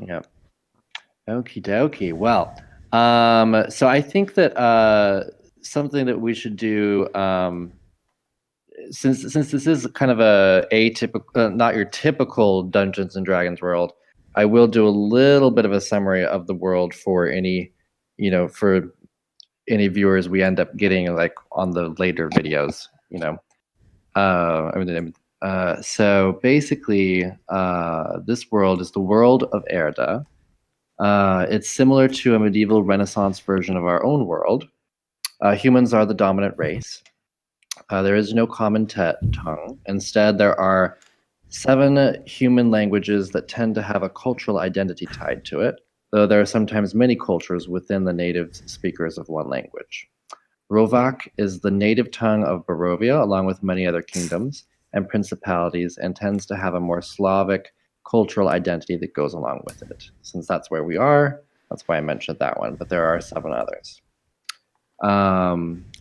Yeah. Okie dokie. Well, so I think that something that we should do, since this is kind of a atypical, not your typical Dungeons and Dragons world, I will do a little bit of a summary of the world for any, for any viewers we end up getting like on the later videos. So basically, this world is the world of Erda. It's similar to a medieval Renaissance version of our own world. Humans are the dominant race. There is no common tongue. Instead, there are 7 human languages that tend to have a cultural identity tied to it, though there are sometimes many cultures within the native speakers of one language. Rovak is the native tongue of Barovia, along with many other kingdoms and principalities, and tends to have a more Slavic cultural identity that goes along with it. Since that's where we are, that's why I mentioned that one, but there are 7 others.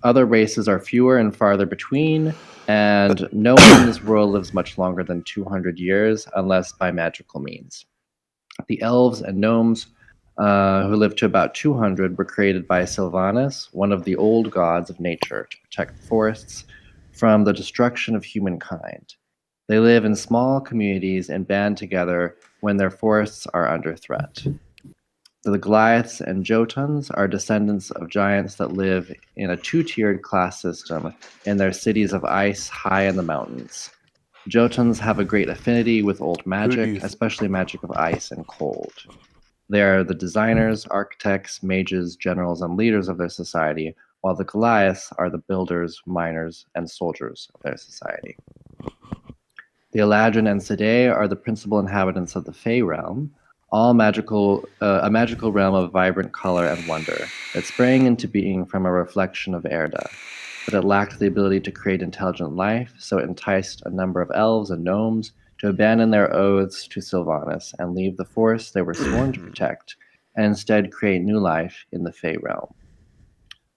Other races are fewer and farther between, and no one in this world lives much longer than 200 years, unless by magical means. The elves and gnomes, who lived to about 200, were created by Sylvanus, one of the old gods of nature, to protect the forests from the destruction of humankind. They live in small communities and band together when their forests are under threat. The Goliaths and Jotuns are descendants of giants that live in a 2-tiered class system in their cities of ice high in the mountains. Jotuns have a great affinity with old magic, especially magic of ice and cold. They are the designers, architects, mages, generals, and leaders of their society, while the Goliaths are the builders, miners, and soldiers of their society. The Eladrin and Sedai are the principal inhabitants of the Fey realm, a magical realm of vibrant color and wonder that sprang into being from a reflection of Erda, but it lacked the ability to create intelligent life, so it enticed a number of elves and gnomes to abandon their oaths to Sylvanus and leave the forest they were sworn to protect, and instead create new life in the Fey realm.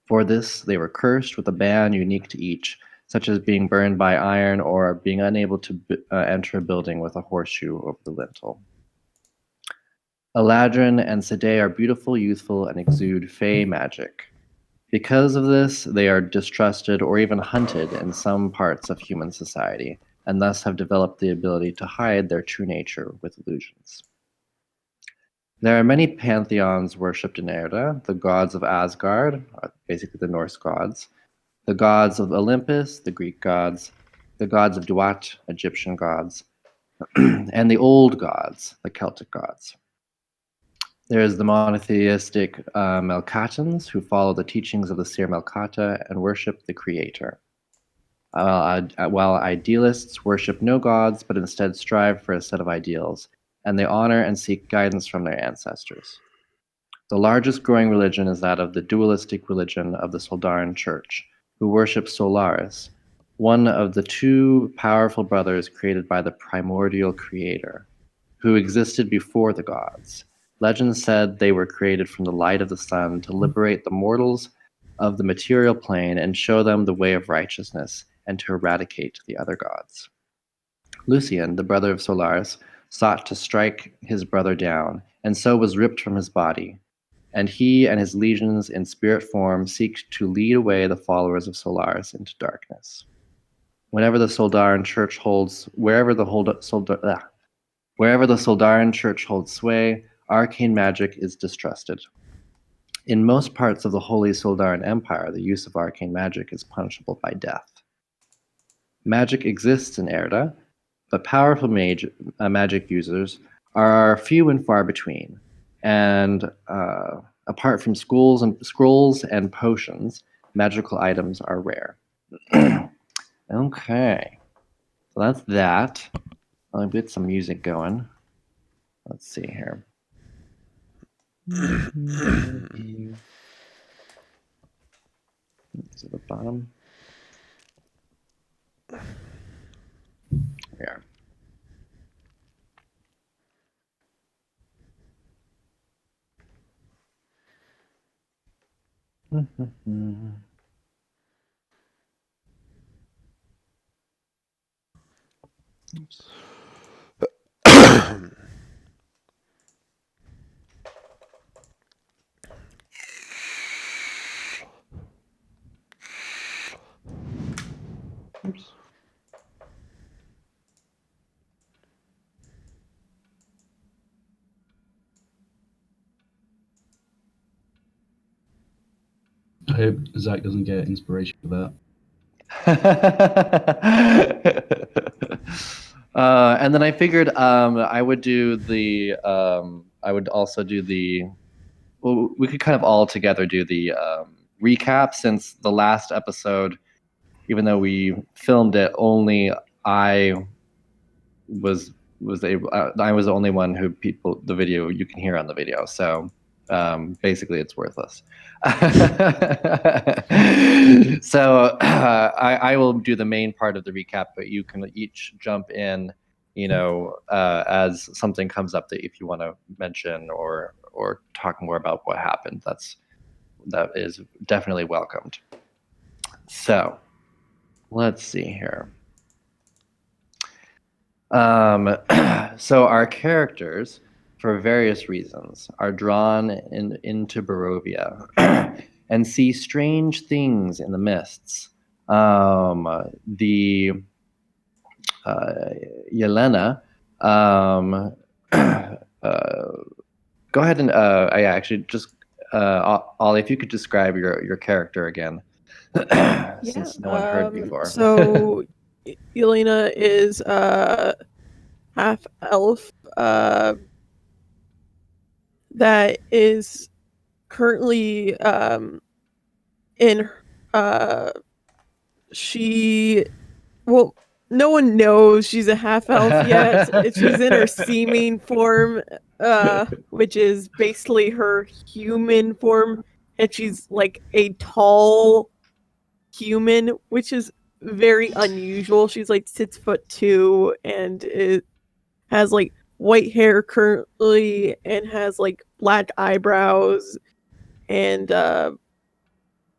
For this, they were cursed with a ban unique to each, such as being burned by iron or being unable to enter a building with a horseshoe over the lintel. Eladrin and Sedai are beautiful, youthful, and exude Fey magic. Because of this, they are distrusted or even hunted in some parts of human society, and thus have developed the ability to hide their true nature with illusions. There are many pantheons worshipped in Erda: the gods of Asgard, basically the Norse gods, the gods of Olympus, the Greek gods, the gods of Duat, Egyptian gods, and the old gods, the Celtic gods. There is the monotheistic Melkatans, who follow the teachings of the Seer Melkata and worship the Creator. While idealists worship no gods, but instead strive for a set of ideals, and they honor and seek guidance from their ancestors. The largest growing religion is that of the dualistic religion of the Soldaran Church, who worship Solaris, one of the 2 powerful brothers created by the primordial Creator, who existed before the gods. Legend said they were created from the light of the sun to liberate the mortals of the material plane and show them the way of righteousness and to eradicate the other gods. Lucian, the brother of Solaris, sought to strike his brother down, and so was ripped from his body. And he and his legions in spirit form seek to lead away the followers of Solaris into darkness. Wherever the Soldaran Church holds sway, arcane magic is distrusted. In most parts of the Holy Soldaran Empire, the use of arcane magic is punishable by death. Magic exists in Erda, but powerful magic users are few and far between, and apart from scrolls and potions, magical items are rare. Okay, so that's that. I'll get some music going. Let's see here. Is it the bottom? Yeah. Oops. I hope Zach doesn't get inspiration for that. And then I figured I would do the I would also do the well, we could kind of all together do the recap since the last episode, even though we filmed it, only I was able I was the only one who people the video you can hear on the video. So basically it's worthless. So I will do the main part of the recap, but you can each jump in, as something comes up that if you want to mention or talk more about what happened, that is definitely welcomed. So let's see here. So our characters, for various reasons, are drawn into Barovia and see strange things in the mists. The Yelena, go ahead and I actually just Ollie, if you could describe your character again, since no one heard before. So Elena is half elf that is currently in she well no one knows she's a half elf yet. She's in her seeming form, which is basically her human form, and she's like a tall human, which is very unusual. She's like 6'2" and it has like white hair currently and has like black eyebrows and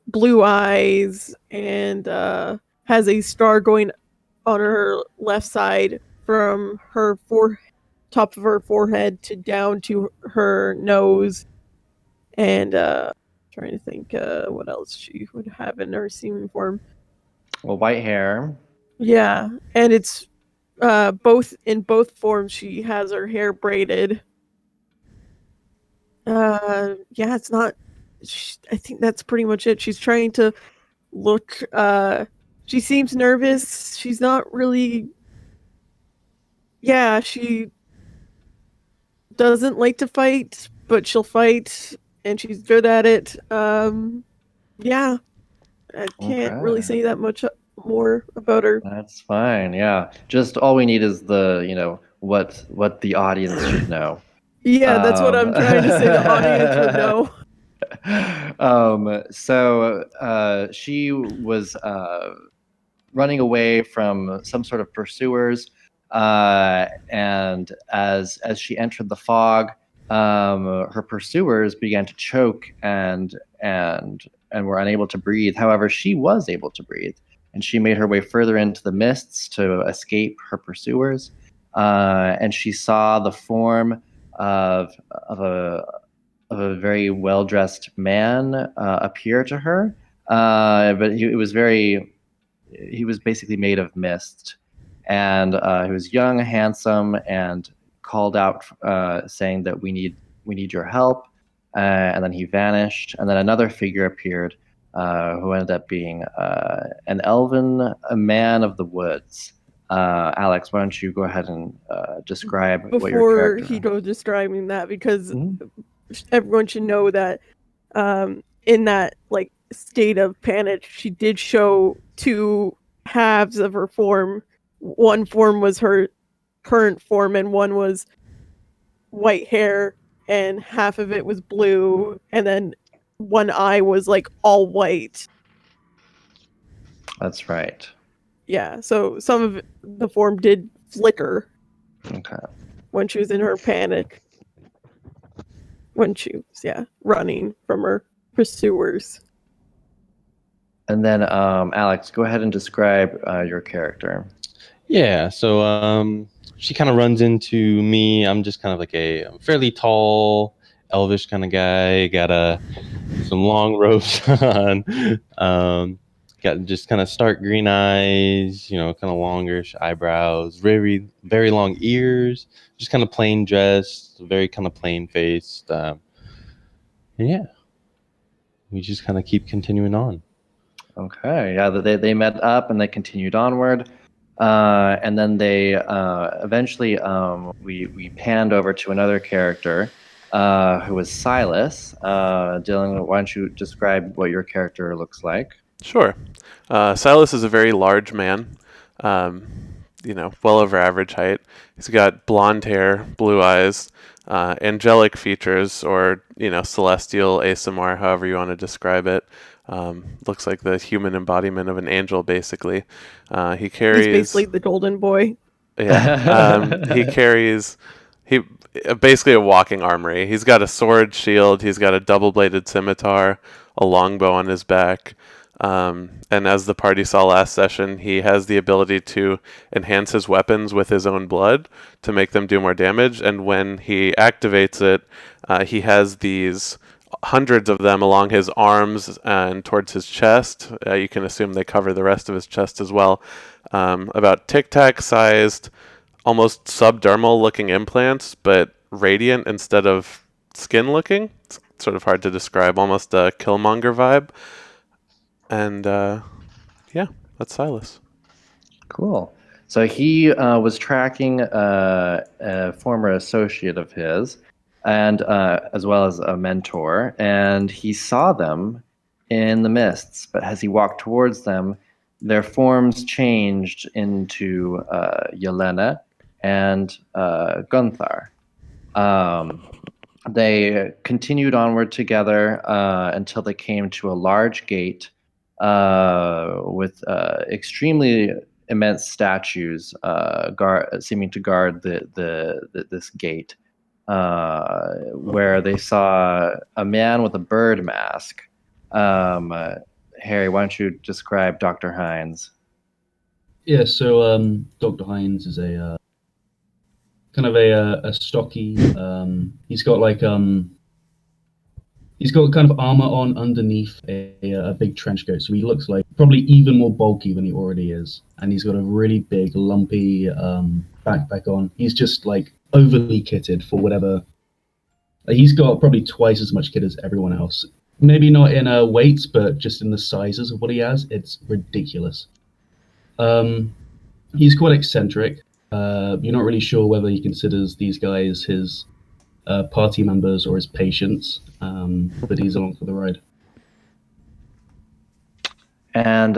blue eyes and has a star going on her left side from her top of her forehead to down to her nose. And trying to think what else she would have in her seeming form. Well, white hair. Yeah, and it's both forms. She has her hair braided. Yeah, it's not. I think that's pretty much it. She's trying to look. She seems nervous. She's not really. Yeah, she doesn't like to fight, but she'll fight, and she's good at it. Yeah, I can't really Okay. say that much more about her. That's fine. Yeah. Just all we need is what the audience should know. Yeah, that's what I'm trying to say. The audience would know. So she was running away from some sort of pursuers, and as she entered the fog, her pursuers began to choke and were unable to breathe. However, she was able to breathe, and she made her way further into the mists to escape her pursuers. And she saw the form of a very well dressed man appear to her, but he was basically made of mist, and he was young, handsome, and called out, saying that we need your help. And then he vanished, and then another figure appeared, who ended up being an elven, a man of the woods. Alex, why don't you go ahead and describe what your Before character? he goes describing that, because Mhm. everyone should know that in that like state of panic, she did show two halves of her form. One form was her current form, and one was white hair, and half of it was blue, and then one eye was like all white. That's right. Yeah, so some of the form did flicker Okay. when she was in her panic. When she was running from her pursuers. And then, Alex, go ahead and describe your character. Yeah, so she kind of runs into me. I'm just kind of like a fairly tall, elvish kind of guy. Got some long robes on. Got just kind of stark green eyes, kind of longish eyebrows, very, very long ears, just kind of plain dressed, very kind of plain faced. Yeah. we just kind of keep continuing on. Okay, yeah, they met up and they continued onward, and then they eventually we panned over to another character who was Silas. Dylan, why don't you describe what your character looks like? Sure. Silas is a very large man, um, well over average height. He's got blonde hair, blue eyes, angelic features, or, celestial, ASMR, however you want to describe it. Looks like the human embodiment of an angel, basically. He He's carries. basically the golden boy. Yeah. He carries. He basically a walking armory. He's got a sword, shield. He's got a double-bladed scimitar, a longbow on his back. And as the party saw last session, he has the ability to enhance his weapons with his own blood to make them do more damage. And when he activates it, he has these hundreds of them along his arms and towards his chest. You can assume they cover the rest of his chest as well. About tic tac sized, almost subdermal looking implants, but radiant instead of skin looking. It's sort of hard to describe, almost a Killmonger vibe. And yeah, that's Silas. Cool. So he was tracking a former associate of his, and as well as a mentor, and he saw them in the mists. But as he walked towards them, their forms changed into Yelena and Gunthar. Um, they continued onward together until they came to a large gate with extremely immense statues seeming to guard this gate, where they saw a man with a bird mask. Harry, why don't you describe Dr. Hines? Yeah, so Dr. Hines is a kind of a stocky. He's got he's got kind of armor on underneath a big trench coat, so he looks like probably even more bulky than he already is. And he's got a really big, lumpy backpack on. He's just like overly kitted for whatever. He's got probably twice as much kit as everyone else. Maybe not in weights, but just in the sizes of what he has, it's ridiculous. He's quite eccentric. You're not really sure whether he considers these guys his party members or his patients, but he's along for the ride. And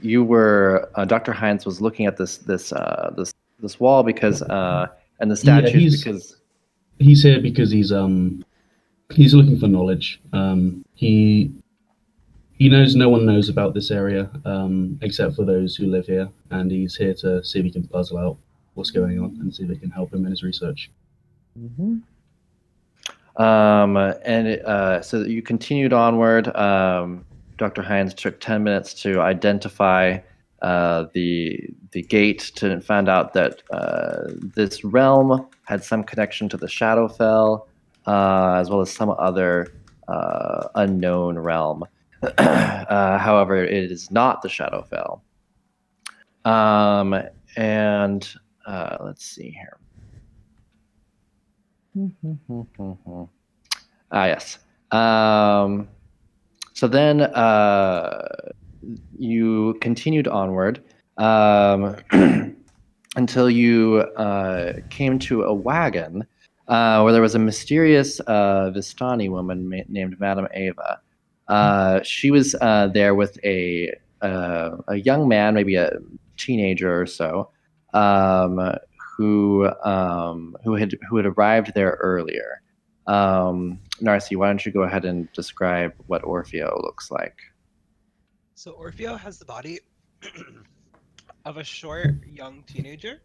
you were Dr. Hines was looking at this wall because and the statues because he's here because he's looking for knowledge. He knows no one knows about this area except for those who live here, and he's here to see if he can puzzle out what's going on and see if it can help him in his research. Mm-hmm. So you continued onward. Dr. Hines took 10 minutes to identify the gate to find out that this realm had some connection to the Shadowfell, as well as some other unknown realm. However, it is not the Shadowfell. And let's see here. Yes. So then you continued onward until you came to a wagon where there was a mysterious Vistani woman named Madame Ava. She was there with a young man, maybe a teenager or so, who had arrived there earlier. Narcy, why don't you go ahead and describe what Orfeo looks like? So Orfeo has the body of a short, young teenager.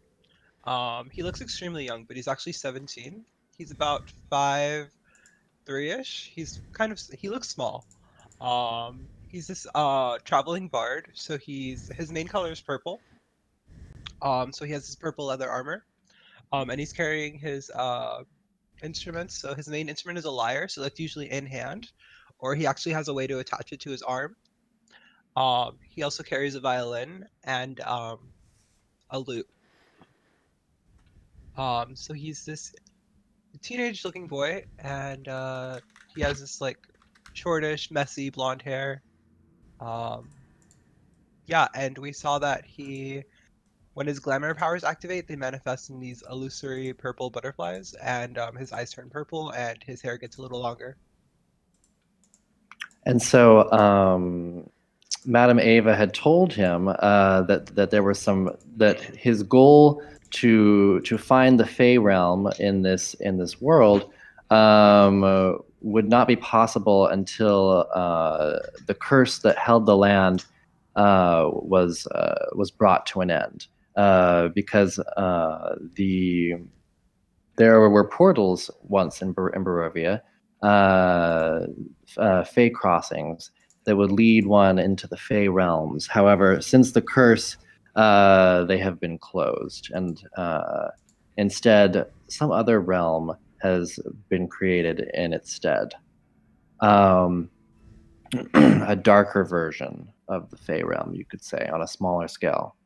He looks extremely young, but he's actually 17. He's about 5'3"-ish. He looks small. He's this traveling bard, so his main color is purple. So he has this purple leather armor. And he's carrying his instruments. So his main instrument is a lyre, so that's usually in hand, or he actually has a way to attach it to his arm. He also carries a violin and a lute. So he's this teenage-looking boy, and he has this like shortish, messy blonde hair. Yeah, and we saw that when his glamour powers activate, they manifest in these illusory purple butterflies, and his eyes turn purple, and his hair gets a little longer. And so Madame Ava had told him that there were that his goal to find the Fey realm in this world would not be possible until the curse that held the land was brought to an end, because there were portals once in Barovia, Fey crossings that would lead one into the Fey realms. However, since the curse, they have been closed, and instead, some other realm has been created in its stead. A darker version of the Fey realm, you could say, on a smaller scale.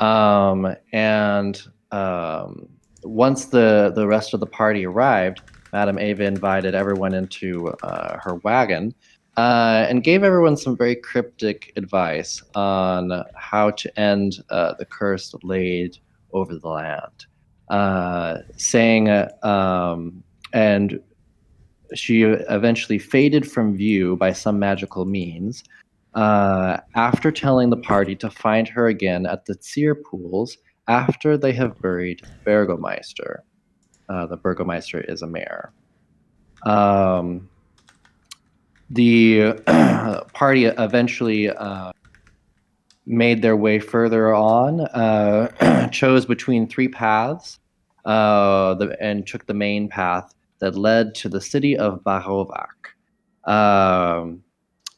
And once the rest of the party arrived, Madame Ava invited everyone into her wagon and gave everyone some very cryptic advice on how to end the curse laid over the land, saying, and she eventually faded from view by some magical means, after telling the party to find her again at the Tzar pools after they have buried the Burgomeister. The Burgomeister is a mayor. The party eventually made their way further on, chose between three paths, and took the main path that led to the city of Barovac.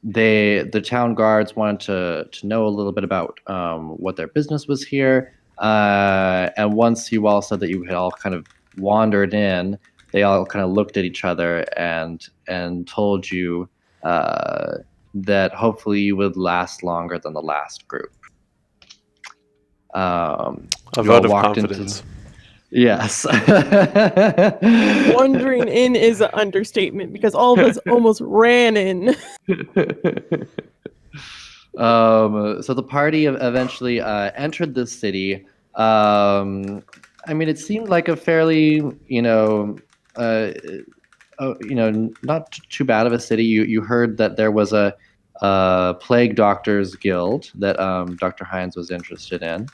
The town guards wanted to know a little bit about what their business was here, and once you all said that you had all kind of wandered in, they all kind of looked at each other and told you that hopefully you would last longer than the last group. A You vote all of walked confidence. Yes. Wandering in is an understatement because all of us almost ran in. So the party eventually entered the city. I mean, it seemed like a fairly, not too bad of a city. You heard that there was a plague doctors guild that Dr. Hines was interested in,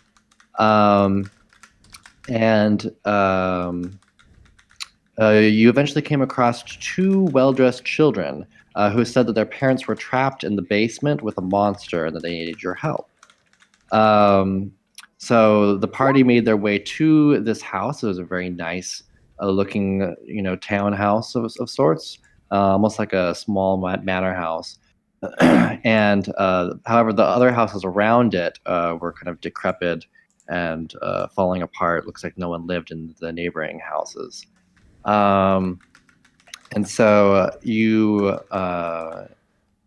and you eventually came across two well-dressed children who said that their parents were trapped in the basement with a monster and that they needed your help. So the party made their way to this house. It was a very nice looking, townhouse of sorts, almost like a small manor house. And however, the other houses around it were kind of decrepit and falling apart. Looks like no one lived in the neighboring houses. And so you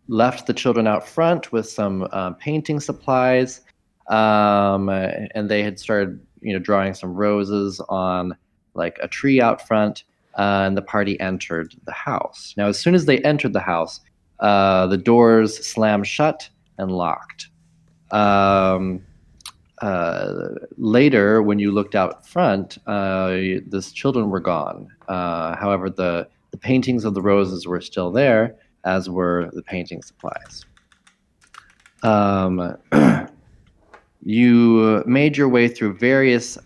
left the children out front with some painting supplies, and they had started, drawing some roses on like a tree out front, and the party entered the house. Now, as soon as they entered the house, the doors slammed shut and locked. Later, when you looked out front, the children were gone. However, the paintings of the roses were still there, as were the painting supplies. You made your way through various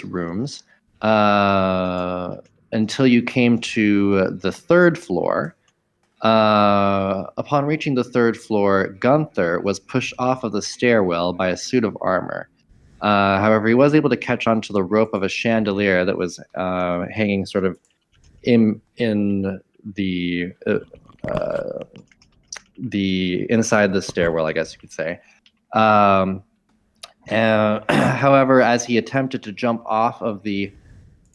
rooms until you came to the third floor. Upon reaching the third floor, Gunther was pushed off of the stairwell by a suit of armor. However, he was able to catch onto the rope of a chandelier that was hanging sort of in the inside the stairwell, I guess you could say. However, as he attempted to jump off of the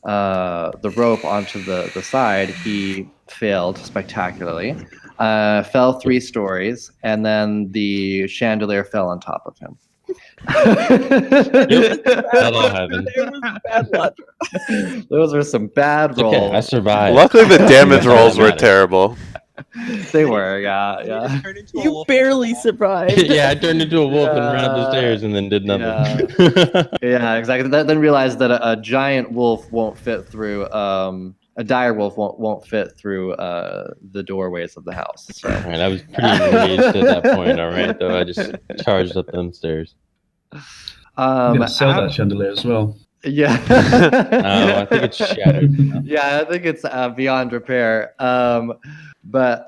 rope onto the side, he failed spectacularly, fell 3 stories, and then the chandelier fell on top of him. That all happened. There was bad luck. Those were some bad It's rolls. okay, I survived. Luckily, the damage That's all rolls that were matters. terrible. They were, yeah, And he yeah. just turned into a You wolf. barely survived. Yeah, I turned into a wolf and ran up the Yeah, stairs and then did nothing. Yeah, exactly. Then realized that a giant wolf won't fit through. A dire wolf won't fit through the doorways of the house. So. All right, I was pretty enraged at that point. All right, though I just charged up them stairs. I'm gonna sell that Ab- chandelier as well. yeah. I think it's shattered. Yeah, I think it's beyond repair. But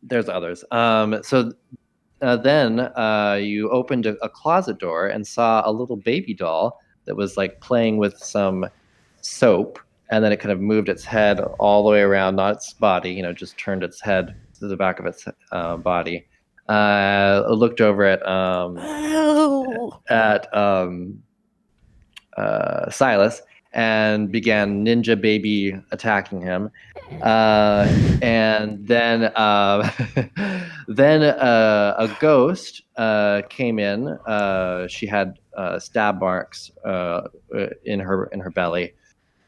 there's others. Then you opened a closet door and saw a little baby doll that was like playing with some soap, and then it kind of moved its head all the way around, not its body, just turned its head to the back of its body. Looked over Ow. at Silas and began ninja baby attacking him. And then then a ghost came in. She had stab marks in her belly,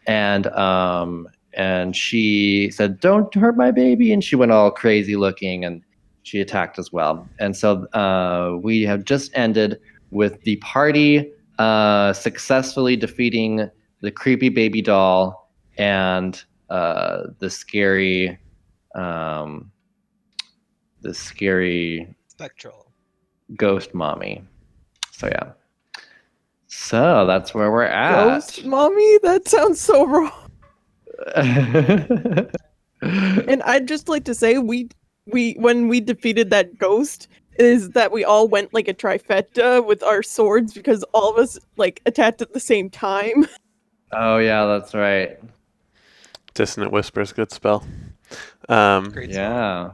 and she said, "Don't hurt my baby," and she went all crazy looking, and she attacked as well. And so we have just ended with the party successfully defeating the creepy baby doll and the scary um, Spectral. ghost mommy. So yeah. So that's where we're at. Ghost mommy? That sounds so wrong. And I'd just like to say we when we defeated that ghost is that we all went like a trifecta with our swords because all of us like attacked at the same time. Oh yeah, that's right. Dissonant Whispers, good spell. Great spell. Yeah.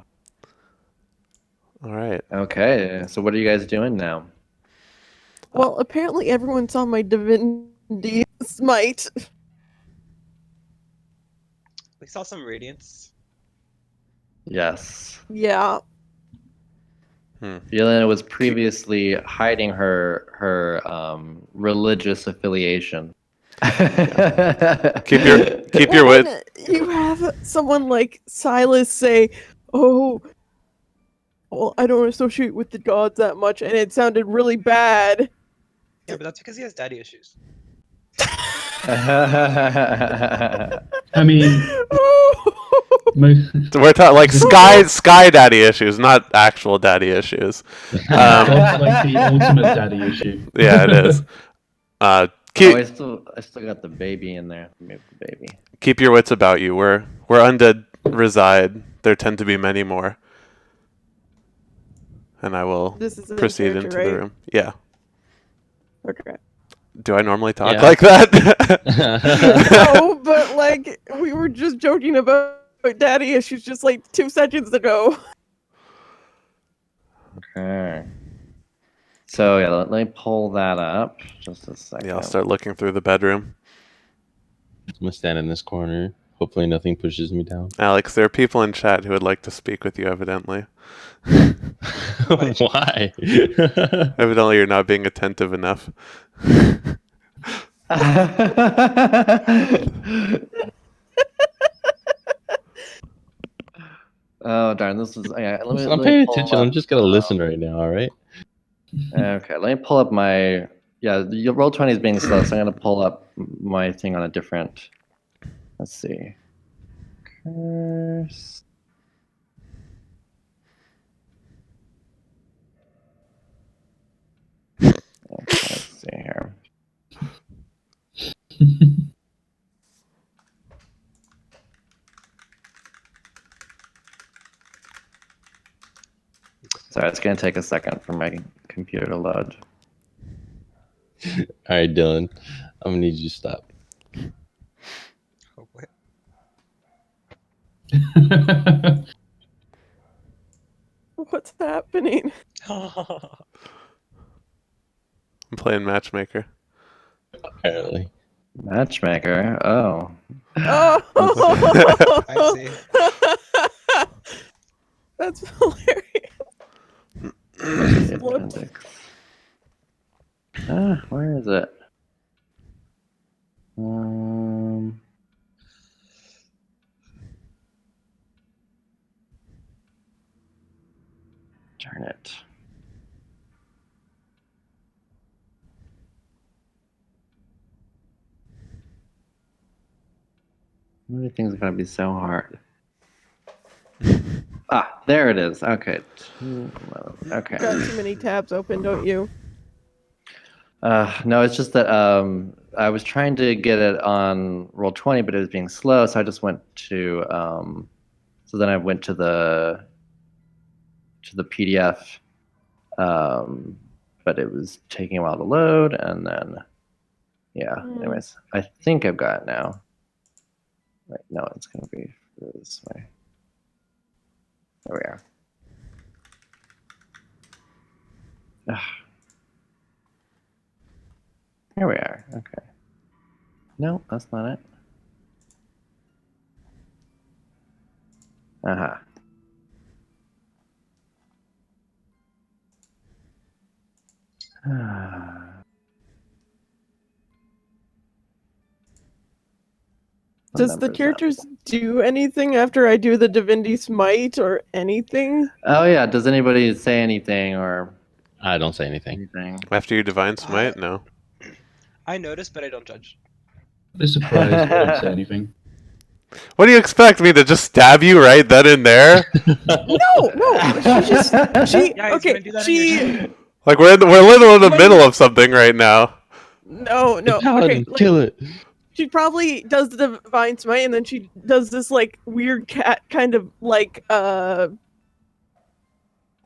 All right. Okay. So what are you guys doing now? Well, apparently everyone saw my divinity smite. We saw some radiance. Yes. Yeah. Yelena was previously hiding her religious affiliation. Keep your Well, wit. then you have someone like Silas say, "Oh, well, I don't associate with the gods that much," and it sounded really bad. Yeah, but that's because he has daddy issues. I mean, We're talking like sky daddy issues, not actual daddy issues. God's like the ultimate daddy issue. Yeah, it is. I Keep still got the baby in there. Maybe the baby. keep your wits about you. Where undead reside, there tend to be many more. And I will This is in proceed character, into right? the room. Yeah. Okay. Do I normally talk Yeah. like that? No, but like we were just joking about daddy issues just like 2 seconds ago. Okay. So yeah, let me pull that up. Just a second. Yeah, I'll start looking through the bedroom. I'm gonna stand in this corner. Hopefully, nothing pushes me down. Alex, there are people in chat who would like to speak with you, evidently. Why? Evidently, you're not being attentive enough. Oh darn! This is yeah. Let me, I'm let me paying pull attention. up, I'm just gonna listen right now. All right. Okay, let me pull up my Your Roll20 is being slow, so I'm gonna pull up my thing on a different. Let's see. Curse. Okay, let's see here. Sorry, it's gonna take a second for my computer to load. All right, Dylan. I'm gonna need you to stop. Oh, what? What's happening? I'm playing Matchmaker. Apparently. Matchmaker. Oh. Oh, I see. that's hilarious. The What? appendix. Where is it? Turn it. Many things are gonna be so hard. Ah, there it is. Okay. 211. Okay. Got too many tabs open, don't you? No, it's just that I was trying to get it on Roll20, but it was being slow, so I just went to so then I went to the PDF, but it was taking a while to load, and then yeah. Anyways, I think I've got it now. Wait, no, it's gonna be this way. There we are. Ugh. Here we are. Okay. No, that's not it. Uh-huh. What Does the number is that? characters do anything after I do the Divinity Smite or anything? Oh yeah, does anybody say anything or I don't say anything. anything? After you divine smite, no. I noticed, but I don't judge. They're surprised. I don't say anything. What do you expect me to just stab you right then and there? No, she Yeah, he's gonna do that in your Like we're literally in the middle of something right now. no, Paladin, okay, like, kill it. she probably does the Divine Smite and then she does this like weird cat kind of like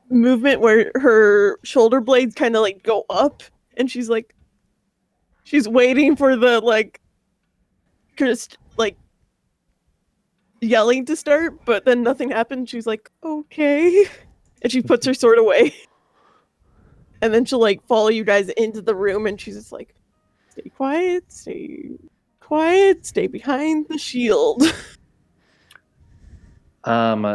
movement where her shoulder blades kind of like go up and she's waiting for the like just like yelling to start, but then nothing happened. She's like, okay. And she puts her sword away. And then she'll like follow you guys into the room and she's just like, stay quiet, stay behind the shield.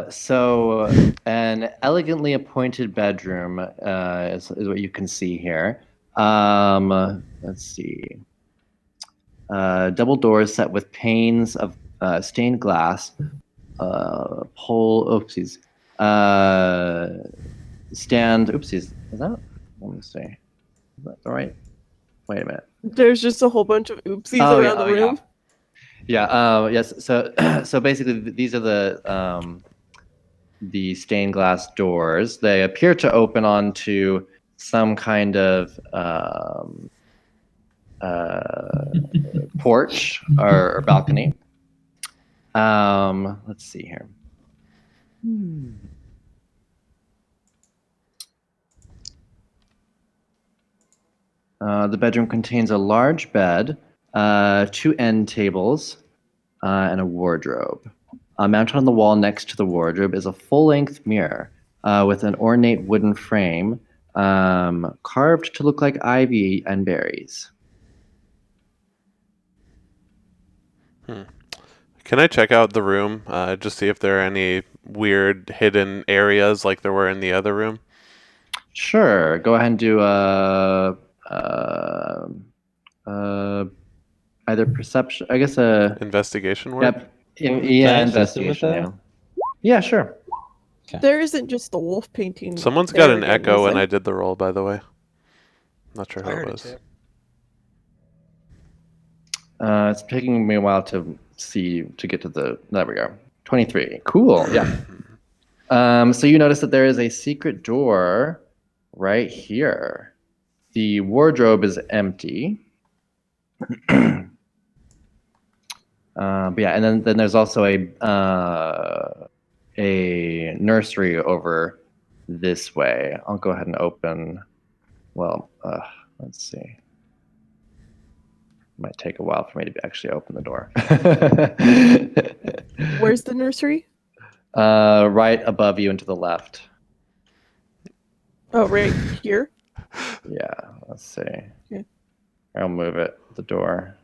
So an elegantly appointed bedroom is what you can see here. Let's see. Double doors set with panes of stained glass. Oopsies. Oopsies. Is that? Let me see. Is that all right? Wait a minute. There's just a whole bunch of oopsies around the room. Yeah. Yes. So, so basically, these are the stained glass doors. They appear to open onto some kind of porch or balcony. Let's see here. The bedroom contains a large bed, two end tables, and a wardrobe. Mounted on the wall next to the wardrobe is a full-length mirror with an ornate wooden frame carved to look like ivy and berries. Can I check out the room, just see if there are any weird hidden areas like there were in the other room? Sure. Go ahead and do either perception. I guess Investigation work? Yep. Can I Yeah, assist him with investigation. Yeah. Yeah. Sure. There isn't just the wolf painting. Someone's there got an again, echo is when there? I did the roll, by the way. Not sure who I it heard it was. too. It's taking me a while to get to the. There we go. 23. Cool. Yeah. So you notice that there is a secret door right here. The wardrobe is empty. But yeah, and then there's also a nursery over this way. I'll go ahead and open. Well, let's see. Might take a while for me to actually open the door. Where's the nursery? Right above you and to the left. Oh, right here. Yeah, let's see. Okay. I'll move it, the door.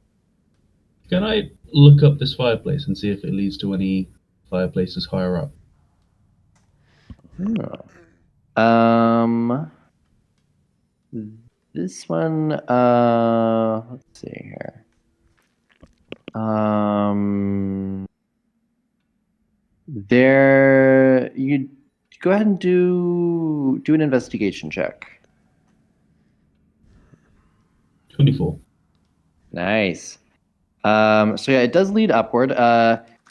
Can I look up this fireplace and see if it leads to any fireplaces higher up? This one, let's see here. There, you Go ahead and do an investigation check. 24. Nice. So yeah, it does lead upward.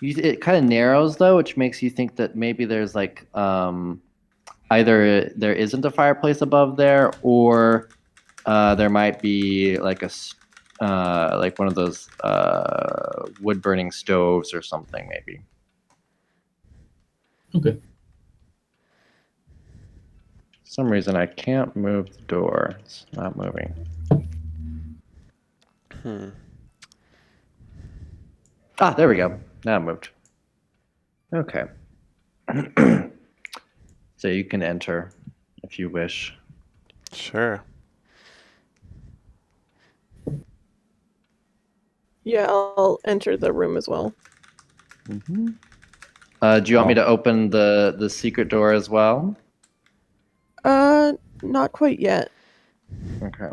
It kind of narrows though, which makes you think that maybe there's like either there isn't a fireplace above there, or there might be like like one of those wood burning stoves or something maybe. Okay. For some reason I can't move the door. It's not moving. Ah, there we go. Now it moved. Okay. So you can enter if you wish. Sure. Yeah, I'll enter the room as well. Mm-hmm. Do you want me to open the secret door as well? Not quite yet. Okay.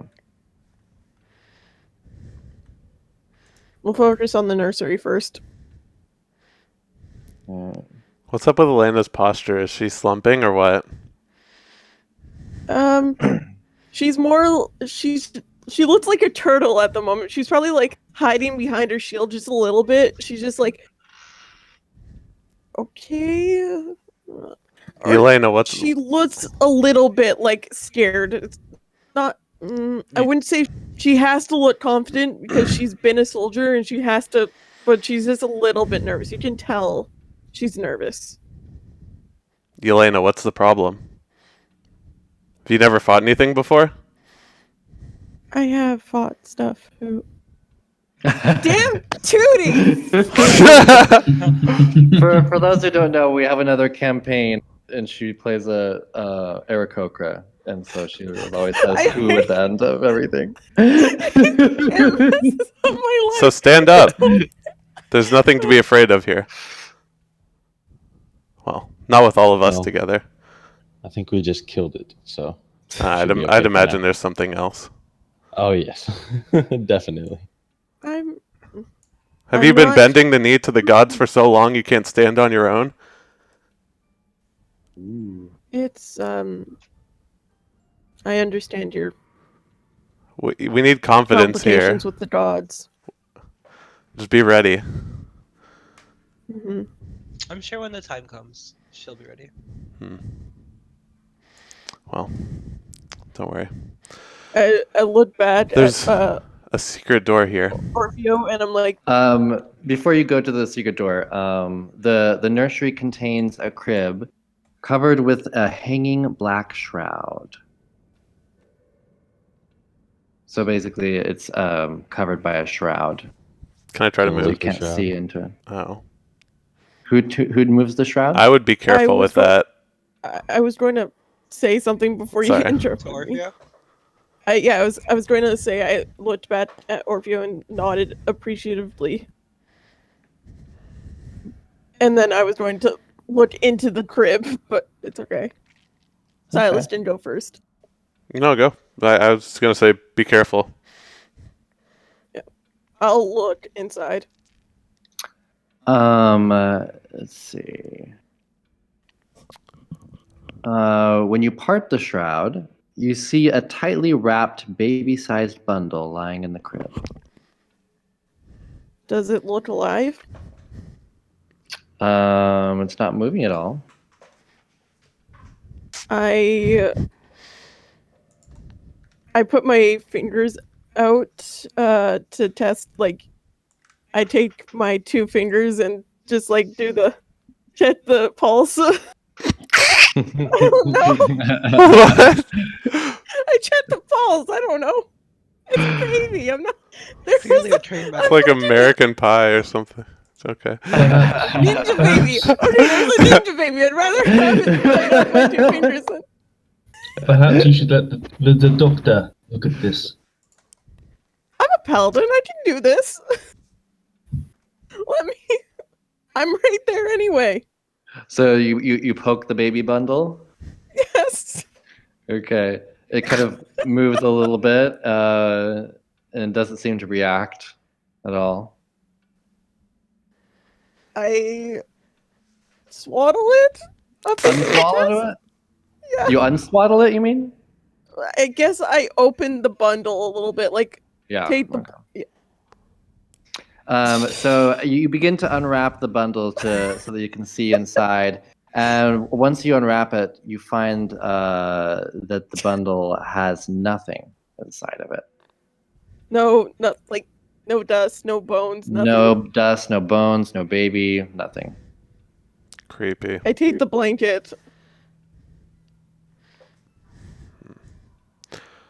We'll focus on the nursery first. What's up with Elena's posture? Is she slumping or what? She's more. She looks like a turtle at the moment. She's probably like hiding behind her shield just a little bit. She's just like, okay. Or Elena, what's she looks a little bit like scared. It's not. I wouldn't say she has to look confident because she's been a soldier and she has to, but she's just a little bit nervous. You can tell she's nervous. Elena, what's the problem? Have you never fought anything before? I have fought stuff. Who? Damn Tootie! For those who don't know, we have another campaign, and she plays a Aarakocra, and so she always says "who" at the end of everything. So stand up. There's nothing to be afraid of here. Well, not with all of us No. together. I think we just killed it. So I'd should be okay I'd for imagine now. there's something else. Oh yes, definitely. Have I'm you been not- bending the knee to the gods for so long you can't stand on your own? It's I understand your We need confidence here. complications with the gods. Just be ready. Hmm. I'm sure when the time comes, she'll be ready. Well, don't worry. I look back There's at a secret door here. Orfeo and I'm like, Before you go to the secret door, the nursery contains a crib covered with a hanging black shroud. So basically, it's covered by a shroud, Can I try to So so you move? the can't shroud. see into it. Oh, Who moves the shroud? I would be careful was with that. I was going to say something before Sorry. you To interrupted me. Orfeo? I was going to say I looked back at Orfeo and nodded appreciatively. And then I was going to look into the crib, but it's okay. Silas didn't go first. No, go. I was just gonna say, be careful. I'll look inside. Let's see. When you part the shroud, you see a tightly wrapped baby-sized bundle lying in the crib. Does it look alive? It's not moving at all. I put my fingers out to test, like, I take my 2 fingers and just like do the check the pulse. I don't know. What? I check the pulse. I don't know. It's a baby. I'm not. There's Clearly a a trained It's medic. like American Pie or something. It's okay. ninja baby. Okay, there's a ninja baby. I'd rather have it like my 2 fingers than. Perhaps you should let the doctor look at this. I'm a paladin. I can do this. Let me. I'm right there anyway. So you poke the baby bundle. Yes. Okay. It kind of moves a little bit and doesn't seem to react at all. I swaddle it Okay, Unswaddle it? yeah. You unswaddle it, you mean? I guess I opened the bundle a little bit, like Yeah. take the. Okay. So you begin to unwrap the bundle so that you can see inside. And once you unwrap it, you find that the bundle has nothing inside of it. No, not like no dust, no bones, nothing. No dust, no bones, no baby, nothing. Creepy. I take the blanket.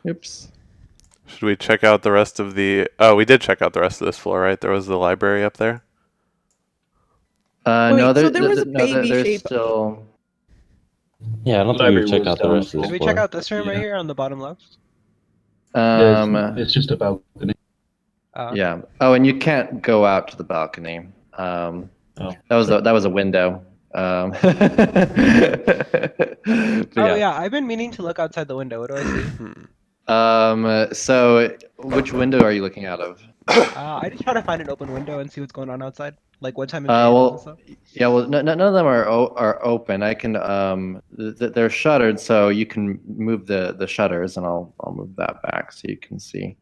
Oops. Should we check out the rest of the? Oh, we did check out the rest of this floor, right? There was the library up there. No, Wait, so there was a baby there's shape. still. Yeah, I don't think Library we've checked was out the down rest of the this Did we floor. check out this room right Yeah. here on the bottom left? It's just a balcony. Yeah. Oh, and you can't go out to the balcony. Oh. That was a window. But Oh yeah. yeah, I've been meaning to look outside the window. What do I see? So which window are you looking out of? I just try to find an open window and see what's going on outside, like what time of day it is and Well, stuff. yeah. Well, none of them are open. I can they're shuttered, so you can move the shutters, and I'll move that back so you can see.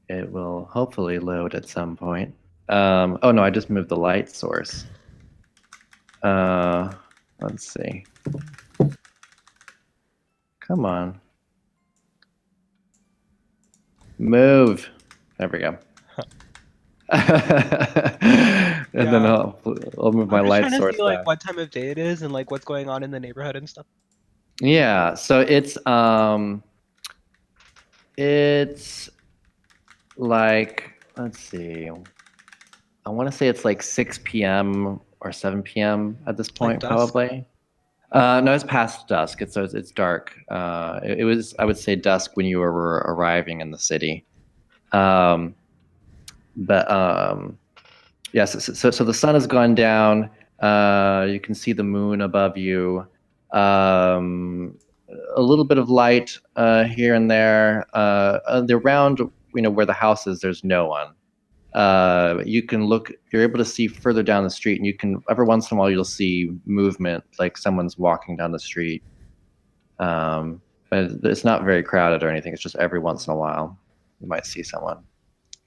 It will hopefully load at some point. Oh no, I just moved the light source. Let's see. Come on. Move. There we go. And then Yeah. I'll move my I'm just light trying to source see like back. what time of day it is and like what's going on in the neighborhood and stuff. Yeah, so it's like, let's see. I want to say it's like 6 p.m. or 7 p.m. at this point, dusk? probably. No, it's past dusk. It's dark. It was, I would say, dusk when you were arriving in the city. But yes, so the sun has gone down. You can see the moon above you. A little bit of light here and there. Around, where the house is, there's no one. You can look. You're able to see further down the street, and you can every once in a while you'll see movement, like someone's walking down the street. But it's not very crowded or anything. It's just every once in a while you might see someone.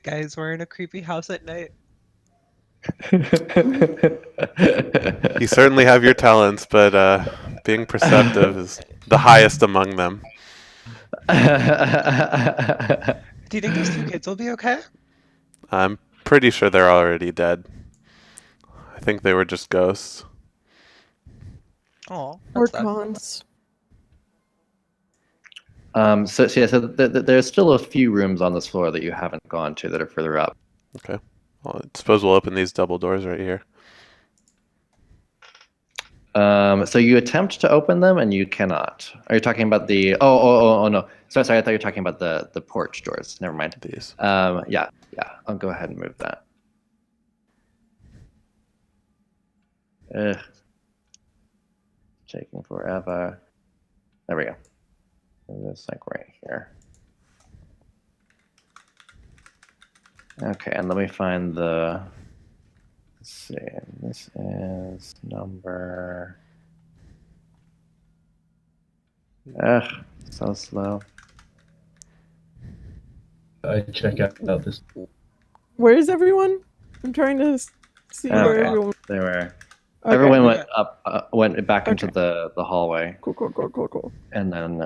Guys, we're in a creepy house at night. You certainly have your talents, but being perceptive is the highest among them. Do you think those two kids will be okay? I'm pretty sure they're already dead. I think they were just ghosts. Oh, Or that's sad. cons. So yeah, so there's still a few rooms on this floor that you haven't gone to that are further up. Okay. Well, I suppose we'll open these double doors right here. So you attempt to open them and you cannot. Are you talking about the? Oh no. Sorry. I thought you were talking about the porch doors. Never mind. These. Yeah. I'll go ahead and move that. Ugh. Taking forever. There we go. It's like right here. Okay, and let me find the. Let's see. This is number. Ugh, so slow. I check out this. Where is everyone? I'm trying to see where Okay. everyone. They were. Okay. Everyone okay. went up, went back into Okay. the hallway, Cool. and then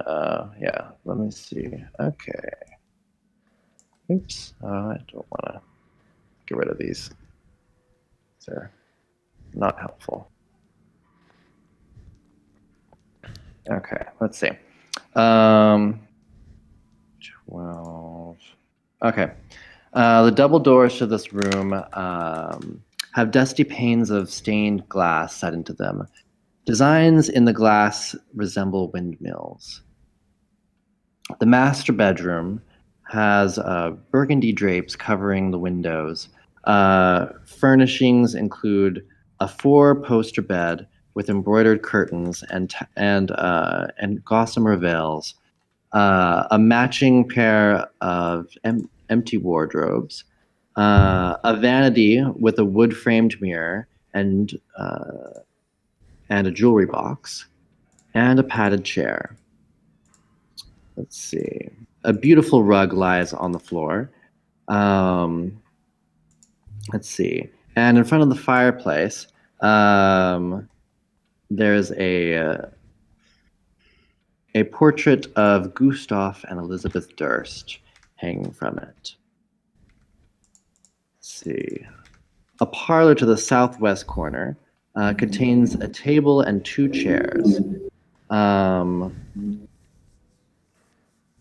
yeah. Let me see. Okay. Oops. I don't want to get rid of these. They're not helpful. Okay. Let's see. 12. Okay. The double doors to this room have dusty panes of stained glass set into them. Designs in the glass resemble windmills. The master bedroom has burgundy drapes covering the windows. Furnishings include a 4-poster bed with embroidered curtains and gossamer veils, a matching pair of empty wardrobes, a vanity with a wood-framed mirror and a jewelry box, and a padded chair. Let's see. A beautiful rug lies on the floor. Um, let's see. And in front of the fireplace, there's a portrait of Gustav and Elizabeth Durst hanging from it. Let's see. A parlor to the southwest corner contains a table and 2 chairs.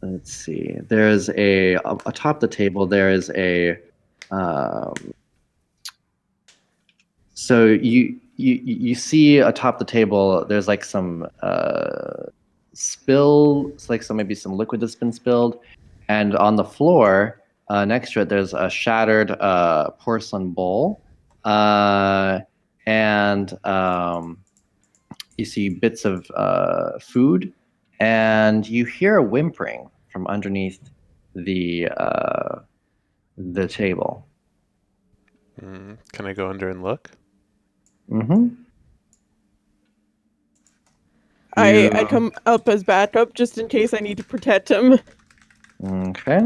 Let's see. There's atop the table. There is a um, so you see atop the table. There's like some spill. It's like maybe some liquid that's been spilled, and on the floor next to it, there's a shattered porcelain bowl, and you see bits of food, and you hear a whimpering from underneath the table. Can I go under and look? Mm-hmm. I come up as backup just in case I need to protect him. Okay.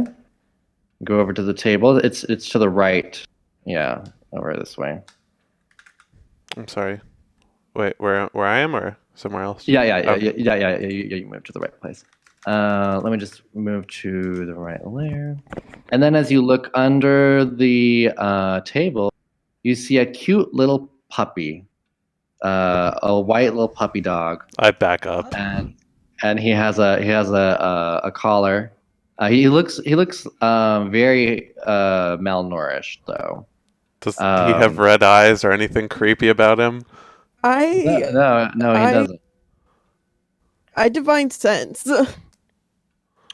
Go over to the table. It's to the right. Yeah, over this way. I'm sorry. Wait, where I am or somewhere else? Yeah. Okay. You moved to the right place. Let me just move to the right layer. And then as you look under the table, you see a cute little puppy, a white little puppy dog, I back up. and he has a collar. He looks very malnourished though. Does he have red eyes or anything creepy about him? No, he doesn't. I divine sense.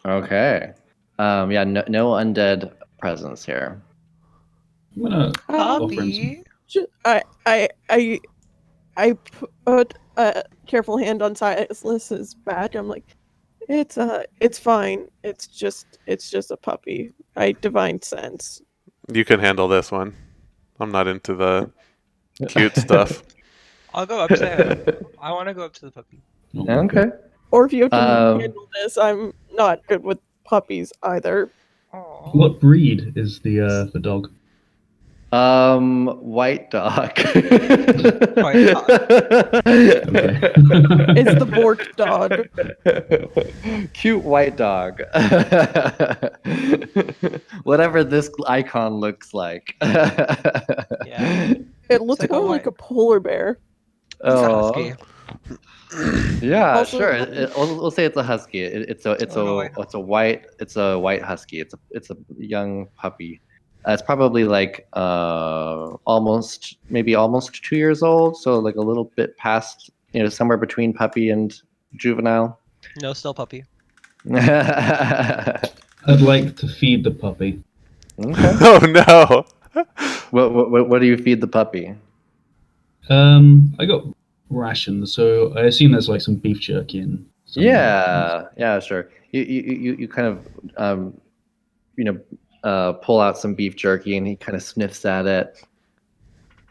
Okay. Yeah, no undead presence here. I'm gonna offer him some. I put a careful hand on Silas's back. I'm like, it's fine. It's just a puppy. I divine sense. You can handle this one. I'm not into the cute stuff. I'll go up to him. I want to go up to the puppy. Okay. Or if you have to Um, handle this, I'm not good with puppies either. Aw. What breed is the dog? White dog. White dog. Okay. It's the Bork dog. Cute white dog. Whatever this icon looks like. Yeah. It looks like a more white- like a polar bear. It's a Oh. husky. Yeah, Also- sure. We'll say it's a husky. It's a white husky. It's a young puppy. It's probably like almost 2 years old. So like a little bit past, somewhere between puppy and juvenile. No, still puppy. Okay. I'd like to feed the puppy. Oh no! What do you feed the puppy? I got rations, so I assume there's like some beef jerky and. Yeah, sure. You kind of pull out some beef jerky, and he kind of sniffs at it,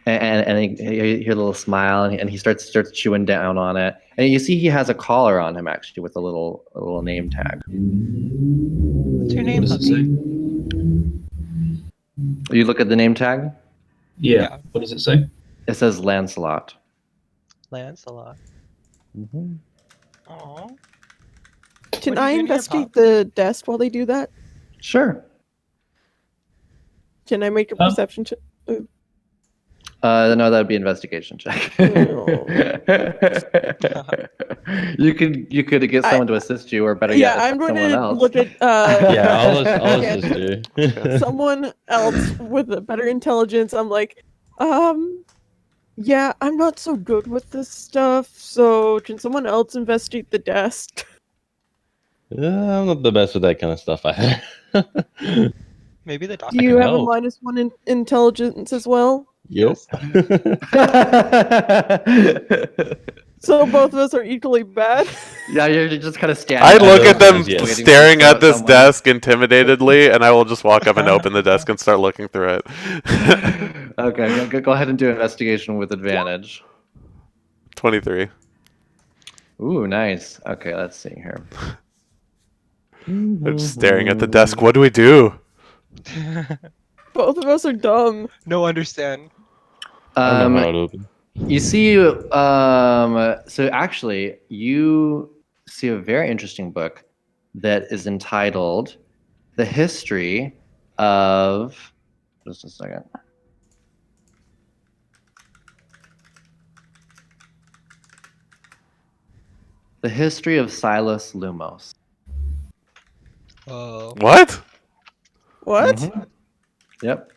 and you hear a little smile, and he starts chewing down on it, and you see he has a collar on him actually with a little name tag. What's your name, What does it puppy? say? You look at the name tag. Yeah. Yeah. What does it say? It says Lancelot. Lancelot. Mm-hmm. Aw. Can What are I you doing here, investigate Pop? the desk while they do that? Sure. Can I make a perception check? No, that would be investigation check. Oh. You could get someone to assist you, or better yet, I'm going someone to else. look at Yeah, I'll Okay. assist you. someone else with a better intelligence. I'm like, yeah, I'm not so good with this stuff, so can someone else investigate the desk? I'm not the best with that kind of stuff either. Maybe the doctor. Do you can have a help. -1 in intelligence as well? Yep. So both of us are equally bad. Yeah, you're just kind of standing. I there look at them Yes. waiting for staring at this someone. desk intimidatedly, and I will just walk up and open the desk and start looking through it. Okay, go ahead and do investigation with advantage. 23. Ooh, nice. Okay, let's see here. I'm just staring at the desk. What do we do? Both of us are dumb. No understand. I don't know how Um, it opens. you see, so actually, you see a very interesting book that is entitled "The History of." Just a second. The History of Silas Lumos. Oh. What? What? Mhm. Yep.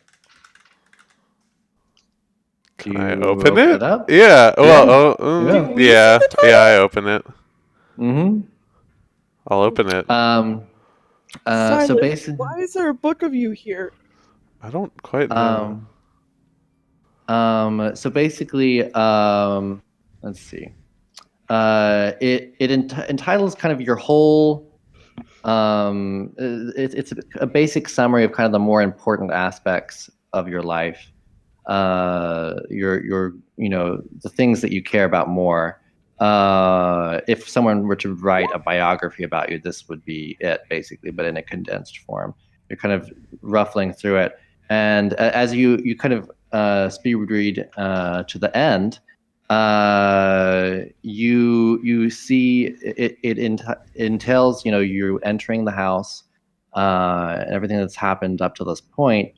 Can Do I you open it? up? Yeah. Well, Yeah. Do we see yeah. the title? Yeah, I open it. Mm-hmm. I'll open it. So Silas, basically, why is there a book of you here? I don't quite know. so basically, let's see. It entitles kind of your whole. It's a basic summary of kind of the more important aspects of your life. Your the things that you care about more. If someone were to write a biography about you, this would be it basically, but in a condensed form. You're kind of ruffling through it, and as you kind of speed read to the end, you see it entails you entering the house, and everything that's happened up to this point.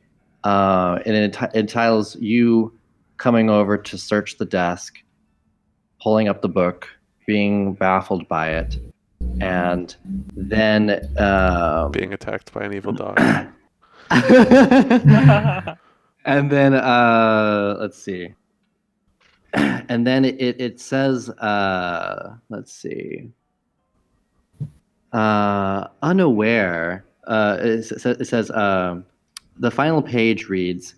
And it entitles you coming over to search the desk, pulling up the book, being baffled by it, and then Being attacked by an evil dog. and then let's see. And then it says, let's see, unaware. It says, the final page reads,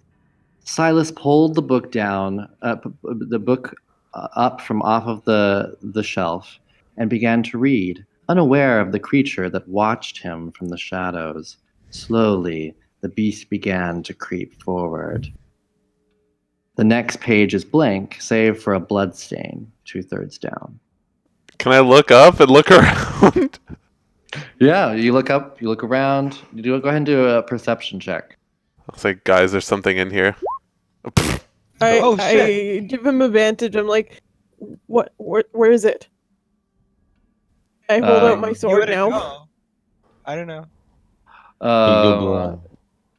Silas pulled the book down, the book up from off of the shelf, and began to read, unaware of the creature that watched him from the shadows. Slowly, the beast began to creep forward. The next page is blank, save for a blood stain 2/3 down. Can I look up and look around? Yeah, you look up, you look around. Go ahead and do a perception check. I'll say, guys, there's something in here. Oh, I shit. give him advantage. I'm like, what? Where is it? I hold out my Um, You sword wouldn't now. know. I don't know. You go Um, blind.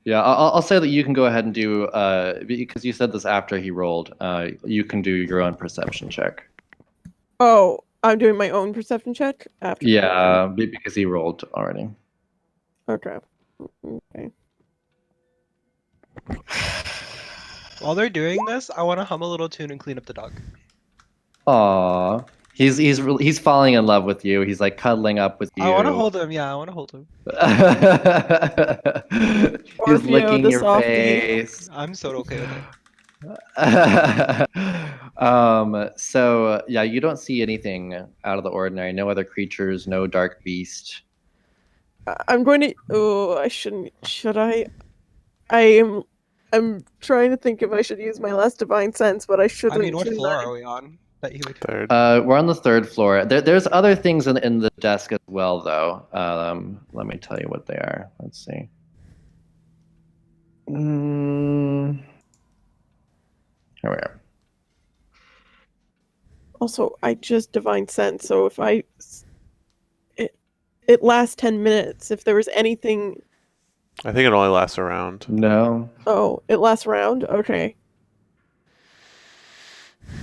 yeah, I'll say that you can go ahead and do because you said this after he rolled. You can do your own perception check. Oh, I'm doing my own perception check after. Yeah, because he rolled already. Okay. Okay. While they're doing this, I want to hum a little tune and clean up the dog. Aw, he's falling in love with you. He's like cuddling up with you. I want to hold him. Yeah, I want to hold him. He's Orfeo, licking the your softie. face. I'm so okay with it. So yeah, you don't see anything out of the ordinary. No other creatures, no dark beast. I'm going to. Oh, I shouldn't. Should I? I'm trying to think if I should use my last divine sense, but I I shouldn't. mean, what shouldn't floor I? are we on? That you would. Third. We're on the third floor. There's other things in the desk as well, though. Let me tell you what they are. Let's see. Here we are. Also, I just divine sense, so if it lasts 10 minutes. If there was anything. I think it only lasts a round. No. Oh, it lasts round. Okay.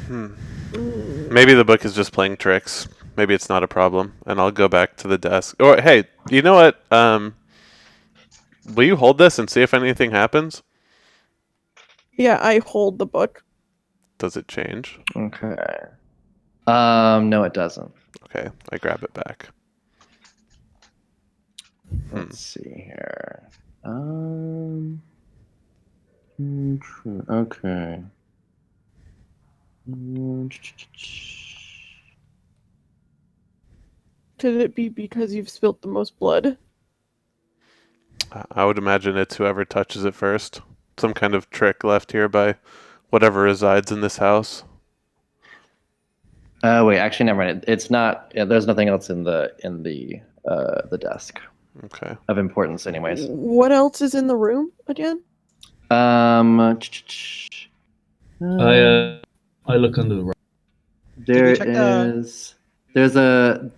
Maybe the book is just playing tricks. Maybe it's not a problem, and I'll go back to the desk. Or hey, you know what? Will you hold this and see if anything happens? Yeah, I hold the book. Does it change? Okay. No, it doesn't. Okay, I grab it back. Let's see here. Okay. Could it be because you've spilt the most blood? I would imagine it's whoever touches it first. Some kind of trick left here by whatever resides in this house. Wait, actually, never mind. It's not. Yeah, there's nothing else in the desk Okay. of importance, anyways. What else is in the room again? Um, I look under the rug. there we check the- is. There's a.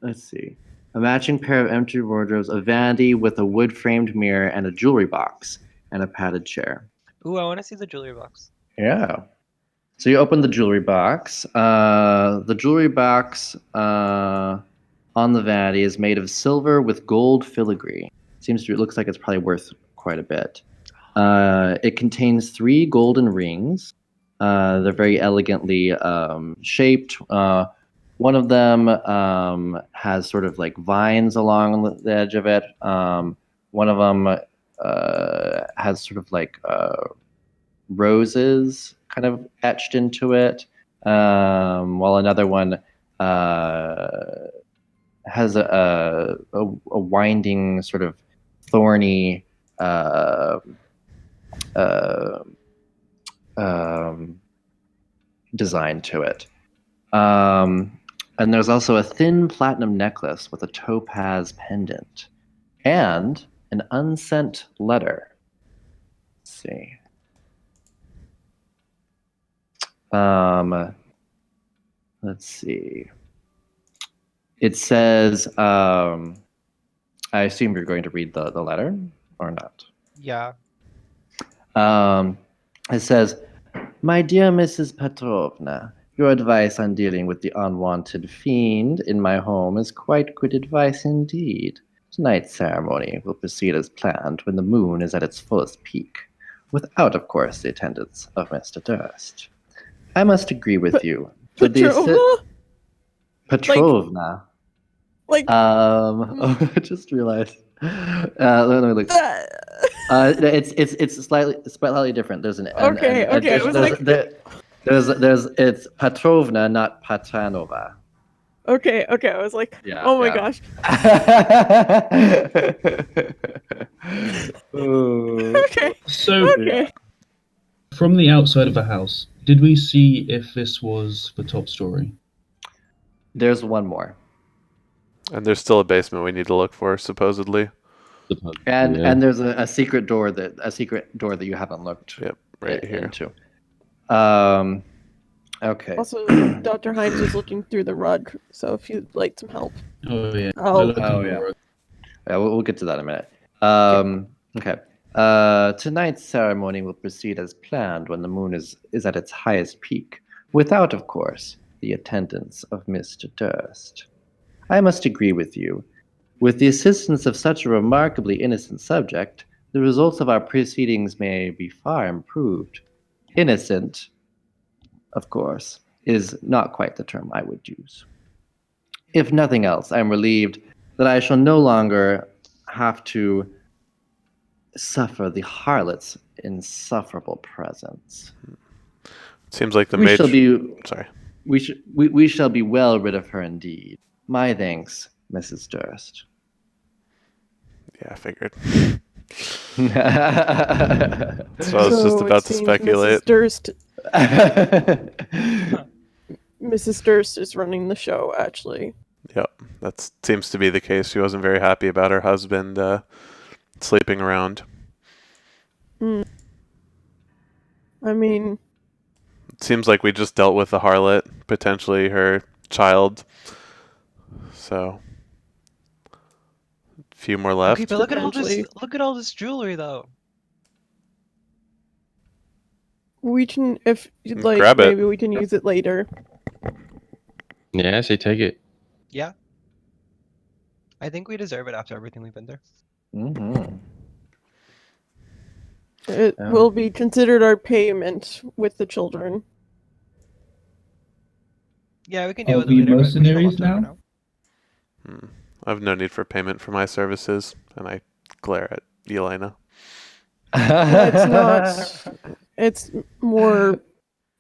Let's see. A matching pair of empty wardrobes, a vanity with a wood-framed mirror, and a jewelry box, and a padded chair. Ooh, I want to see the jewelry box. Yeah. So you open the jewelry box. The jewelry box on the vanity is made of silver with gold filigree. It looks like it's probably worth quite a bit. It contains 3 golden rings. They're very elegantly shaped. One of them has sort of like vines along the edge of it. One of them has sort of like roses kind of etched into it, while another one has a winding sort of thorny uh, design to it. And there's also a thin platinum necklace with a topaz pendant and an unsent letter. Let's see. Let's see. It says, I assume you're going to read the letter or not. Yeah. It says, "My dear Mrs. Petrovna, your advice on dealing with the unwanted fiend in my home is quite good advice indeed. Tonight's ceremony will proceed as planned when the moon is at its fullest peak, without, of course, the attendance of Mr. Durst. I must agree with you. that the Petrovna? Petrovna. Like I just realized. Let me look. It's slightly different. There's Okay, okay, I was like- there's it's Petrovna, not Patanova. okay, I was like, Yeah, oh my yeah. gosh. Ooh. Okay. So, Okay. from the outside of the house, did we see if this was the top story? There's one more, And there's still a basement we need to look for, supposedly. and Yeah. there's a secret door that you haven't looked Yep, right here. into. Okay. Also, Dr. Hines is looking through the rug, so if you'd like some help. Oh yeah. Oh. I look Oh, under yeah. the rug. Yeah, we'll get to that in a minute. Okay. Tonight's ceremony will proceed as planned when the moon is at its highest peak, without, of course, the attendance of Mr. Durst. I must agree with you. With the assistance of such a remarkably innocent subject, the results of our proceedings may be far improved. Innocent, of course, is not quite the term I would use. If nothing else, I am relieved that I shall no longer have to suffer the harlot's insufferable presence. Seems like the We shall be Sorry. we shall be well rid of her indeed. My thanks, Mrs. Durst. Yeah, I figured. That's So I was just So it about to seems speculate. Mrs. Durst is running the show, actually. Yep, that seems to be the case. She wasn't very happy about her husband sleeping around. I mean, It seems like we just dealt with the harlot, potentially her child. So, a few more left. Okay, but look at all this. Potentially. Look at all this jewelry, though. we can, if you'd like, Grab it. maybe we can use it later. Yeah, I say take it. Yeah. I think we deserve it after everything we've been through. Mhm. It Oh. will be considered our payment with the children. Yeah, we can deal Are with we it later. But we should mercenaries hold on to it now? for now. I have no need for payment for my services, and I glare at Elena. It's not. It's more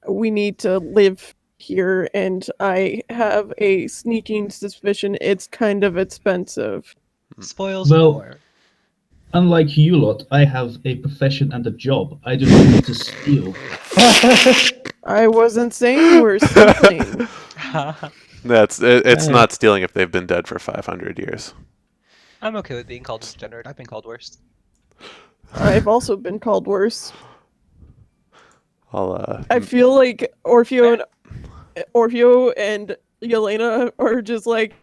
we need to live here, and I have a sneaking suspicion it's kind of expensive. Spoils Well- more. Unlike you lot, I have a profession and a job. I do not need to steal. I wasn't saying we're stealing. It's Eh. not stealing if they've been dead for 500 years. I'm okay with being called degenerate. I've been called worse. I've also been called worse. I'll I feel like Orfeo and Yelena are just like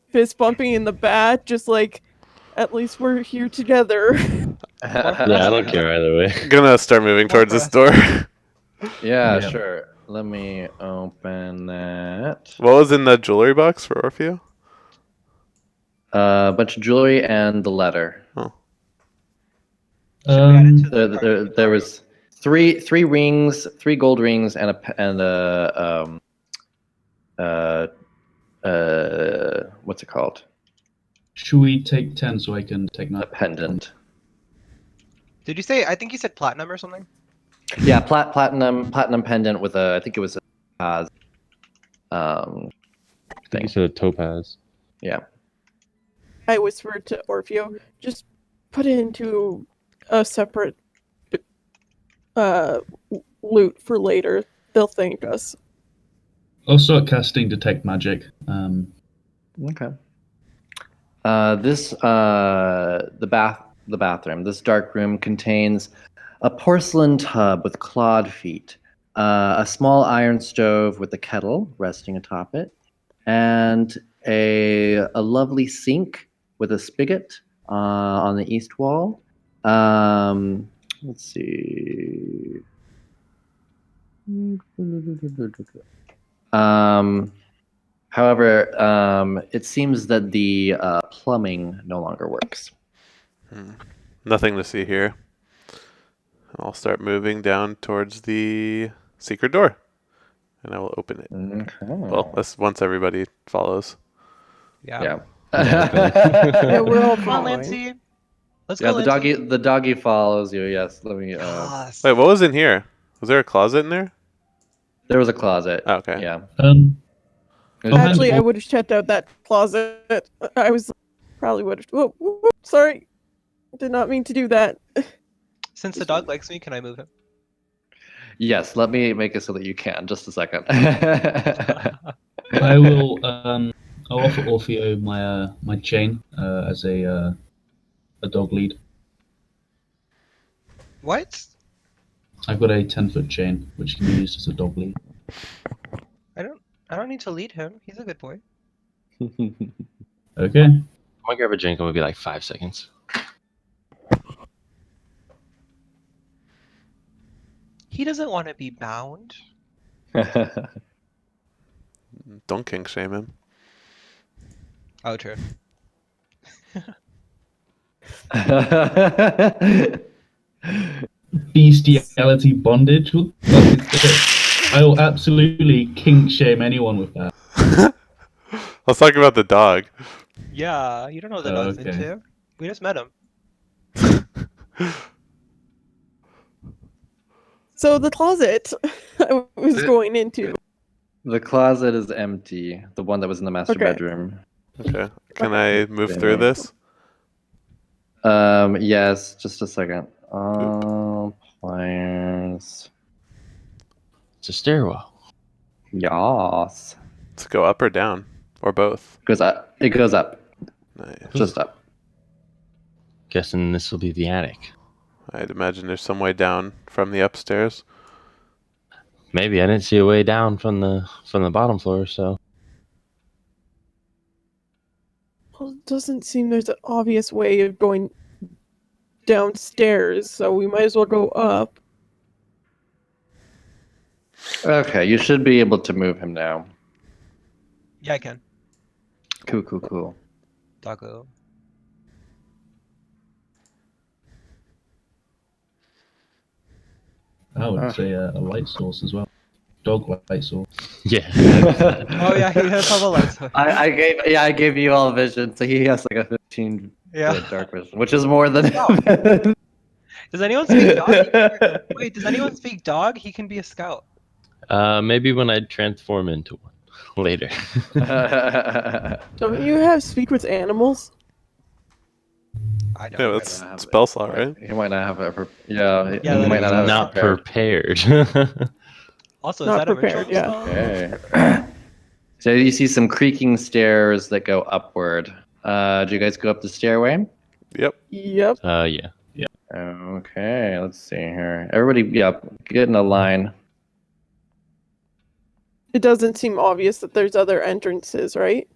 fist bumping in the back, just like at least we're here together. Yeah, I don't care either way. gonna start moving towards this door. Yeah, Yeah. sure. Let me open that. What was in the jewelry box for Orfeo? A bunch of jewelry and the letter. Oh, There was three rings, 3 gold rings, and what's it called? Should we take 10 so I can take A 9? pendant. Did you say? I think you said platinum or something. Yeah, platinum pendant with I think it was a I think thing. you said a topaz. Yeah. I whispered to Orfeo, just put it into a separate loot for later. They'll thank us. I'll start casting detect magic. Okay. The bathroom. This dark room contains a porcelain tub with clawed feet, a small iron stove with a kettle resting atop it, and a lovely sink with a spigot on the east wall. Let's see. However, it seems that the plumbing no longer works. nothing to see here. I'll start moving down towards the secret door, and I will open it. Okay. Well, that's once everybody follows. Yeah. Yeah, we're all Come on, following. Lancy. Let's Yeah, go, the Lancy. doggy follows you. Yes, let me. Yes. Wait, what was in here? Was there a closet in there? There was a closet. Oh, okay. Yeah. I'll hand Actually, I Or- would have checked out that closet. I was probably would have. Whoa, sorry, did not mean to do that. Since the dog likes me, can I move him? Yes, let me make it so that you can. Just a second. I will. I'll offer Orfeo my chain as a dog lead. What? I've got a 10-foot chain which can be used as a dog lead. I don't need to lead him. He's a good boy. Okay. I'm gonna grab a drink. I'm gonna be like 5 seconds. He doesn't want to be bound. Don't kink shame him. Oh, true. Bestiality bondage. What the fuck is this? I will absolutely kink shame anyone with that. Let's talk about the dog. Yeah, you don't know what the Oh, dog's okay. into. We just met him. So the closet I was going into. The closet is empty. The one that was in the master Okay. bedroom. Okay. Can I move through this? Yes. Just a second. Plans. It's a stairwell. Yes. Let's go up or down, or both. Goes up. It goes up. Nice. Just up. Guessing this will be the attic. I'd imagine there's some way down from the upstairs. Maybe I didn't see a way down from the bottom floor, so Well, it doesn't seem there's an obvious way of going downstairs, so we might as well go up. Okay, you should be able to move him now. Yeah, I can. Cool. Doggo. I would say a light source as well. Dog light source. yeah. Oh yeah, he has all the lights. I gave you all vision, so he has like a 15 Yeah. foot dark vision, which is more than. Does anyone speak dog? Wait, does anyone speak dog? He can be a scout. Maybe when I transform into one later. Don't you have speak with animals? I Yeah, don't. that's spell slot, right? He might not have it. Yeah, Yeah, he that might is not have it Not prepared. prepared. Also, is Not that a prepared, ritual yeah. spell? Okay. So you see some creaking stairs that go upward. Do you guys go up the stairway? Yep. Yep. Yeah. Okay, let's see here. Everybody, yeah, get in a line. It doesn't seem obvious that there's other entrances, right?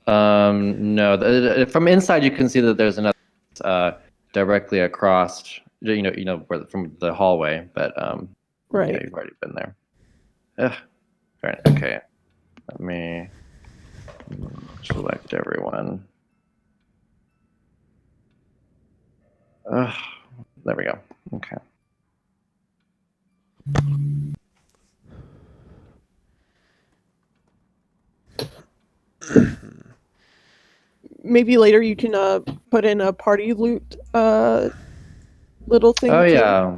No, from inside you can see that there's another directly across. From the hallway, but Right. yeah, you've already been there. Ugh. Right. Okay. Let me select everyone. Ugh. There we go. Okay. Maybe later you can put in a party loot little thing. Oh too. yeah,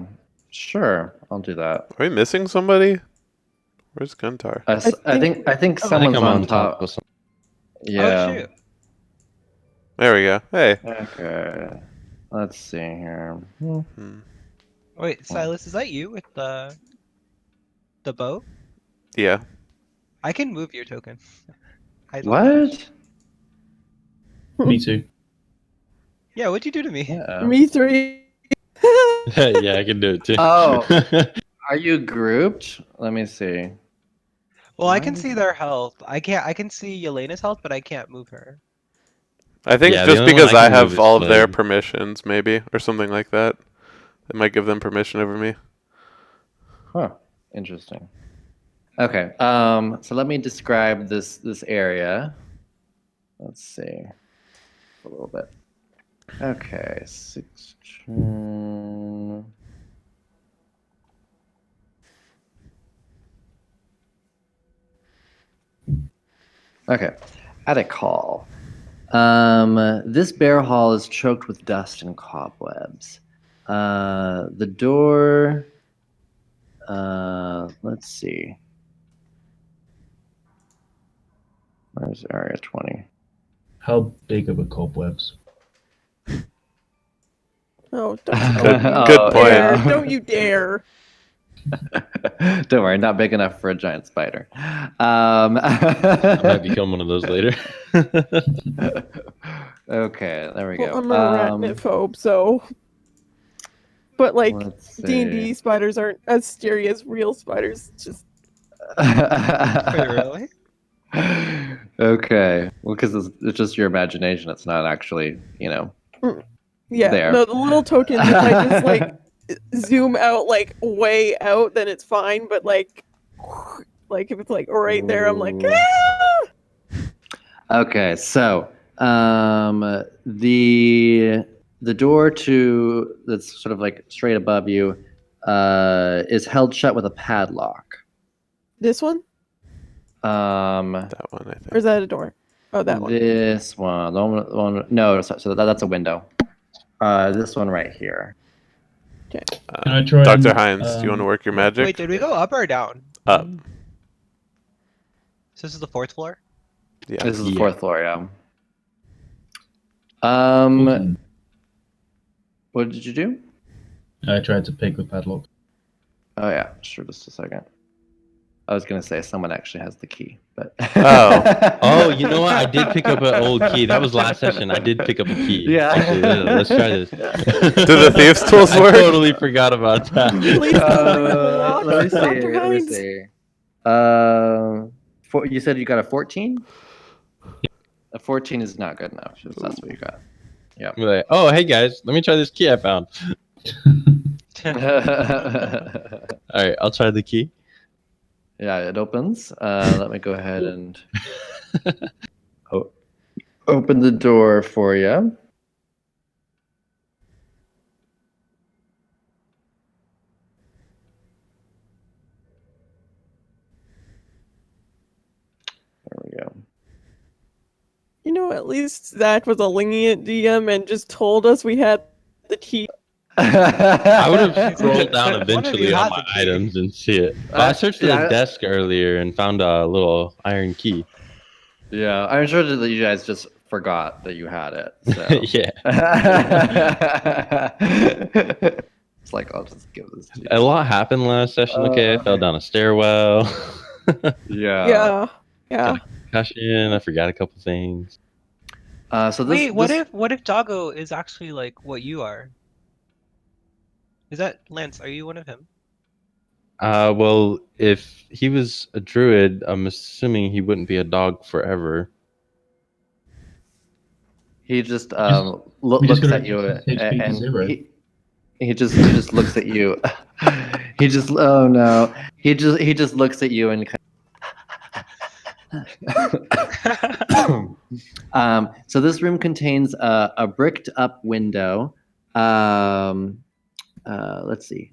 sure. I'll do that. Are we missing somebody? Where's Guntar? I think think- I think I I think someone's I'm on on top. top of some. Yeah. Oh shoot. There we go. Hey. Okay. Let's see here. Hmm. Wait, Silas, is that you with the bow? Yeah. I can move your token. I thought that. What? Me too. Yeah, what'd you do to me? Yeah. Me 3. Yeah, I can do it too. Oh. Are you grouped? Let me see. Well, I Why can did see you- their health. I can see Yelena's health, but I can't move her. I think Yeah, the just only one because I I can move have is all of their Slade. permissions, maybe, or something like that. It might give them permission over me. Huh. Interesting. Okay. So let me describe this area. Let's see. A little bit. Okay. 16. Okay. Attic hall. This bear hall is choked with dust and cobwebs. The door. Let's see. Where's area 20? How big are the cobwebs? Oh, don't Good- you good point. dare. Yeah. Don't you dare. Don't worry, not big enough for a giant spider. I might become one of those later. Okay, there we Well, go. I'm a arachnophobe, so. But like Let's D&D see. spiders aren't as scary as real spiders. It's just Wait, really? Okay, well, because it's just your imagination. It's not actually, yeah. there. No, the little tokens. If I just like zoom out like way out, then it's fine. But like if it's like right there, I'm like, Ooh. ah! Okay, so the door to that's sort of like straight above you is held shut with a padlock. This one, That one, I or think. is that a door? Oh, that one. This one, the one no, so that's a window. This one right here. Can I try Dr. and, Hines, do you want to work your magic? Wait, did we go up or down? Up. So this is the 4th floor? Yeah. This is the Yeah. 4th floor, yeah. 14? What did you do? I tried to pick the padlock. Oh yeah, sure. Just a second. I was gonna say someone actually has the key, but Oh. You know what? I did pick up an old key. That was last session. I did pick up a key. Yeah. Actually, let's try this. Do the thieves' tools I work? totally forgot about that. Please tell me the lock, let me see. Dr. Let me Hines. see. You said you got a 14? A 14 is not good enough. If that's what you got. I'm like, oh, hey guys, let me try this key I found. All right, I'll try the key. Yeah, it opens. Let me go ahead and open the door for you. There we go. You know, at least Zach was a lenient DM and just told us we had the key. I would have One scrolled down of eventually you on has my a key. items and see it. But I searched the desk earlier and found a little iron key. Yeah, I'm sure that you guys just forgot that you had it. So. Yeah. It's like, I'll just give this to A you. lot happened last session. Okay, I fell down a stairwell. Yeah. Yeah. Concussion. I forgot a couple things. So Wait, what this if Doggo is actually like what you are? Is that Lance? Are you one of him? Well, if he was a druid, I'm assuming he wouldn't be a dog forever. he just we just looks gotta at you reduce his HP to and 0. he just looks at you. He just oh no. He just looks at you and so this room contains a bricked up window. Let's see.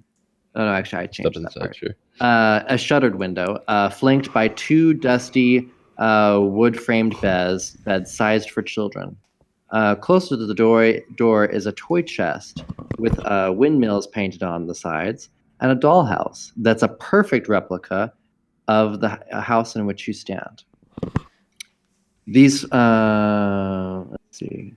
Oh no, actually I Step changed that inside, part. sure. A shuttered window, flanked by two dusty wood-framed beds sized for children. Closer to the door is a toy chest with windmills painted on the sides and a dollhouse that's a perfect replica of the house in which you stand. These, let's see.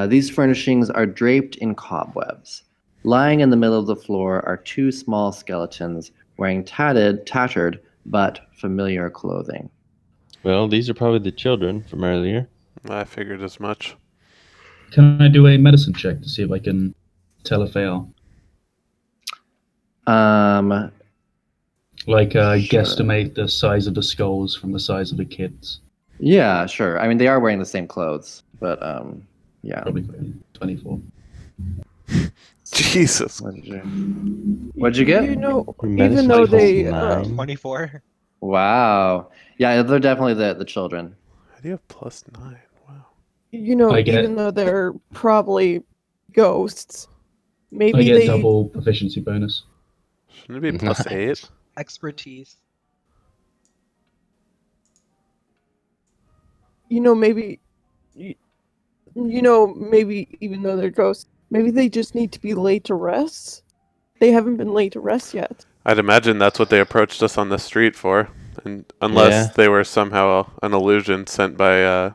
These furnishings are draped in cobwebs. Lying in the middle of the floor are two small skeletons wearing tattered but familiar clothing. Well, these are probably the children from earlier. I figured as much. Can I do a medicine check to see if I can tell if they are? Like, Sure. guesstimate the size of the skulls from the size of the kids. Yeah, sure. I mean, they are wearing the same clothes, but yeah. Probably 24. Jesus. What'd you get? You know, Medicine even though plus they 9. 24. Wow. Yeah, they're definitely the children. How do you have +9? Wow. you know, I get- even though they're probably ghosts, maybe I get they double proficiency bonus. Shouldn't it be +8? Nice. Expertise. maybe maybe even though they're ghosts, maybe they just need to be laid to rest. They haven't been laid to rest yet. I'd imagine that's what they approached us on the street for, and unless Yeah. they were somehow an illusion sent by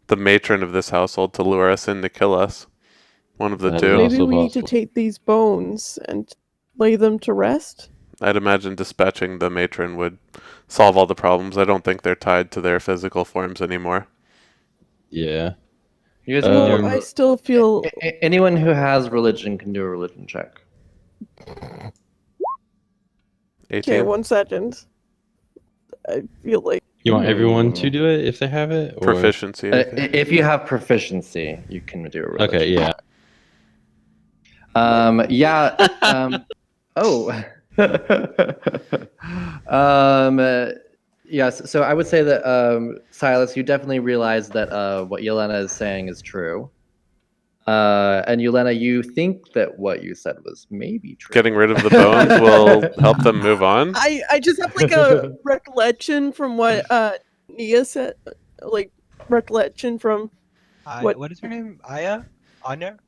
the matron of this household to lure us in to kill us. One of the That is two. also Maybe we need to possible. take these bones and lay them to rest. I'd imagine dispatching the matron would solve all the problems. I don't think they're tied to their physical forms anymore. Yeah. You guys Well, can I do still feel anyone who has religion can do a religion check. 18. okay. 1 second. I feel like You want everyone to do it if they have it? Or... Proficiency. I think. If you have proficiency, you can do a religion. Okay, yeah. Yeah. Oh. Yes. So I would say that Silas, you definitely realize that what Yelena is saying is true. And Yelena, you think that what you said was maybe true. Getting rid of the bones will help them move on. I just have like a recollection from what Nia said, like recollection from What is her name? Aya? Anya?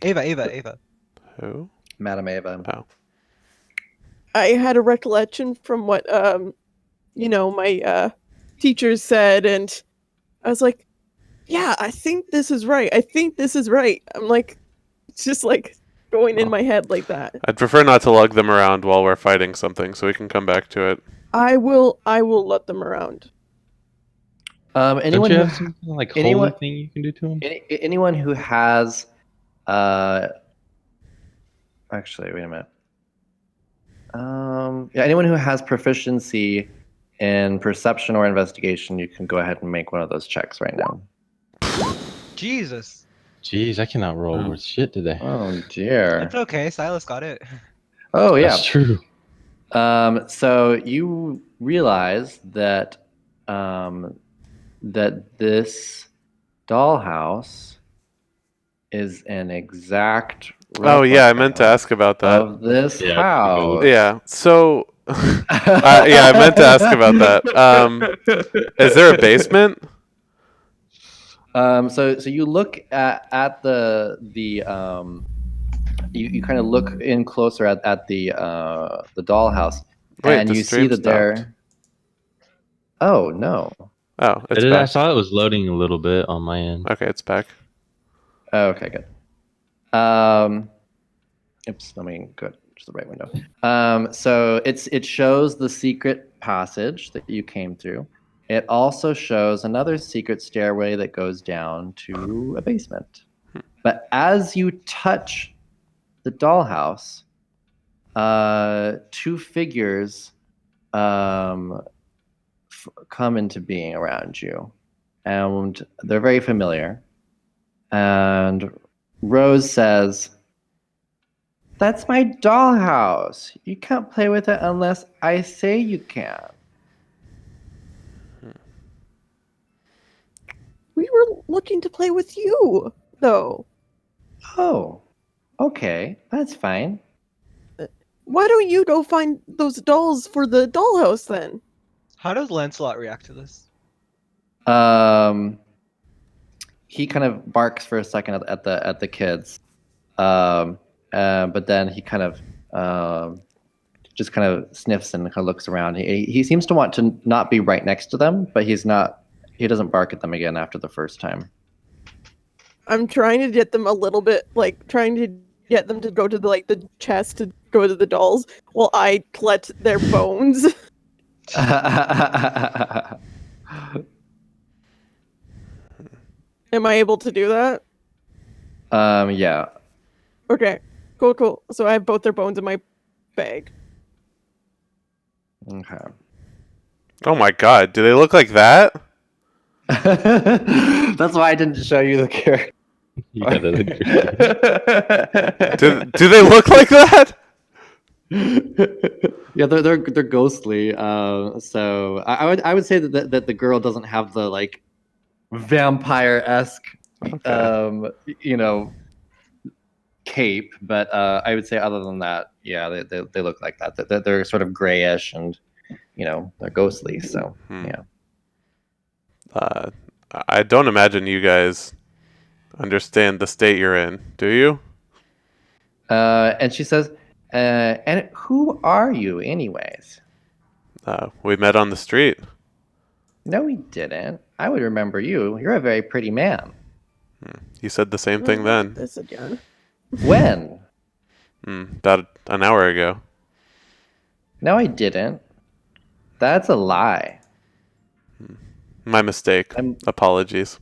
Ava. Who? Madam Ava. I had a recollection from what my teachers said, and I was like, yeah, I think this is right. I'm like, it's just like going in my head like that. I'd prefer not to lug them around while we're fighting something, so we can come back to it. I will let them around. Anyone Don't you who have some kind of like anyone- holy thing you can do to them? anyone who has actually wait a minute. Yeah, anyone who has proficiency in perception or investigation, you can go ahead and make one of those checks right now. Jesus. Jeez, I cannot roll Wow. worth shit today. Oh dear. It's okay. Silas got it. Oh yeah. That's true. So you realize that that this dollhouse is an exact Oh yeah, I meant to replica ask about that. of this Yeah, house. Yeah. So, yeah, I meant to ask about that. Is there a basement? So you look at you kind of look in closer at the dollhouse, Wait, and the you see stream that stopped. there. Oh no. Oh, it's I back. saw it was loading a little bit on my end. Okay, it's back. Oh, okay, good. Oops, let me go to the right window. So it shows the secret passage that you came through. It also shows another secret stairway that goes down to a basement. But as you touch the dollhouse, two figures come into being around you, and they're very familiar. And Rose says, "That's my dollhouse. You can't play with it unless I say you can." We were looking to play with you, though. Oh, okay, that's fine. Why don't you go find those dolls for the dollhouse then? How does Lancelot react to this? Um, he kind of barks for a second at the kids, but then he kind of just kind of sniffs and kind of looks around. He seems to want to not be right next to them, but he's not. He doesn't bark at them again after the first time. I'm trying to get them a little bit, like, trying to get them to go to the chest to go to the dolls while I collect their bones. Am I able to do that? Yeah. Okay, cool. So I have both their bones in my bag. Okay. Oh my god, do they look like that? That's why I didn't show you the character. Yeah, that looked Do they look like that? Yeah, they're ghostly. So I would say that the girl doesn't have the like vampire-esque Okay. you know cape, but I would say other than that, yeah, they look like that. They're sort of grayish and they're ghostly. So yeah. Uh, I don't imagine you guys understand the state you're in, do you? And she says, "And who are you, anyways?" We met on the street. No, we didn't. I would remember you. You're a very pretty man. You said the same Oh, thing look at then. this again. When? About an hour ago. No, I didn't. That's a lie. My mistake. I'm- Apologies.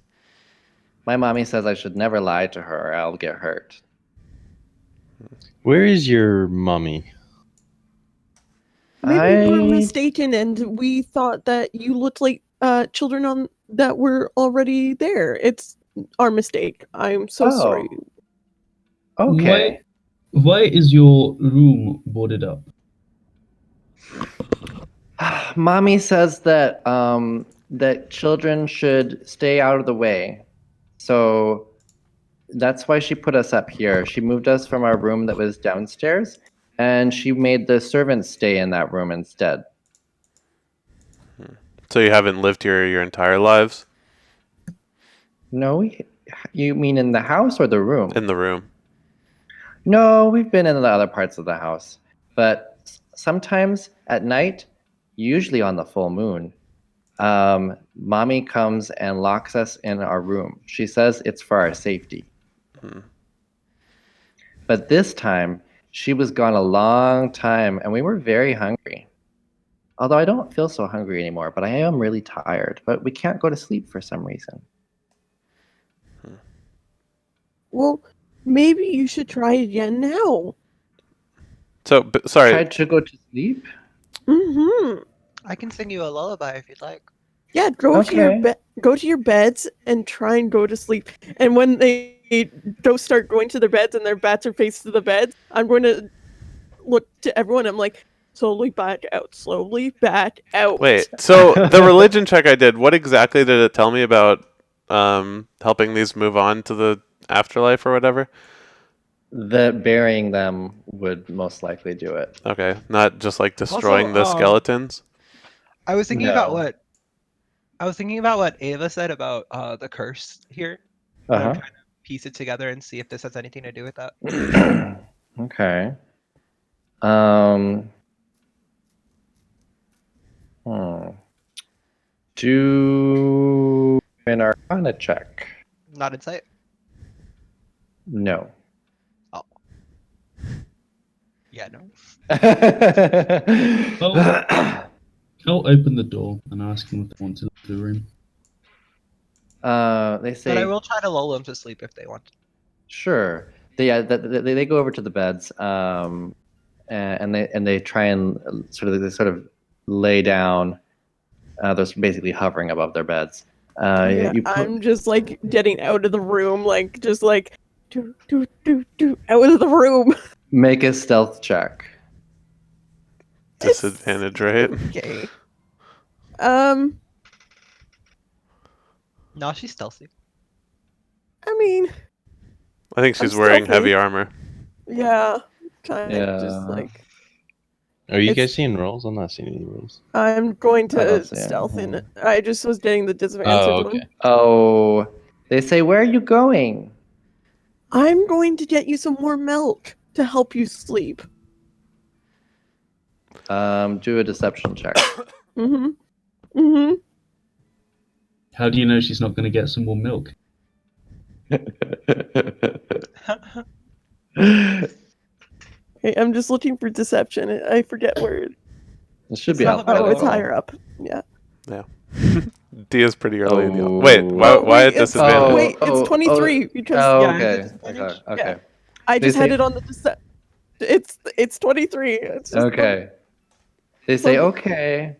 My mommy says I should never lie to her or I'll get hurt. Where is your mummy? Maybe we're I mistaken, and we thought that you looked like children on that were already there. It's our mistake. I'm so sorry. Okay. Why is your room boarded up? Mommy says that children should stay out of the way. So that's why she put us up here. She moved us from our room that was downstairs, and she made the servants stay in that room instead. So you haven't lived here your entire lives? No, you mean in the house or the room? In the room. No, we've been in the other parts of the house. But sometimes at night, usually on the full moon, mommy comes and locks us in our room. She says it's for our safety. But this time, she was gone a long time and we were very hungry. Although I don't feel so hungry anymore, but I am really tired. But we can't go to sleep for some reason. Well, maybe you should try again now. So, sorry. Tried to go to sleep? Mm-hmm. I can sing you a lullaby if you'd like. Yeah, go to your Okay. go to your beds and try and go to sleep. And when they don't start going to their beds and their bats are faced to the beds, I'm going to look to everyone. I'm like, slowly back out, slowly back out. Wait, so the religion check I did, what exactly did it tell me about helping these move on to the afterlife or whatever? That burying them would most likely do it. Okay, not just like destroying the Also, skeletons? I was thinking No. about what I was thinking about what Ava said about the curse here. And I'm Uh trying to piece it together and see if this has anything to do with that. huh. Okay. Um. Hmm. Do an Arcana check. Not insight. No. Oh. Yeah, no. I'll open the door and ask them if they want to leave the room. They But I say will try to lull them to sleep if they want. sure. They go over to the beds, and they try and sort of lay down. They're basically hovering above their beds. Yeah, You I'm just like getting out of the room, like just like out of the room. make a stealth check. Disadvantage, right? Okay. No, she's stealthy. I mean, I think she's I'm wearing stealthy. heavy armor. yeah, kind of just Yeah. like Are you It's- guys seeing rolls? I'm not seeing any rolls. I'm going I don't to see it. stealth in it. I just was getting the disadvantage Oh, one. okay. Oh, they say, where are you going? I'm going to get you some more milk to help you sleep. Do a deception check. Mm-hmm. Mm-hmm. How do you know she's not going to get some more milk? It Okay, I'm just looking for deception. I forget where. should It's be not alphabetical. Oh, it's higher up. Yeah. D is pretty early. Oh. Wait, why Oh, why wait, a it's- disadvantage? wait, it's 23 because Oh, Yeah, okay. it's a disadvantage. Okay. I They just had say- it on the It's 23. It's just Okay. They say, okay.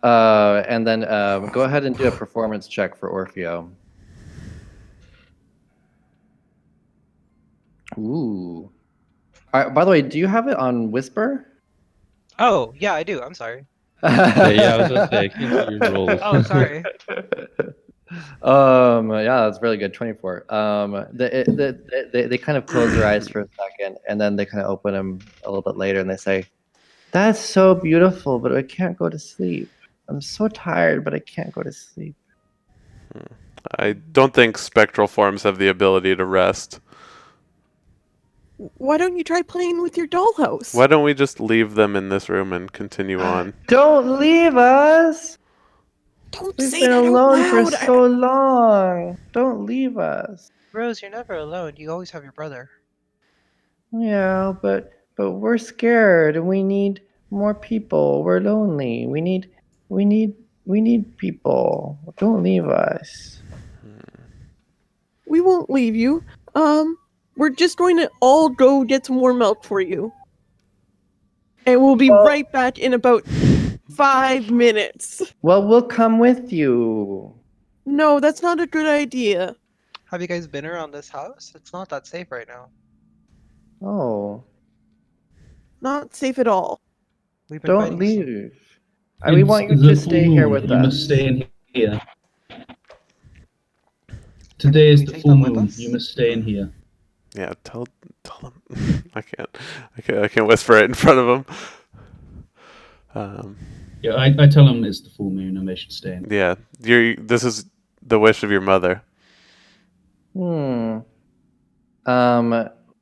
And then go ahead and do a performance check for Orfeo. Ooh. By the way, do you have it on Whisper? Oh, yeah, I do. I'm sorry. Yeah, I was gonna say I can't see your rolls. Oh, sorry. Yeah, that's really good. 24. They kind of close their eyes for a second, and then they kind of open them a little bit later, and they say, "That's so beautiful, but I can't go to sleep. I'm so tired, but I can't go to sleep." I don't think spectral forms have the ability to rest. Why don't you try playing with your dollhouse? Why don't we just leave them in this room and continue on? Don't leave us. Don't We've say been that out alone for loud. so long. Don't leave us. Rose, you're never alone. You always have your brother. Yeah, but we're scared and we need more people. We're lonely. We need people. Don't leave us. We won't leave you. We're just going to all go get some more milk for you. And we'll be Well- right back in about 5 minutes. Well, we'll come with you. No, that's not a good idea. Have you guys been around this house? It's not that safe right now. Oh, Not safe at all. We've been don't fighting. leave. We want you It's the to stay full here moon. with You us. must stay in here. Today is we the take full them with moon. us? You must stay in here. Yeah, tell them. I can't whisper it in front of them. Yeah, I tell them it's the full moon and they should stay in. Yeah, this is the wish of your mother.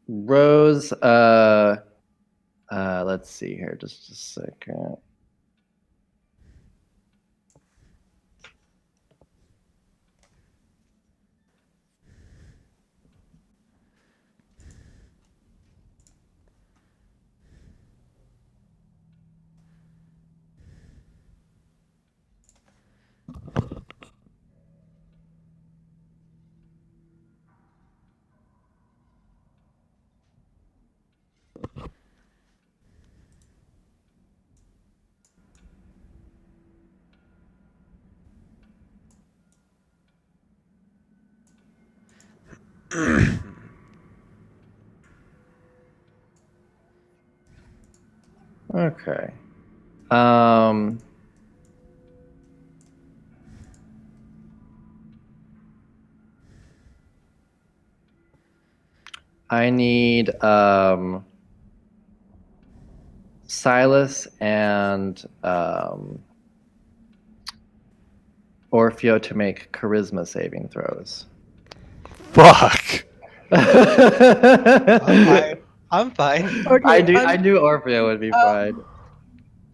Rose, let's see here, just a second. Okay. I need Silas and Orfeo to make charisma saving throws. Fuck. I'm fine. I'm fine. Okay, I knew Orfeo would be fine.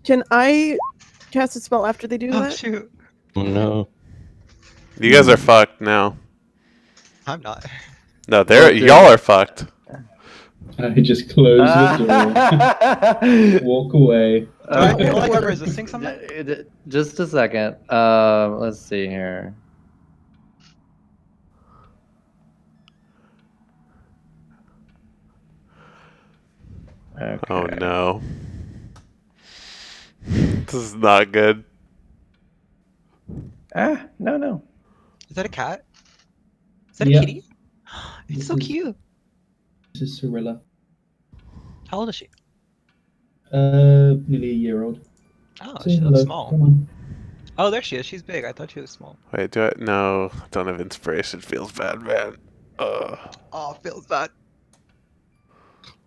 can I cast a spell after they do Oh that? shoot. Oh no. You guys are fucked now. I'm not. No, Well, y'all are fucked. I just close the door, walk away. Do I feel Okay. like I'm resisting something? Just a second. Let's see here. Okay. Oh no. This is not good. No. Is that a cat? Is that Yeah. a kitty? It's so cute. This is Cirilla. How old is she? Nearly a year old. Oh, Say she hello. looks small. Come on. Oh, there she is. She's big. I thought she was small. Wait, do I? No, don't have inspiration. Feels bad, man. Oh, feels bad.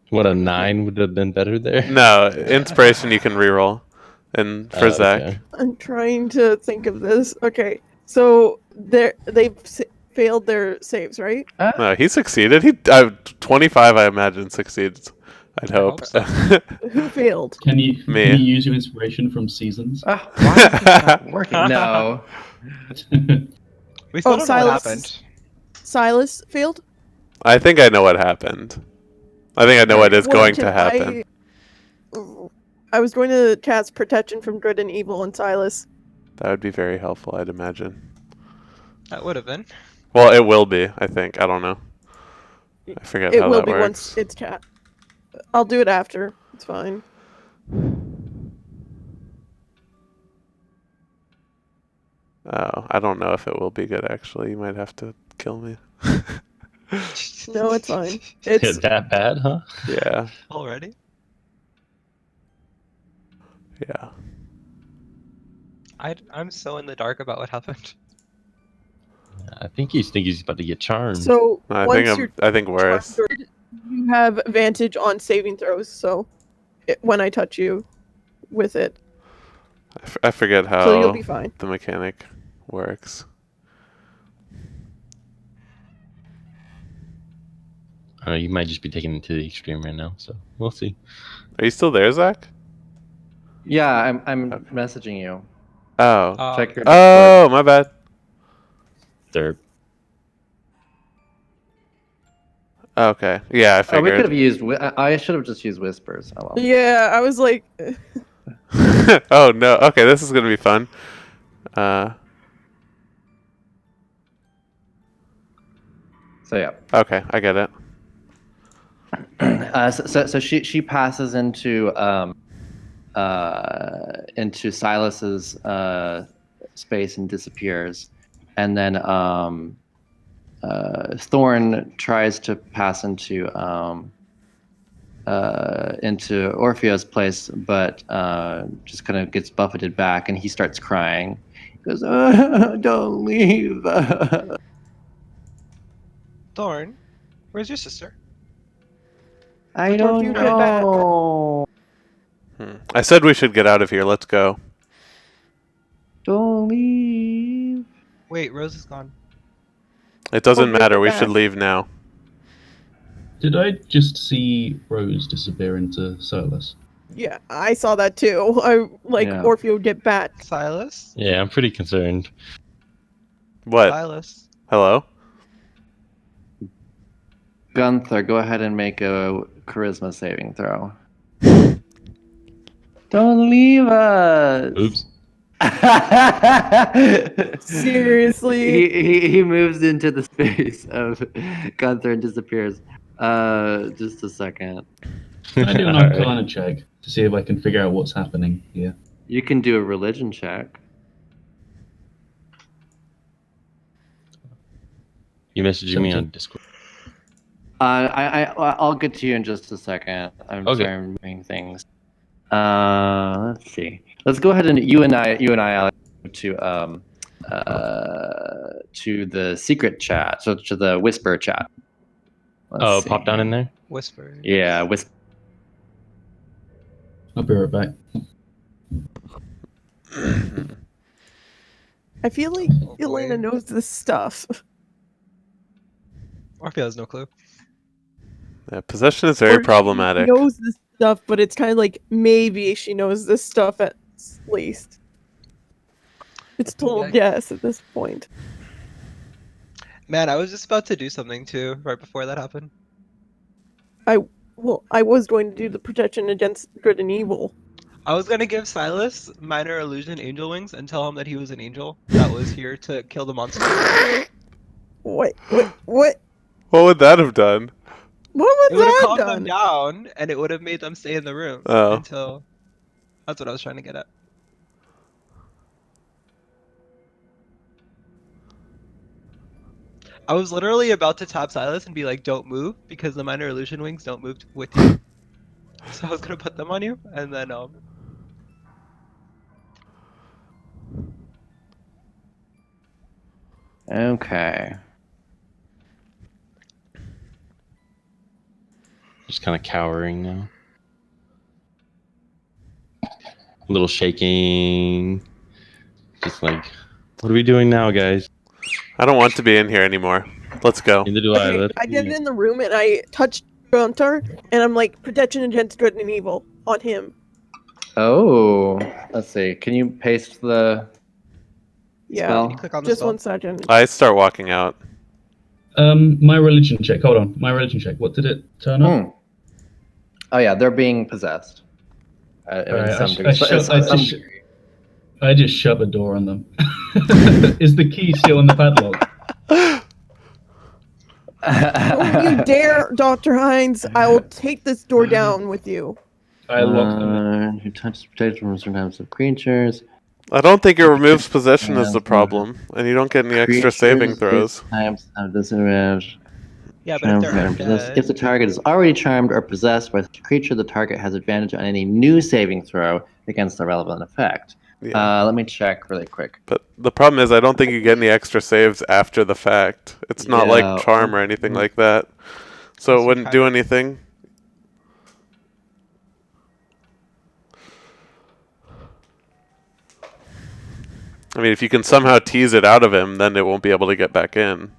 What, a 9 would have been better there? No, inspiration you can reroll. And for Zach. Okay. I'm trying to think of this. Okay, so they've failed their saves, right? No, he succeeded. 25, I imagine, succeeds. I'd hope. hope so. Who failed? Can you Me. can you use your inspiration from seasons? Why is this not working? No. We still don't know Silas. what happened. Silas failed. I think I know what happened. I think I know what is Well, going can to happen. I was going to cast protection from good and evil on Silas. That would be very helpful, I'd imagine. That would have been. Well, it will be, I think. I don't know. I forget It how will that be works. once it's cat. I'll do it after. It's fine. Oh, I don't know if it will be good, actually. You might have to kill me. No, it's fine. Is It's that bad, huh? Yeah, Already? yeah. I'm so in the dark about what happened. I think he's about to get charmed. so I once think you're I think worse. charmed, you have advantage on saving throws. So when I touch you with it, I forget so you'll how be fine. the mechanic works. I don't know, you might just be taking it to the extreme right now, so we'll see. Are you still there, Zach? Yeah, I'm Okay. messaging you. Oh. Check your Discord. Oh, my bad. They're Okay. Yeah, I Oh, we could figured. have used. I should have just used whispers. Oh, well. Yeah, I was like, Oh no. Okay, this is gonna be fun. So yeah. Okay, I get it. So she passes into Silas's space and disappears, and then Thorn tries to pass into Orpheo's place, but just kind of gets buffeted back, and he starts crying. He goes, "Don't leave." Thorn, where's your sister? I Or if don't you get back. know. I said we should get out of here. Let's go. Don't leave. Wait, Rose is gone. It doesn't We'll matter. get We back. should leave now. Did I just see Rose disappear into Silas? yeah, I saw that too. I like Yeah. Orfeo get back. Silas? yeah, I'm pretty concerned. What? Silas. Hello? Gunther, go ahead and make a charisma saving throw. Don't leave us. Oops. Seriously. He moves into the space of Gunther and disappears. Just a second. Can I do an Alright. Arcana check to see if I can figure out what's happening here? You can do a religion check. You messaged me 17. on Discord. I'll get to you in just a second. I'm Okay. sorry, I'm moving things. Let's see. Let's go ahead and you and I, Alex, to the secret chat, so to the whisper chat. Let's see. Pop down in there? Whisper. Yeah, whisper. I'll be right back. I feel like Oh, boy. Elena knows this stuff. boy. knows this stuff. Orpheus has no clue. Yeah, possession is very Or she problematic. knows this stuff, but it's kind of like maybe she knows this stuff at least. It's total Yeah. guess at this point. Man, I was just about to do something too, right before that happened. Well, I was going to do the protection against good and evil. I was gonna give Silas minor illusion angel wings and tell him that he was an angel that was here to kill the monster. What? What What would that have done? It would have was that calmed them done? down, and it would have made them stay in the room Oh. until. That's what I was trying to get at. I was literally about to tap Silas and be like, "Don't move," because the minor illusion wings don't move with you. So I was gonna put them on you, and then Okay. Just kind of cowering now. A little shaking. Just like, what are we doing now, guys? I don't want to be in here anymore. Let's go. Neither do I. Okay, Let's I get leave. in the room and I touch Gunter, and I'm like, protection against good and evil on him. Oh, let's see. Can you paste the Yeah, spell? can you click on the just spell? 1 second. I start walking out. My religion check. Hold on. My religion check. What did it turn up? Hmm. Oh yeah, they're being possessed. In Alright, some I degree. just- I just shut the door on them. Is the key still in the padlock? Don't you dare, Dr. Hines! I will take this door down with you. I locked them. Who touches protected from certain types of creatures. I don't think it removes possession is the problem, and you don't get any extra saving throws. Types of disadvantage. Yeah, but if they're undead, If the target is already charmed or possessed by the creature, the target has advantage on any new saving throw against the relevant effect. Yeah. Let me check really quick. But the problem is I don't think you get any extra saves after the fact. It's not Yeah. like charm or anything like that. So it wouldn't do anything. I mean, if you can somehow tease it out of him, then it won't be able to get back in.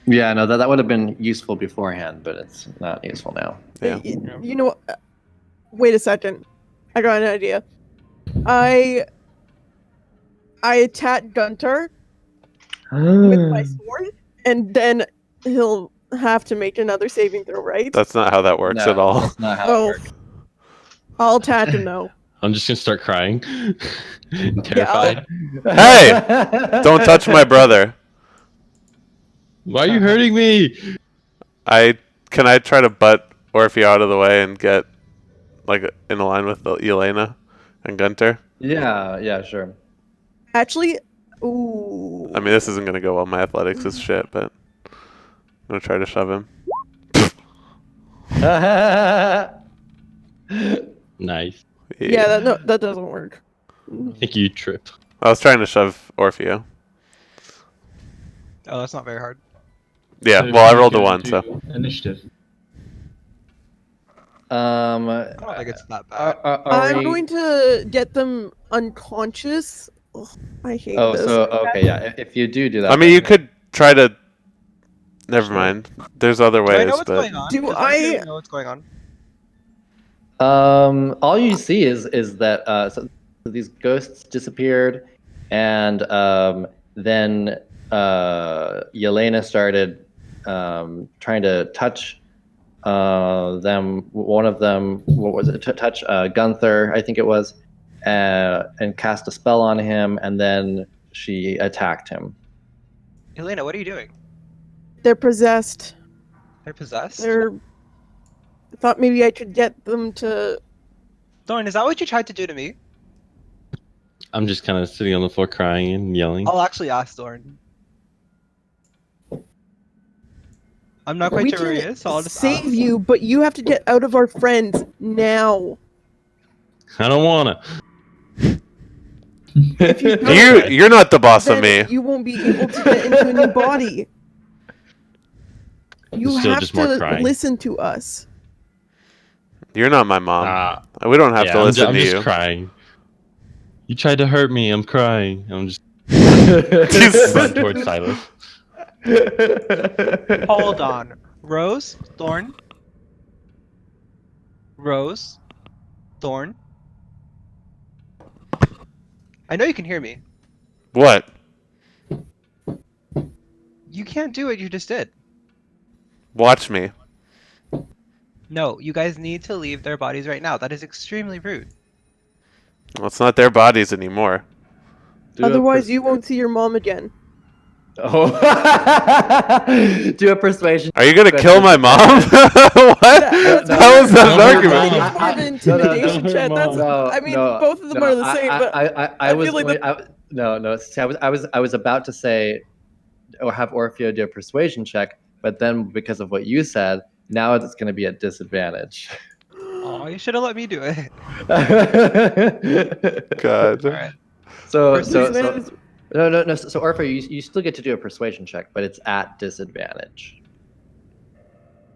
Yeah, no, that would have been useful beforehand, but it's not useful now. Yeah. You know what? Wait a second. I got an idea. I attack Gunter with my sword, and then he'll have to make another saving throw, right? That's not how that works at all. That's not how Oh. it works. I'll attack him though. I'm just gonna start crying. Terrified. Hey! Don't touch my brother. Why are you hurting me? Can I try to butt Orphe out of the way and get like in line with Elena and Gunter? Yeah, sure. Actually, ooh. I mean, this isn't gonna go well. My athletics is shit, but I'm gonna try to shove him. Nice. Yeah, that doesn't work. I think you trip. I was trying to shove Orpheus. oh, that's not very hard. Yeah, So well, I you rolled a go 1, to so. Initiative. I don't think it's that bad. I'm going to get them unconscious. Ugh, I hate this. Okay, yeah. If you do that, I mean, you then- could try to. Never mind. There's other Do I ways, know what's but going on? Do 'Cause I- don't know what's going on. All you see is that so these ghosts disappeared, and then Yelena started trying to touch them. One of them, what was it? Touch Gunther, I think it was, and cast a spell on him, and then she attacked him. Elena, what are you doing? They're possessed. They're possessed? I thought maybe I could get them to. Thorn, is that what you tried to do to me? I'm just kind of sitting on the floor crying and yelling. I'll actually ask Thorn. I'm not quite We sure where he can is, so I'll just save ask. you, but you have to get out of our friends now. I don't wanna. If you don't, you're not the boss of then me. you won't be able to get into a new body. You Still have just more to crying. listen to us. You're not my mom. Ah, We don't have yeah, to listen I'm to just you. crying. You tried to hurt me. I'm crying. I'm just. Run towards Silas. Hold on. Rose, Thorn. Rose, Thorn. I know you can hear me. What? You can't do what you just did. Watch me. No, you guys need to leave their bodies right now. That is extremely rude. Well, it's not their bodies anymore. Otherwise, you won't see your mom again. Oh. Do a persuasion. Are you gonna check kill my with mom? What? That's How is that an no, argument? I think it's more of an intimidation no, chat. That's. No, I mean, no, both of them no, are the same, but I I was feel like going, no. See, I was about to say, or have Orfeo do a persuasion check, but then because of what you said, now it's going to be at disadvantage. Oh, you should have let me do it. God. All right. So disadvantage. no. So Orfeo, you still get to do a persuasion check, but it's at disadvantage.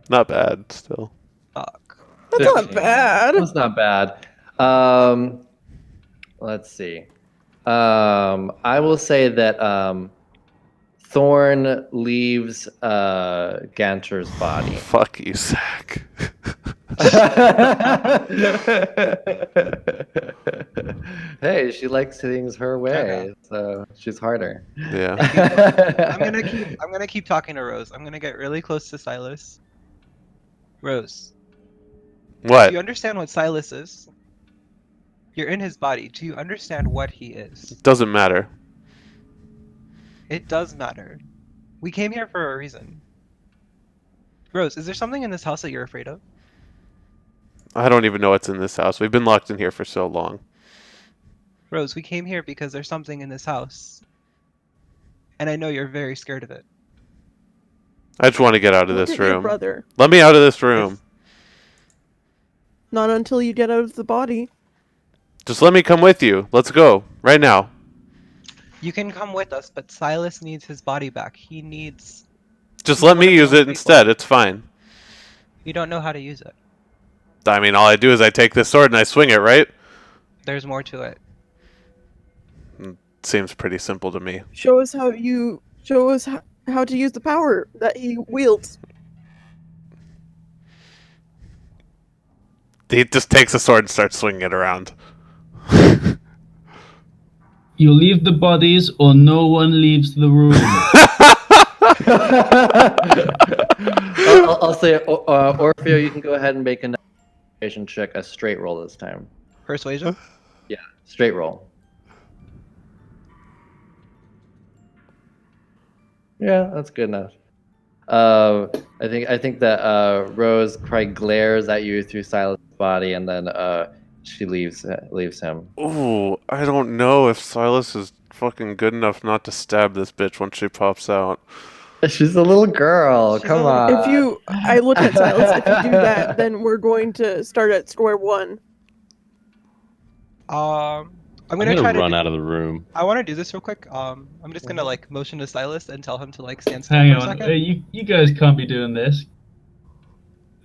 Not bad, still. Fuck. That's not 15. bad. That's not bad. Let's see. I will say that Thorn leaves Ganter's body. Fuck you, Zach. Hey, she likes things her way, Okay. so she's harder. Yeah. I'm gonna keep talking to Rose. I'm gonna get really close to Silas. Rose, do What? you understand what Silas is? You're in his body. Do you understand what he is? Doesn't matter. It does matter. We came here for a reason. Rose, is there something in this house that you're afraid of? I don't even know what's in this house. We've been locked in here for so long. Rose, we came here because there's something in this house. And I know you're very scared of it. I just want to get out of Look this at your room. brother. Let me out of this room. Not until you get out of the body. Just let me come with you. Let's go. Right now. You can come with us, but Silas needs his body back. He needs... Just He's let one me of use those it people. instead. It's fine. You don't know how to use it. I mean, all I do is I take this sword and I swing it, right? There's more to it. Seems pretty simple to me. Show us how to use the power that he wields. He just takes a sword and starts swinging it around. You leave the bodies, or no one leaves the room. I'll say, Orfeo, you can go ahead and make a persuasion check, a straight roll this time. Persuasion? Yeah, straight roll. Yeah, that's good enough. I think that Rose probably glares at you through Silas' body, and then she leaves him. Ooh, I don't know if Silas is fucking good enough not to stab this bitch when she pops out. She's a little girl. She's a Come little- on. I look at Silas. If you do that, then we're going to start at square one. I'm I'm gonna gonna try to run do- out of the room. I want to do this real quick. I'm just gonna like motion to Silas and tell him to like stand still Hang for a on. second. You guys can't be doing this.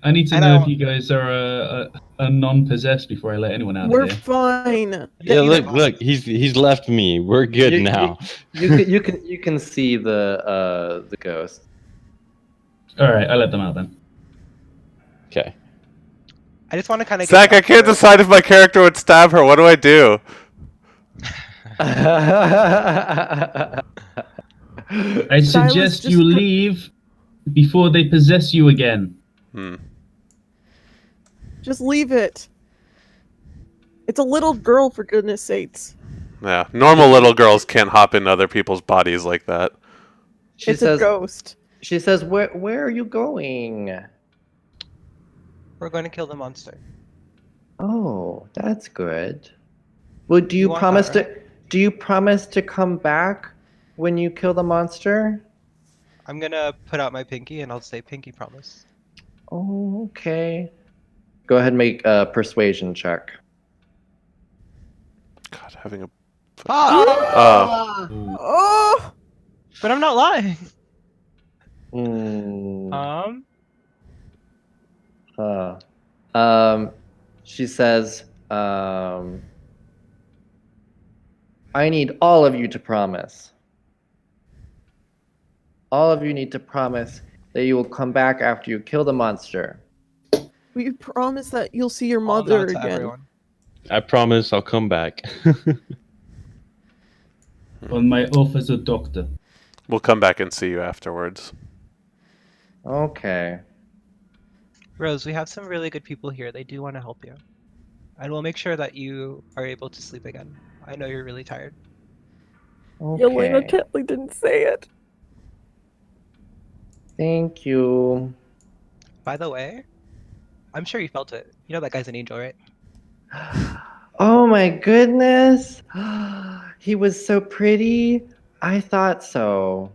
I need to And know I if you guys are non-possessed before I let anyone out We're of here. fine. Yeah, he's look, fine. look, he's left me. We're good You- now. You can see the ghost. All right, I let them out then. Okay. I just want to kind of. Zach, I can't decide if my character would stab her. What do I do? I Silas, suggest just you leave before they possess you again. Just leave it. It's a little girl, for goodness sakes. Yeah, normal little girls can't hop into other people's bodies like that. She It's says, a ghost. She says, where are you going? We're going to kill the monster. Oh, that's good. Well, do you want promise that, to do you promise to come back when you kill the monster? I'm gonna put out my pinky and I'll say pinky promise. Oh, okay. Go ahead and make a persuasion check. God, having a... Ah! Oh, Oh! But I'm not lying. Hmm. She says, I need all of you to promise. All of you need to promise that you will come back after you kill the monster. We promise that you'll see your I'll mother nod to again. everyone. I promise I'll come back. On my oath as a doctor. We'll come back and see you afterwards. Okay. Rose, we have some really good people here. They do want to help you. And we'll make sure that you are able to sleep again. I know you're really tired. Yelena Okay. Tetley didn't say it. Thank you. By the way, I'm sure you felt it. You know that guy's an angel, right? Oh my goodness. He was so pretty. I thought so.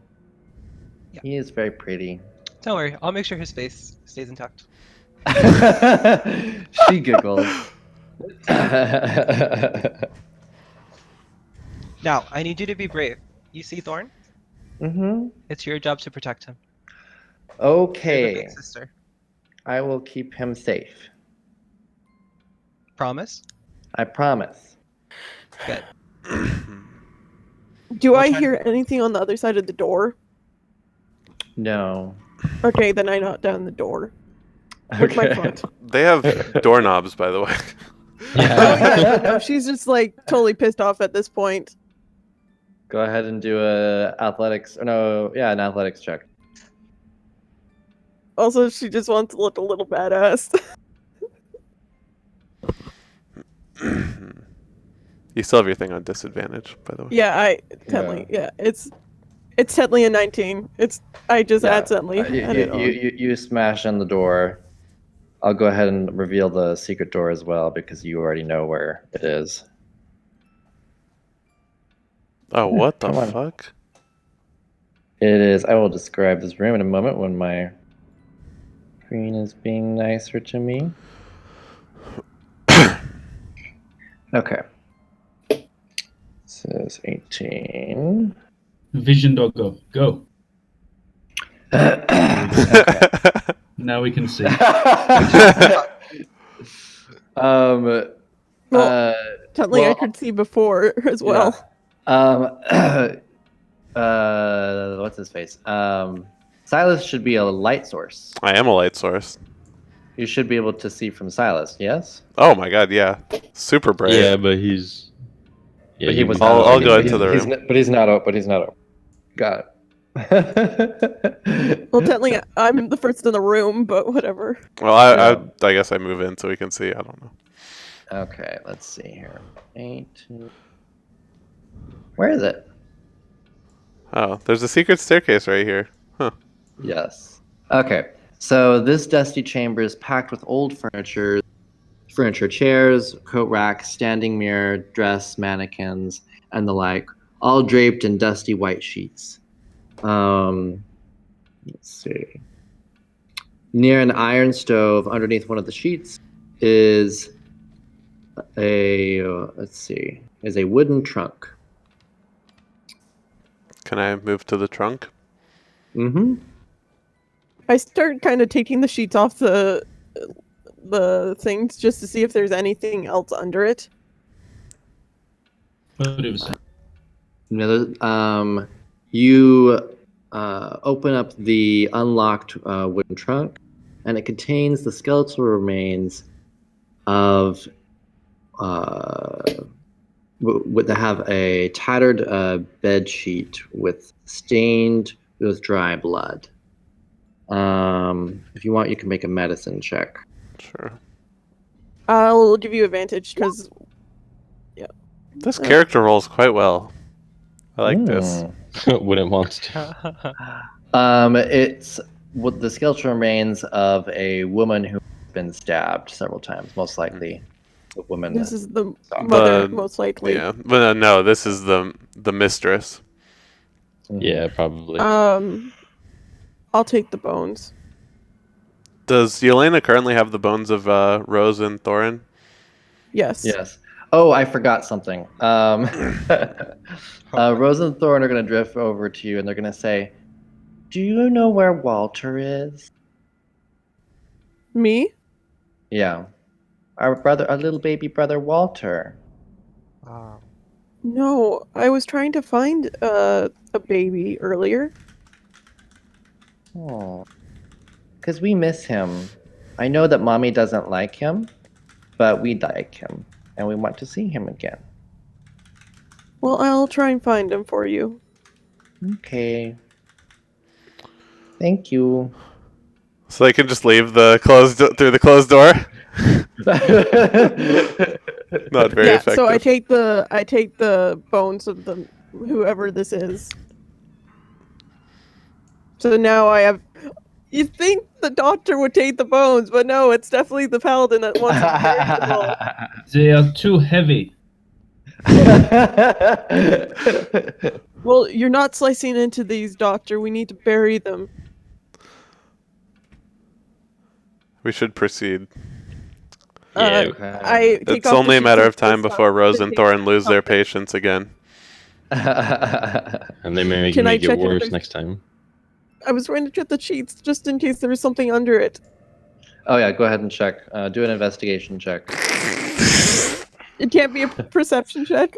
Yeah. He is very pretty. Don't worry, I'll make sure his face stays intact. She giggled. Now, I need you to be brave. You see Thorn? Mm-hmm. It's your job to protect him. You're the Okay. big sister. I will keep him safe. Promise? I promise. Good. Do We'll I try to- hear anything on the other side of the door? No. Okay, then I knock down the door with my Okay. foot. They have doorknobs, by the way. Oh yeah, no, she's just like totally pissed off at this point. Go ahead and do an athletics check. Also, she just wants to look a little badass. You still have your thing on disadvantage, by the way. Yeah, it's Tetley a 19. I just Yeah, accidentally had it on. You smash in the door. I'll go ahead and reveal the secret door as well because you already know where it is. Oh, what the Come on. fuck? It is. I will describe this room in a moment when my screen is being nicer to me. Okay. This is 18. Vision doggo, go. Okay. Now we can see. um. Well, Tetley I well, could see before as well. What's his face? Silas should be a light source. I am a light source. You should be able to see from Silas, yes? Oh my god, yeah. Super bright. Yeah, but he's. Yeah, But he was I'll- not I'll open. go He's- into the he's room. n- But he's not open. But he's not open. Got it. Well, Tetley, I'm the first in the room, but whatever. Well, I guess I move in so we can see. I don't know. Okay, let's see here. 18. Where is it? Oh, there's a secret staircase right here. Huh. Yes. Okay. So this dusty chamber is packed with old furniture, chairs, coat racks, standing mirror, dress, mannequins, and the like, all draped in dusty white sheets. Let's see. Near an iron stove, underneath one of the sheets, is a wooden trunk. Can I move to the trunk? Mm-hmm. I start kind of taking the sheets off the things just to see if there's anything else under it. But it was You open up the unlocked wooden trunk, and it contains the skeletal remains of that have a tattered bed sheet stained with dry blood. If you want, you can make a medicine check. Sure. I'll give you advantage because This character rolls quite well. I like this. Wouldn't want to. It's the skeletal remains of a woman who's been stabbed several times, most likely the woman. this is the mother, most likely. Yeah, but no, this is the mistress. Yeah, probably. I'll take the bones. Does Yelena currently have the bones of Rose and Thorin? Yes. Yes. Oh, I forgot something. Rose and Thorn are going to drift over to you, and they're going to say, "Do you know where Walter is?" Me? Yeah, our little baby brother Walter. No, I was trying to find a baby earlier. Oh, because we miss him. I know that mommy doesn't like him, but we like him, and we want to see him again. Well, I'll try and find him for you. Okay. Thank you. So they can just leave the through the closed door. Not very Yeah, so effective. I take the bones of the whoever this is. So now I have. You think the doctor would take the bones, but no, it's definitely the paladin that wants to bury them all. They are too heavy. Well, you're not slicing into these, doctor. We need to bury them. We should proceed. Yeah. I take It's off only a the matter sheets of time and before Rose and Thorin lose their something. patience again. And they may Can I make it check if worse there's- next time. I was going to check the sheets just in case there was something under it. Oh yeah, go ahead and check. Do an investigation check. It can't be a perception check.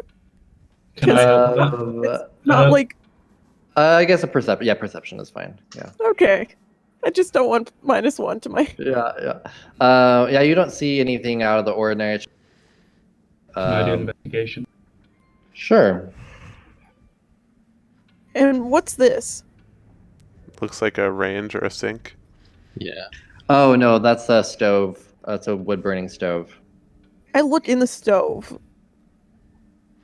Can I help with that? Uh, Not like I guess a perception. Yeah, perception is fine. Yeah. okay. I just don't want -1 to my. Yeah. Yeah. You don't see anything out of the ordinary. Can I do an investigation? Sure. And what's this? Looks like a range or a sink. Yeah. Oh no, that's a stove. That's a wood burning stove. I look in the stove.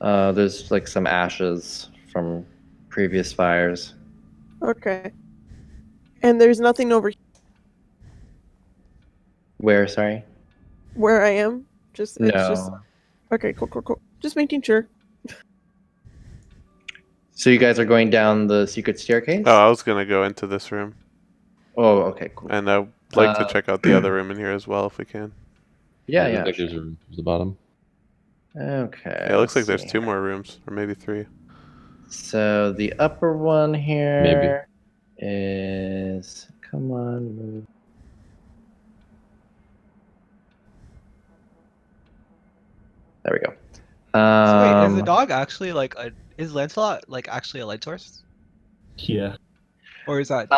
There's like some ashes from previous fires. Okay. And there's nothing over Where? Sorry. where I am. It's just No. okay. Cool. Just making sure. So you guys are going down the secret staircase? Oh, I was gonna go into this room, Oh, okay, cool. and I'd like to Uh, check out the other room in here as well if we can. Yeah, It yeah. looks like there's a room towards the bottom. Okay. Yeah, it looks like let's there's see 2 here. more rooms, or maybe 3. So the upper one here is. Come on, move. There we go. So wait, is the dog actually like a? Is Lancelot like actually a light source, Yeah. or is that?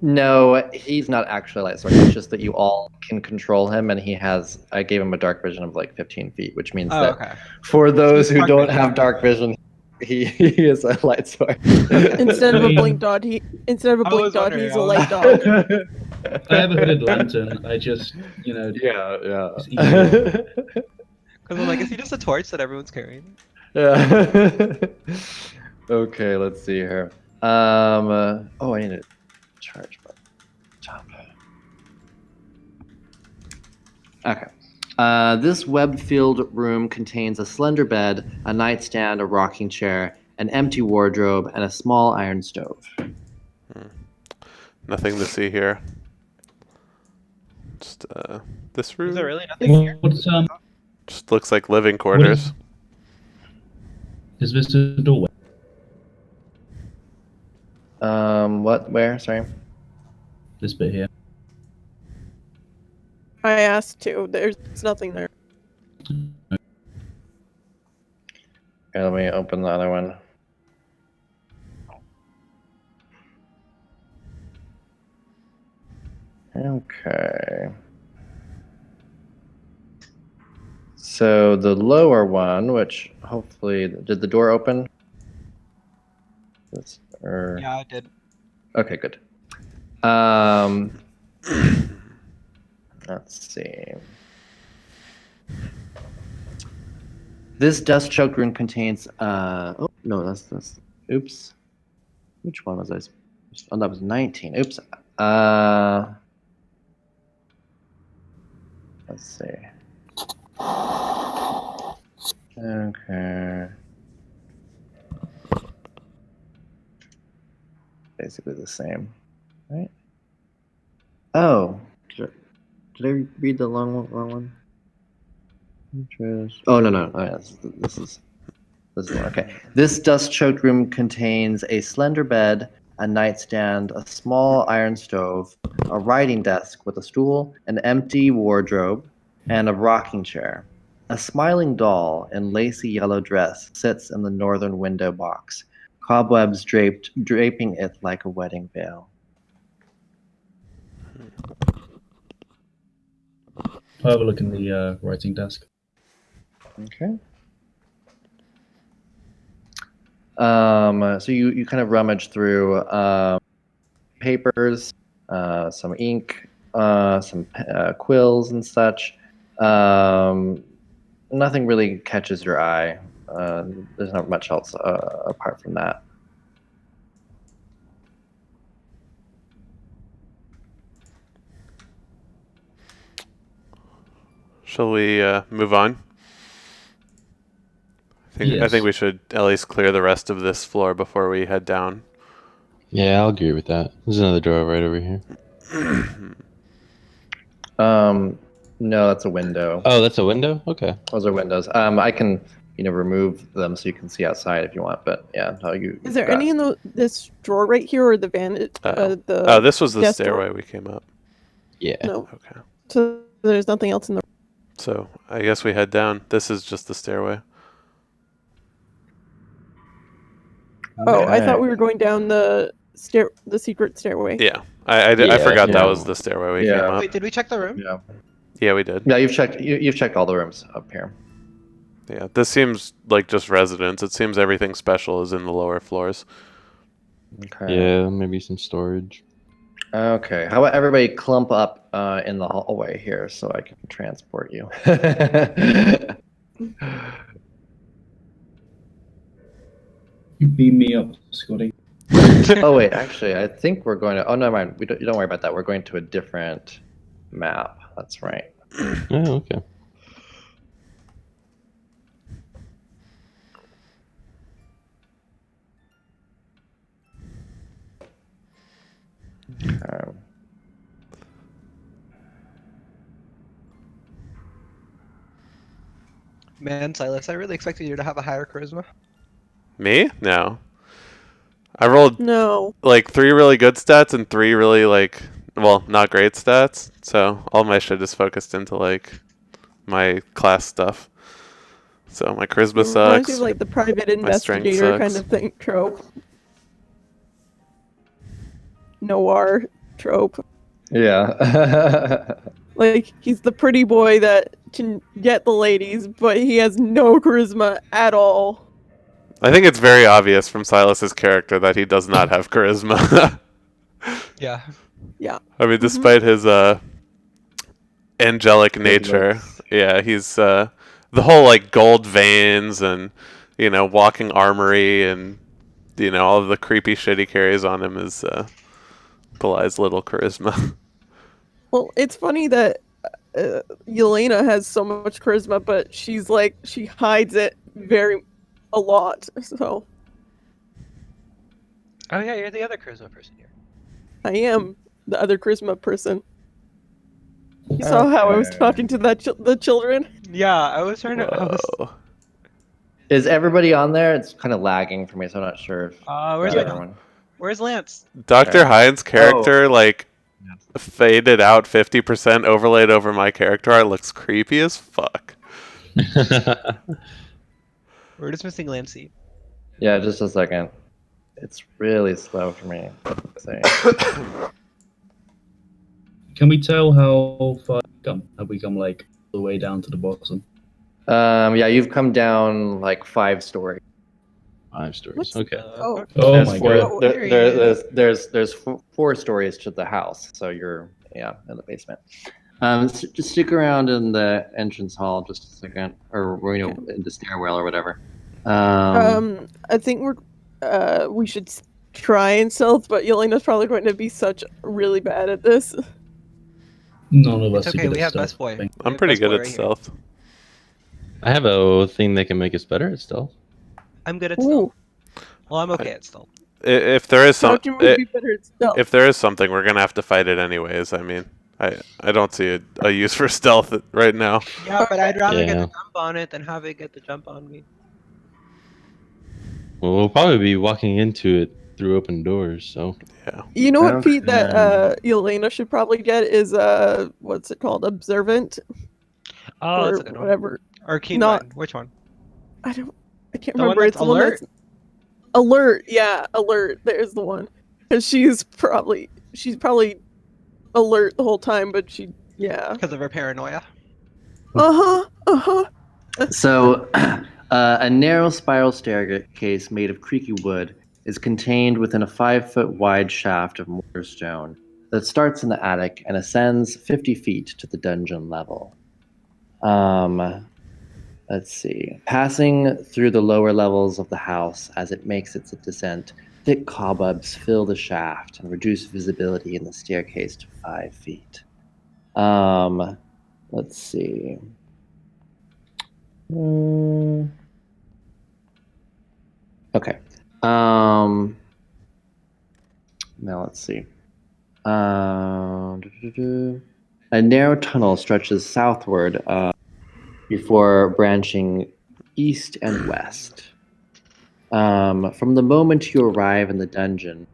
No, he's not actually a light source. It's just that you all can control him, and he has. I gave him a dark vision of like 15 feet, which means Oh, that okay. for those he's who dark don't vision. have dark vision, he is a light source. Instead of a Yeah. blink dot, he's a was light wondering, dog. I have a hooded lantern. I just, Yeah. It's easier. Because I'm like, is he just a torch that everyone's carrying? Yeah. Okay, let's see here. I need to charge my top. Okay. This web-filled room contains a slender bed, a nightstand, a rocking chair, an empty wardrobe, and a small iron stove. Nothing to see here. Just this room. Is there really nothing here? What's Just looks like living quarters. is this a doorway? What? Where? Sorry. This bit here. I asked to. There's nothing there. Okay, let me open the other one. Okay. So the lower one, which hopefully did the door open? Yeah, I did. Okay, good. Let's see. This dust-choked room contains. Oh no, that's. Oops. Which one was I? Oh, that was 19. Oops. Let's see. Okay. Basically the same, right? Oh, did I read the wrong one? Interest. Oh no. Oh, yeah, this is one. Okay. This dust-choked room contains a slender bed, a nightstand, a small iron stove, a writing desk with a stool, an empty wardrobe, and a rocking chair. A smiling doll in lacy yellow dress sits in the northern window box, cobwebs draping it like a wedding veil. I'll have a look in the writing desk. Okay. So you kind of rummage through papers, some ink, some quills and such. Nothing really catches your eye. There's not much else apart from that. Shall we move on? I Yes. think we should at least clear the rest of this floor before we head down. Yeah, I'll agree with that. There's another door right over here. No, that's a window. Oh, that's a window? Okay. Those are windows. I can, remove them so you can see outside if you want. But yeah, no, Is there any in this drawer right here, or the van? Oh, this was the desk drawer? stairway we came up. Yeah. No. Okay. So there's nothing else in the. So I guess we head down. This is just the stairway. Oh, I thought Okay. we were going down the secret stairway. Yeah. I Yeah, forgot that yeah. was the stairway we Yeah. came up. Wait, did we check the room? Yeah. Yeah, we did. Yeah, you've checked all the rooms up here. Yeah, this seems like just residence. It seems everything special is in the lower floors. Okay. Yeah, maybe some storage. Okay. How about everybody clump up in the hallway here so I can transport you? You beam me up, Scotty. Oh wait, actually, I think we're going to. Oh, never mind. Don't worry about that. We're going to a different map. That's right. Oh, okay. Okay. Man, Silas, I really expected you to have a higher charisma. Me? No. I rolled No. like 3 really good stats and 3 really not great stats. So all my shit is focused into like my class stuff. So my charisma It reminds me sucks. of like the private My strength investigator kind sucks. of thing trope. Noir trope. Yeah. Like he's the pretty boy that can get the ladies, but he has no charisma at all. I think it's very obvious from Silas's character that he does not have charisma. Yeah. Yeah. I mean, despite his angelic Good nature, looks. yeah, he's the whole like gold veins and walking armory and all of the creepy shit he carries on him is belies little charisma. Well, it's funny that Yelena has so much charisma, but she hides it a lot. So Oh yeah, you're the other charisma person here. I am the other charisma person. You saw how I was Okay. talking to the children? Yeah, I was trying to. Whoa. Is everybody on there? It's kind of lagging for me, so I'm not sure if Where's everyone. Where's Lance? Dr. Okay. Hines' character faded out 50%, overlaid over my character art, looks creepy as fuck. We're just missing Lancey. Yeah, just a second. It's really slow for me. Let's see. Can we tell how far we've come? Have we come like all the way down to the bottom? Yeah, you've come down like 5 stories. 5 stories. What's- Okay. Oh, Oh There's my four- god. there's 4 stories to the house, so you're in the basement. Just stick around in the entrance hall just a second, or in the stairwell or whatever. I think we should try and stealth, but Yelena's probably going to be really bad at this. None of us It's are okay, good we at have stealth, Best Boy. I think. I'm pretty good at stealth. I have a thing that can make us better at stealth. I'm good at stealth. Ooh, Well, I'm okay at stealth. If there is how some, can we be better at stealth? if there is something, we're gonna have to fight it anyways. I mean, I don't see a use for stealth right now. Yeah, but I'd rather get Yeah. the jump on it than have it get the jump on me. Well, we'll probably be walking into it through open doors, so. Yeah. You know what feat Okay. that Yelena should probably get is what's it called? Observant Oh, or that's a good one. whatever. Or keen Not- mind. Which one? I can't The one remember. that's It's the one alert? that's alert. Yeah, alert. There's the one. Because she's probably alert the whole time, but yeah. Because of her paranoia. So, a narrow spiral staircase made of creaky wood is contained within a 5-foot wide shaft of mortar stone that starts in the attic and ascends 50 feet to the dungeon level. Let's see. Passing through the lower levels of the house as it makes its descent, thick cobwebs fill the shaft and reduce visibility in the staircase to 5 feet. Let's see. Okay. Now let's see. A narrow tunnel stretches southward before branching east and west. From the moment you arrive in the dungeon,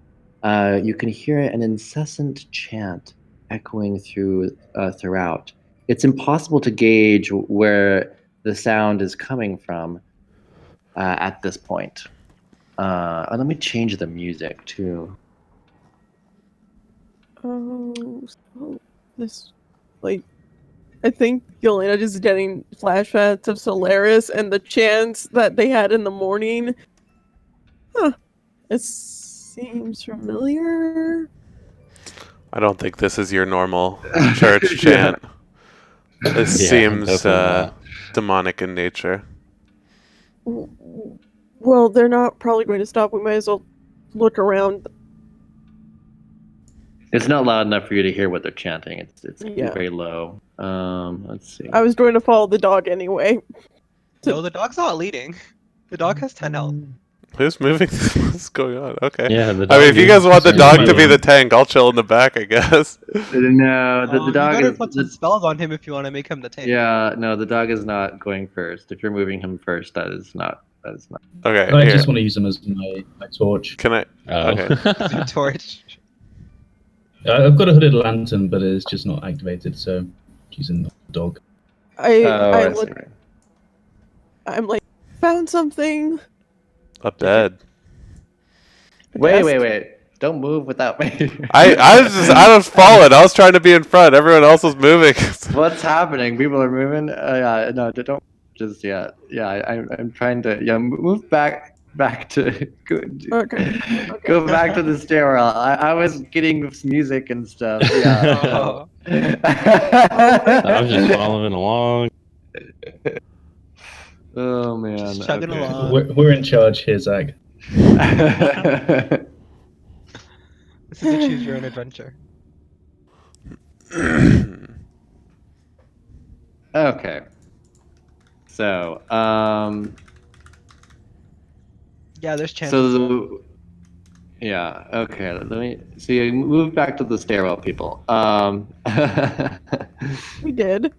you can hear an incessant chant echoing throughout. It's impossible to gauge where the sound is coming from at this point. Let me change the music too. Oh, so this, like, I think Yelena just getting flashbacks of Solaris and the chants that they had in the morning. Huh. It seems familiar. I don't think this is your normal church chant. This Yeah, seems definitely not. demonic in nature. Well, they're not probably going to stop. We might as well look around. It's not loud enough for you to hear what they're chanting. It's Yeah. very low. Let's see. I was going to follow the dog anyway. No, the dog's not leading. The dog has 10 health. Who's moving? What's going on? Okay. Yeah, the I mean, dog if you guys is want the concerned dog to about be him. the tank, I'll chill in the back, I guess. No, the You dog better is. put some spells on him if you want to make him the tank. Yeah, no, the dog is not going first. If you're moving him first, that is not. Okay, I here. just want to use them as my torch. Can I? Oh. Okay. Torch. I've got a hooded lantern, but it's just not activated, so using the dog. I see. Look. I'm like, found something. A bed. Wait. Don't move without me. I was following. I was trying to be in front. Everyone else was moving. What's happening? People are moving. Yeah, no, don't just yet. Yeah, I'm trying to. Yeah, move back to go, Okay. go back to the stairwell. I was getting music and stuff. Yeah. Oh. I was just following along. Oh man. Just chugging okay. along. We're in charge here, Zach. This is a choose your own adventure. Okay. So, Yeah, there's chances. yeah, okay. Let me. So you move back to the stairwell, people. We did.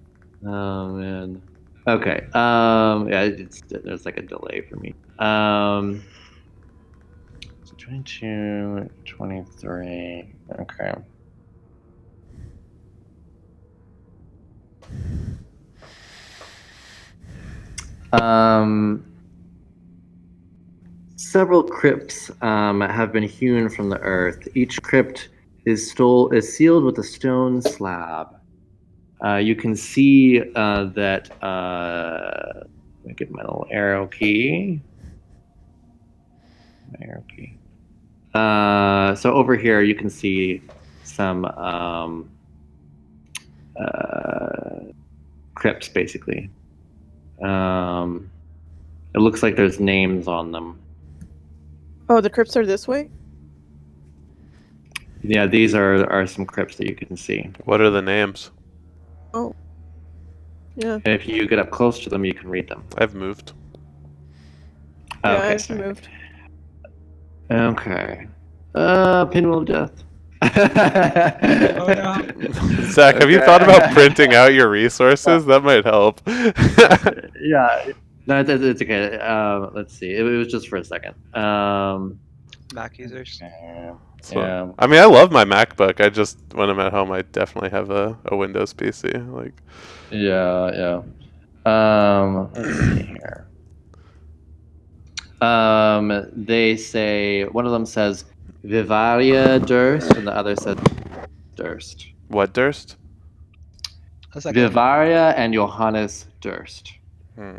Oh man. Okay. Yeah, there's like a delay for me. So 22, 23. Okay. Several crypts have been hewn from the earth. Each crypt is sealed with a stone slab. You can see that. Let me get my little arrow key. So over here, you can see some crypts, basically. It looks like there's names on them. Oh, the crypts are this way? Yeah, these are some crypts that you can see. What are the names? Oh. Yeah. If you get up close to them, you can read them. I've moved. Yeah, Okay, I've sorry. moved. Okay. Pinwheel of Death. Oh no. Zach, have you thought about printing out your resources? That might help. Yeah. No, it's okay. Let's see. It was just for a second. Mac users. So, Yeah. I mean, I love my MacBook. I just, when I'm at home, I definitely have a Windows PC. Like, Yeah. Let's see here. They say one of them says Vivaria Durst, and the other says Durst. What Durst? A second one. Vivaria and Johannes Durst. Hmm.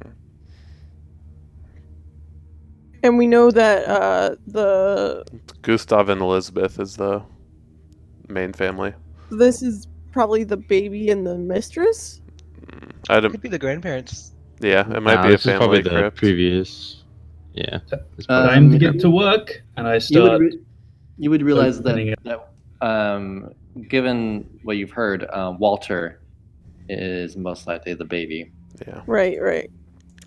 And we know that the Gustav and Elizabeth is the main family. this is probably the baby and the mistress. I don't, Could be the grandparents. yeah, it might Nah, be a this is probably family the crypt. previous. Yeah. It's Time to Um, get to work, and I You start. would realize opening that given what you've heard, Walter is most likely the baby. Yeah, Right.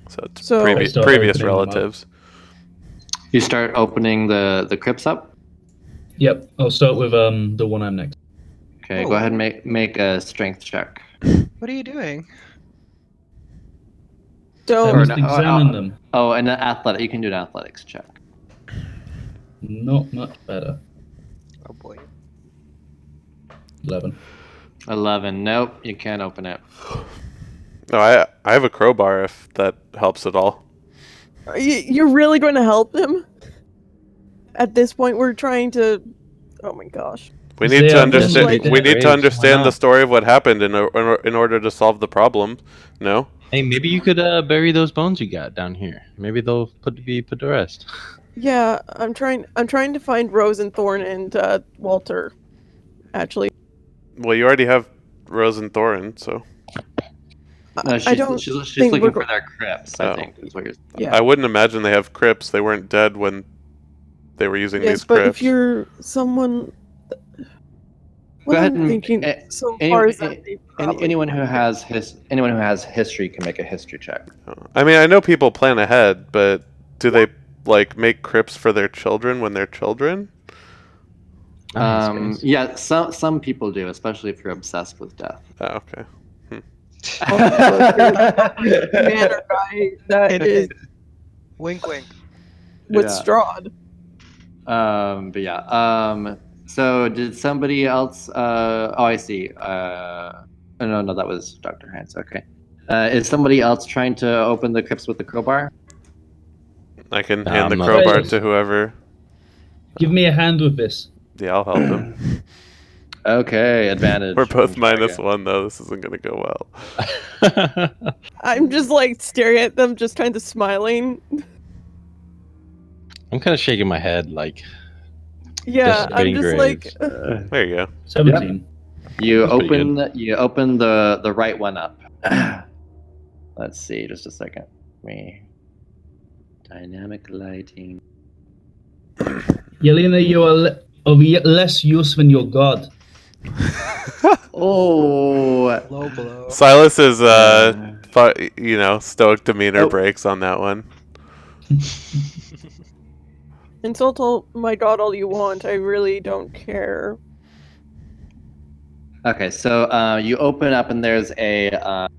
so it's So- I start previous opening them up. relatives. You start opening the crypts up. Yep, I'll start with the one I'm next. Okay, Oh. go ahead and make a strength check. What are you doing? I Don't. must no, examine them. Oh, and an athletic. You can do an athletics check. Not much better. Oh boy. 11. 11. Nope, you can't open it. No, I have a crowbar if that helps at all. You're really going to help them? At this point, we're trying to. Oh my gosh. We They need to are understand. like- We need Graves, to why understand the not? story of what happened in order to solve the problem. No. Hey, maybe you could bury those bones you got down here. Maybe they'll be put to rest. Yeah, I'm trying to find Rose and Thorn and Walter. Actually, Well, you already have Rose and Thorin, so No, I don't she's think looking we're for go- their crypts. Oh. I think is what you're. Yeah. I wouldn't imagine they have crypts. They weren't dead when they were using Yes, these but crypts. if you're someone, what Go ahead I'm and- thinking so any- far is any- that they probably Anyone who has history can make a history check. I mean, I know people plan ahead, but do they like make crypts for their children when they're children? Nice. Yeah, some people do, especially if you're obsessed with death. Oh, okay. man or guy that is Wink, wink. with Yeah. Strahd. But yeah. So did somebody else? Oh, I see. No, that was Dr. Hines. Okay. Is somebody else trying to open the crypts with the crowbar? I can Nah, hand the I'm not crowbar interested. to whoever. Give me a hand with this. Yeah, I'll help him. Okay, advantage. We're both from minus target. one, though. This isn't going to go well. I'm just like staring at them, just kind of smiling. I'm kind of shaking my head, like Yeah, I'm Desecrating just like, graves. There you go. 17. You That's pretty open the right one up. Let's see, just a second. Dynamic lighting. Yelena, you are of less use than your god. Oh, Low blow. Silas is, Yeah. stoic demeanor Oh. breaks on that one. insult my god all you want. I really don't care. Okay, so you open up and there's a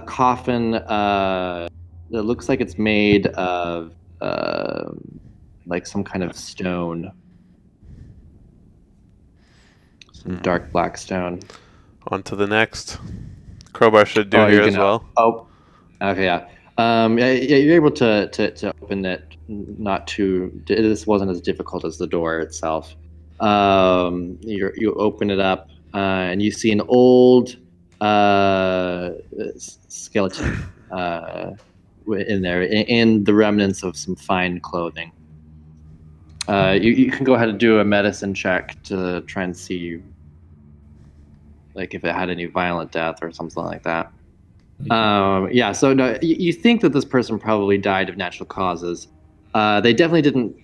coffin that looks like it's made of like some kind of stone, some dark black stone. On to the next. Crowbar should do Oh, you here can as well. Oh, okay, yeah. Yeah, you're able to open it. Not too. This wasn't as difficult as the door itself. You open it up, and you see an old skeleton in there, and the remnants of some fine clothing. You can go ahead and do a medicine check to try and see, like, if it had any violent death or something like that. Yeah, so no, you think that this person probably died of natural causes. They definitely didn't,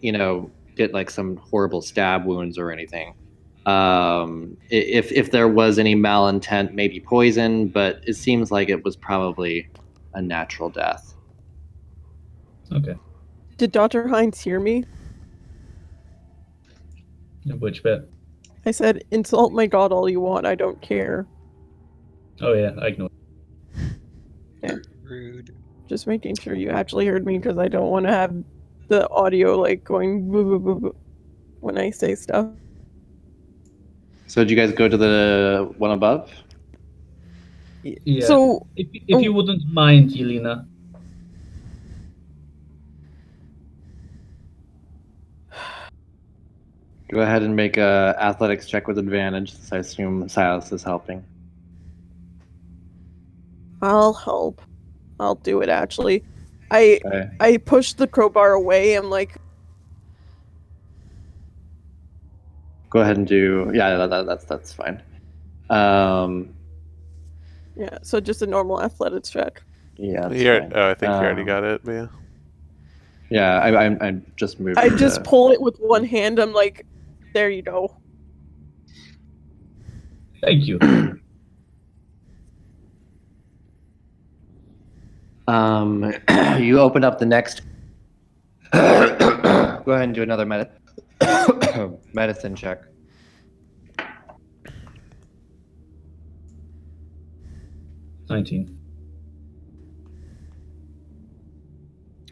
get like some horrible stab wounds or anything. If there was any malintent, maybe poison, but it seems like it was probably a natural death. Okay. Did Dr. Hines hear me? Which bit? I said, insult my god all you want. I don't care. Oh, yeah, I ignore. Rude. Just making sure you actually heard me because I don't want to have the audio like going boo, boo, boo, boo when I say stuff. So did you guys go to the one above? Yeah. So If you wouldn't mind, Yelena. Go ahead and make a athletics check with advantage, since I assume Silas is helping. I'll help. I'll do it, actually. I Okay. push the crowbar away. I'm like, Go ahead and do. Yeah, that's fine. yeah, so just a normal athletics check. Yeah, that's You're, fine. oh, I think you already got it. But yeah. Yeah, I just moved. I just pull it with one hand. I'm like, there you go. Thank you. You open up the next. Go ahead and do another medicine check. $19.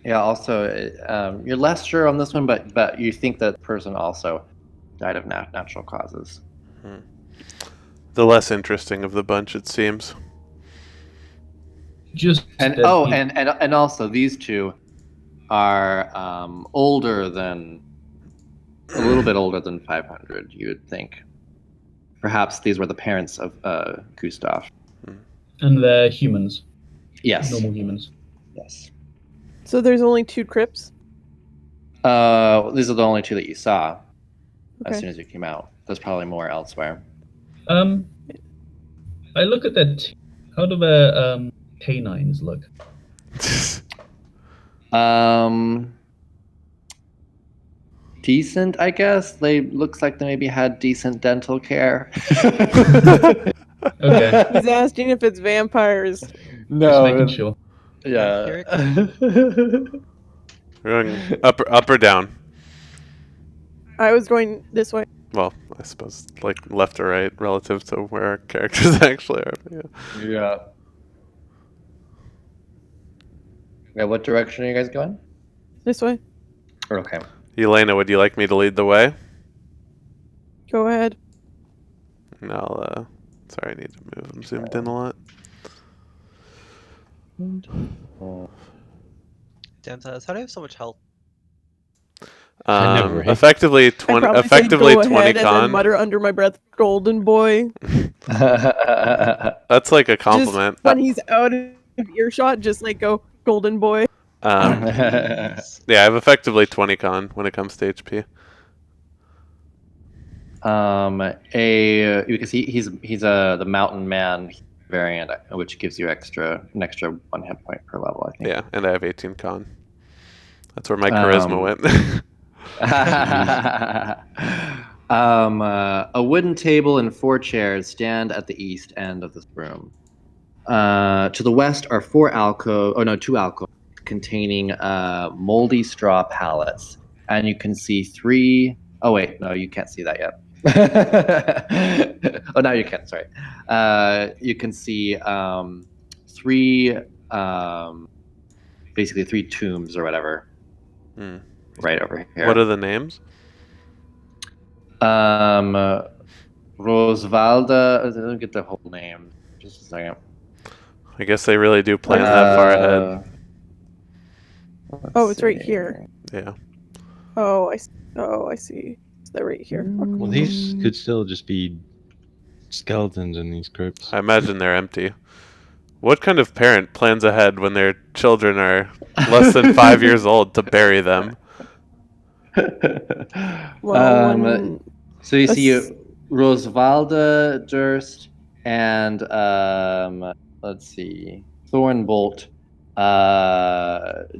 Yeah. Also, you're less sure on this one, but you think that person also died of natural causes. The less interesting of the bunch, it seems. Just And that oh, he- and also these two are older than a little bit older than 500. You would think. Perhaps these were the parents of Gustav. and they're humans, Yes. normal humans. Yes. So there's only 2 crypts? These are the only 2 that you saw as Okay. soon as you came out. There's probably more elsewhere. I look at their. How do their canines look? Decent, I guess. They looks like they maybe had decent dental care. Okay. He's asking if it's vampires. Just No. making sure. Yeah. Here it We're going up or down. I was going this way. Well, I suppose like left or right relative to where our characters actually are. Yeah. Yeah. Yeah. What direction are you guys going? This way. Okay. Elena, would you like me to lead the way? Go ahead. And I'll, sorry, I need to move. I'm zoomed in a lot. Damn, Silas, how do you have so much health? I never hate- Effectively I'd 20. probably say Effectively go 20 ahead and then con. mutter under my breath, "Golden boy." That's like a compliment. Just when he's out of earshot, just like go, "Golden boy." Yeah, I have effectively 20 con when it comes to HP. Because he's the mountain man variant, which gives you an extra 1 hit point per level, I think. Yeah, and I have 18 con. That's where my charisma went. A wooden table and 4 chairs stand at the east end of this room. To the west are 2 alcoves containing moldy straw pallets, and you can see 3. Oh wait, no, you can't see that yet. Oh, now you can. Sorry. You can see 3, basically 3 tombs or whatever, right over here. What are the names? Rosvalda. Let me get the whole name. Just a second. I guess they really do plan that far ahead. Oh, it's right here. Yeah. Oh, I see. They're right here. Well, these could still just be skeletons in these crypts. I imagine they're empty. What kind of parent plans ahead when their children are less than 5 years old to bury them? Well, So you see Rosvalda Durst and let's see, Thornbolt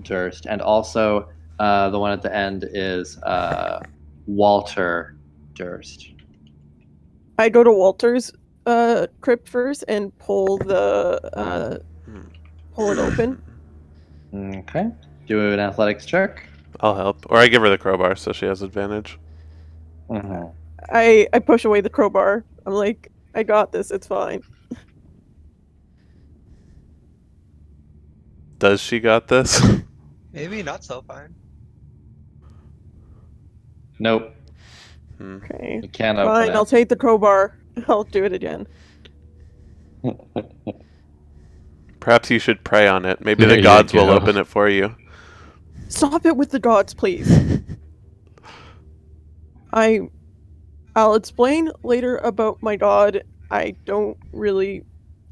Durst, and also the one at the end is Walter Durst. I go to Walter's crypt first and pull it open. Okay. Do an athletics check. I'll help. Or I give her the crowbar so she has advantage. Mm-hmm. I push away the crowbar. I'm like, I got this. It's fine. Does she got this? Maybe not so fine. Nope. Okay. You can't open Fine. it. I'll take the crowbar. I'll do it again. Perhaps you should pray on it. Maybe There the you gods will go. open it for you. Stop it with the gods, please. I I'll explain later about my god. I don't really.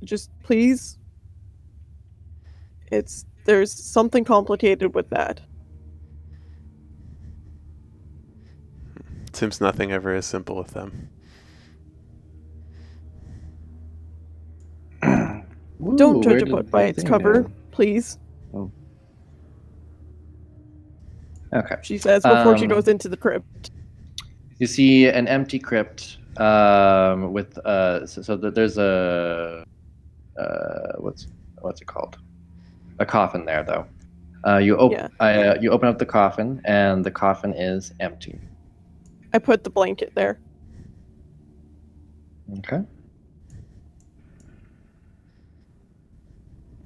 Just please. There's something complicated with that. Seems nothing ever is simple with them. Don't Ooh, judge where a did book by the its thing cover, go? please. Oh. Okay. She says before she goes into the crypt. You see an empty crypt with there's a what's it called? A coffin there though. You open up the coffin and the coffin is empty. I put the blanket there. Okay.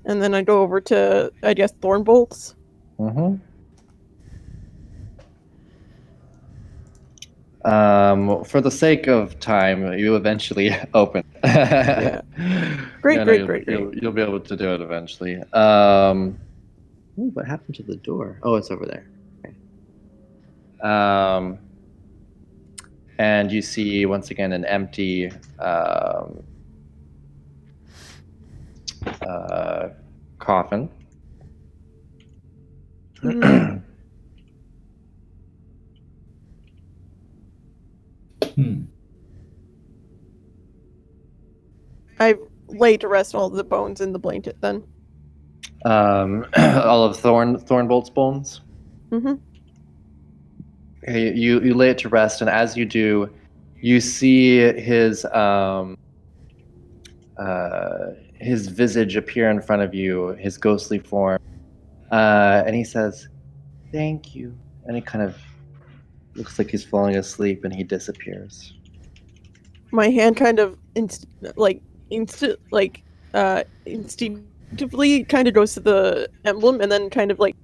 And then I go over to, I guess, thorn bolts. Mm-hmm. For the sake of time, you eventually open. Yeah. Great. You'll be able to do it eventually. Ooh, what happened to the door? Oh, it's over there. Okay. And you see once again an empty coffin. I lay to rest all the bones in the blanket then. All of Thornbolt's bones. Mm-hmm. Okay, you lay it to rest, and as you do, you see his visage appear in front of you, his ghostly form, and he says, "Thank you." And he kind of looks like he's falling asleep, and he disappears. My hand kind of instinctively kind of goes to the emblem and then kind of like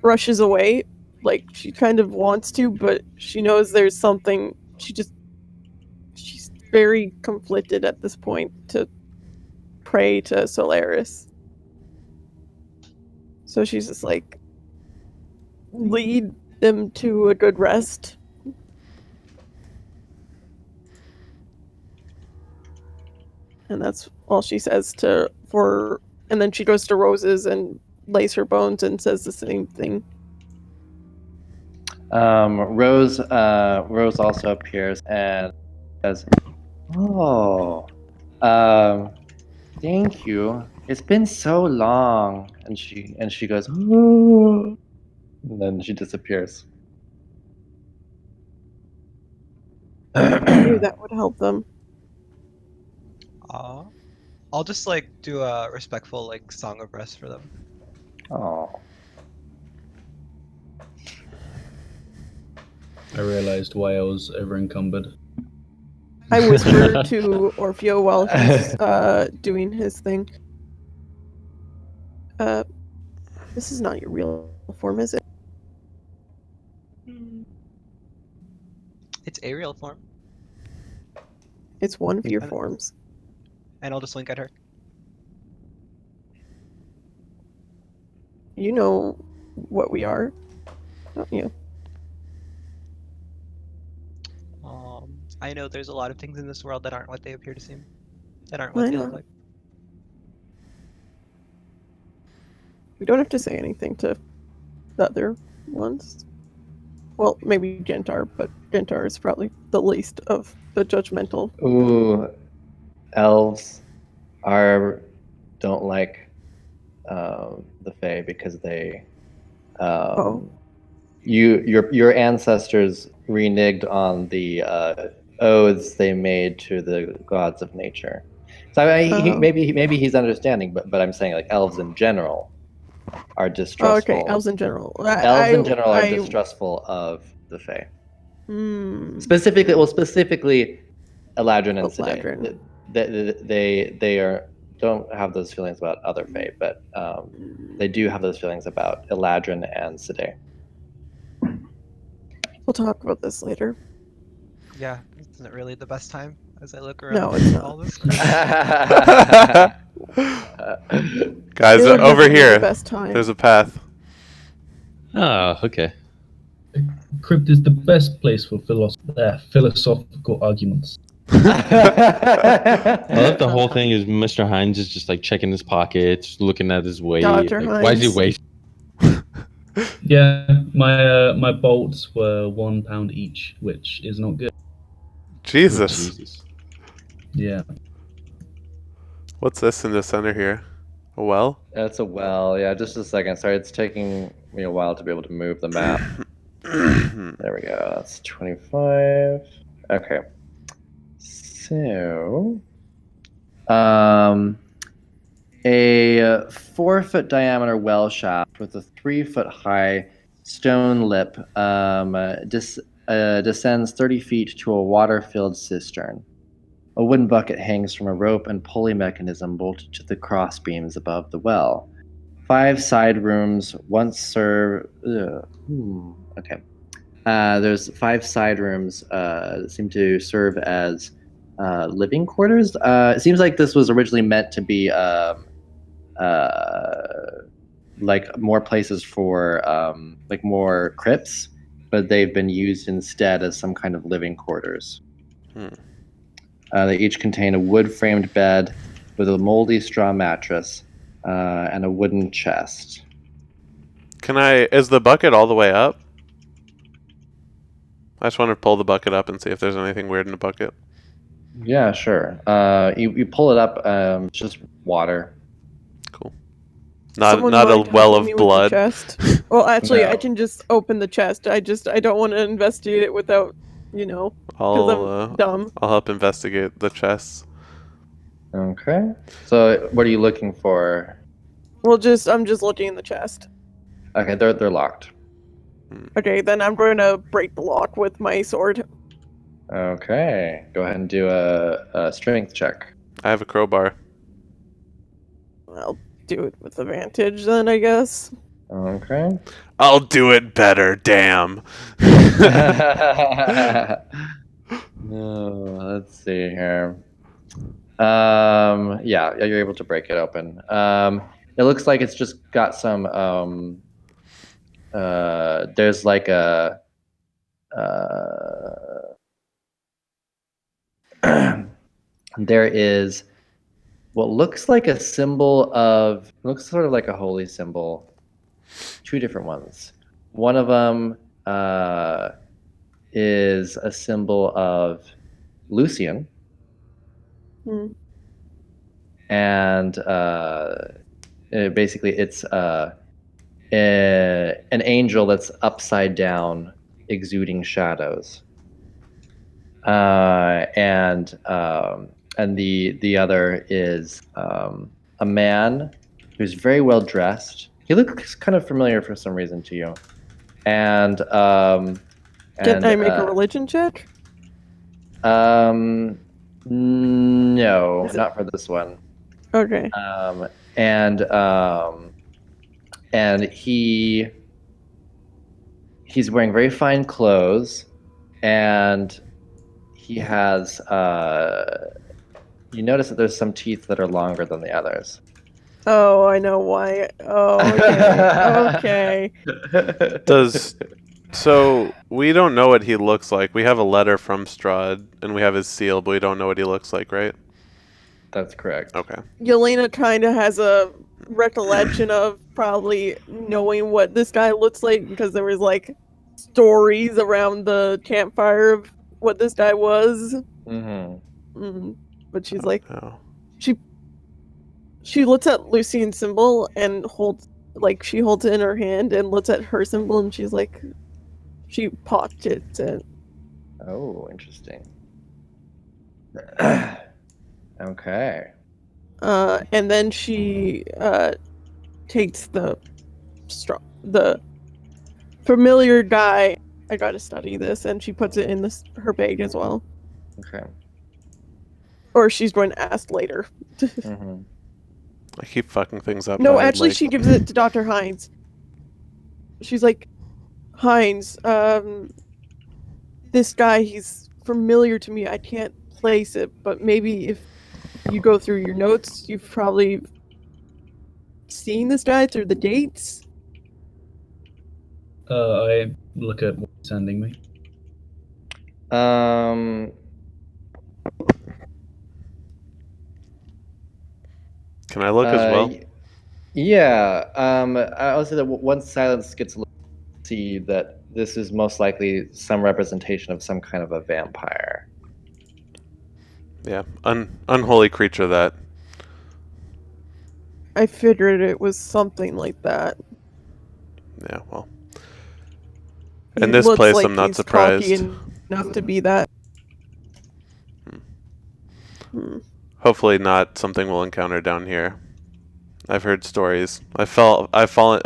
rushes away. Like she kind of wants to, but she knows there's something. She's very conflicted at this point to pray to Solaris. So she's just like, lead them to a good rest. And that's all she says and then she goes to Roses and lays her bones and says the same thing. Rose also appears and says, "Oh, thank you. It's been so long." And she goes, "Oh," and then she disappears. I knew that would help them. I'll just like do a respectful like song of rest for them. Oh. I realized why I was over encumbered. I whisper to Orfeo while he's doing his thing. This is not your real form, is it? It's a real form, It's one of your And- forms. and I'll just wink at her. You know what we are, don't you? I know there's a lot of things in this world that aren't what they appear to seem, that aren't I what they know. look like. We don't have to say anything to the other ones. Well, maybe Gentar, but Gentar is probably the least of the judgmental. Ooh, elves don't like the Fae because they your ancestors reneged on the oaths they made to the gods of nature. So maybe he's understanding, but I'm saying like elves in general are distrustful. Okay, elves in general. Elves in general are distrustful of the Fae. Specifically, Eladrin and Eladrin. Sede. They don't have those feelings about other Fae, but they do have those feelings about Eladrin and Sede. We'll talk about this later. Yeah, isn't it really the best time as I look around? No, it's not. All this crap? Guys, It would over never be the here. best time. There's a path. Oh, okay. crypt is the best place for philosophical arguments. I love the whole thing is Mr. Hines is just like checking his pockets, looking at his weight. Dr. Like, why is he Hines. weight? Yeah, my bolts were £1 each, which is not good. Jesus. Jesus. Yeah. What's this in the center here? A well? That's a well. Yeah, just a second. Sorry, it's taking me a while to be able to move the map. There we go. That's 25. Okay. So, a 4-foot diameter well shaft with a 3-foot high stone lip descends 30 feet to a water-filled cistern. A wooden bucket hangs from a rope and pulley mechanism bolted to the cross beams above the well. 5 side rooms once serve. Okay. There's 5 side rooms that seem to serve as living quarters. It seems like this was originally meant to be like more places for like more crypts, but they've been used instead as some kind of living quarters. They each contain a wood-framed bed with a moldy straw mattress and a wooden chest. Is the bucket all the way up? I just want to pull the bucket up and see if there's anything weird in the bucket. Yeah, sure. You pull it up, it's just water. Cool. Someone Not a mind well helping me of with the blood. chest? Well, actually, I No. can just open the chest. I don't want to investigate it without, because I'm dumb. I'll help investigate the chests. Okay. So, what are you looking for? Well, I'm just looking in the chest. Okay, they're locked. Okay, then I'm going to break the lock with my sword. Okay, go ahead and do a strength check. I have a crowbar. I'll do it with advantage then, I guess. Okay. I'll do it better, damn. No, let's see here. Yeah, you're able to break it open. It looks like it's just got some. There's like a. There is what looks like a symbol of. Looks sort of like a holy symbol. 2 different ones. One of them is a symbol of Lucian. And basically it's an angel that's upside down exuding shadows, and the other is a man who's very well dressed. He looks kind of familiar for some reason to you, and Can I make a religion check? no, Is it- not for this one. Okay. And he's wearing very fine clothes, and he has you notice that there's some teeth that are longer than the others. Oh, I know why. Oh, okay. So we don't know what he looks like. We have a letter from Strahd and we have his seal, but we don't know what he looks like, right? That's correct. Okay. Yelena kind of has a recollection of probably knowing what this guy looks like because there was like stories around the campfire of what this guy was. But she's like, she looks at Lucian's symbol and she holds it in her hand and looks at her symbol and she's like, she pockets it. Oh, interesting. Okay. And then she takes the familiar guy. I gotta study this, and she puts it in her bag as well. Okay. Or she's going to ask later. I keep fucking things up. No, actually, she gives it to Dr. Hines. She's like, Hines, this guy, he's familiar to me. I can't place it, but maybe if you go through your notes, you've probably seen this guy through the dates. I look at what he's sending me. Can I look as well? Yeah. I would say that once silence gets see that this is most likely some representation of some kind of a vampire. Yeah, unholy creature that. I figured it was something like that. Yeah, well. He In this looks place, like I'm not he's cocky surprised. enough to be that. Hmm. Hopefully not something we'll encounter down here. I've heard stories. I've fallen. I've fallen?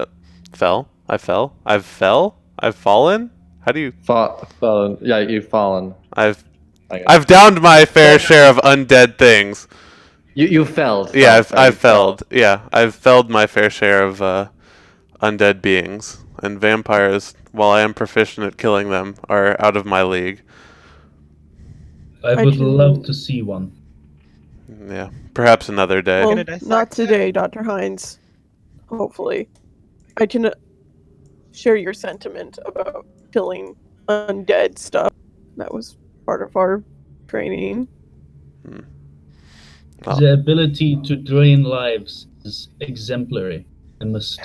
How do you... Fallen. Yeah, you've fallen. I've I guess. I've downed my fair share of undead things. You felled. Yeah, Sorry, I've you felled. felled. Yeah, I've felled my fair share of undead beings. And vampires, while I am proficient at killing them, are out of my league. I I would can- love to see one. Yeah, perhaps another day. Well, Gonna dissect not it. today, Dr. Hines. Hopefully. I can share your sentiment about killing undead stuff. That was part of our training. Oh. The ability to drain lives is exemplary. I must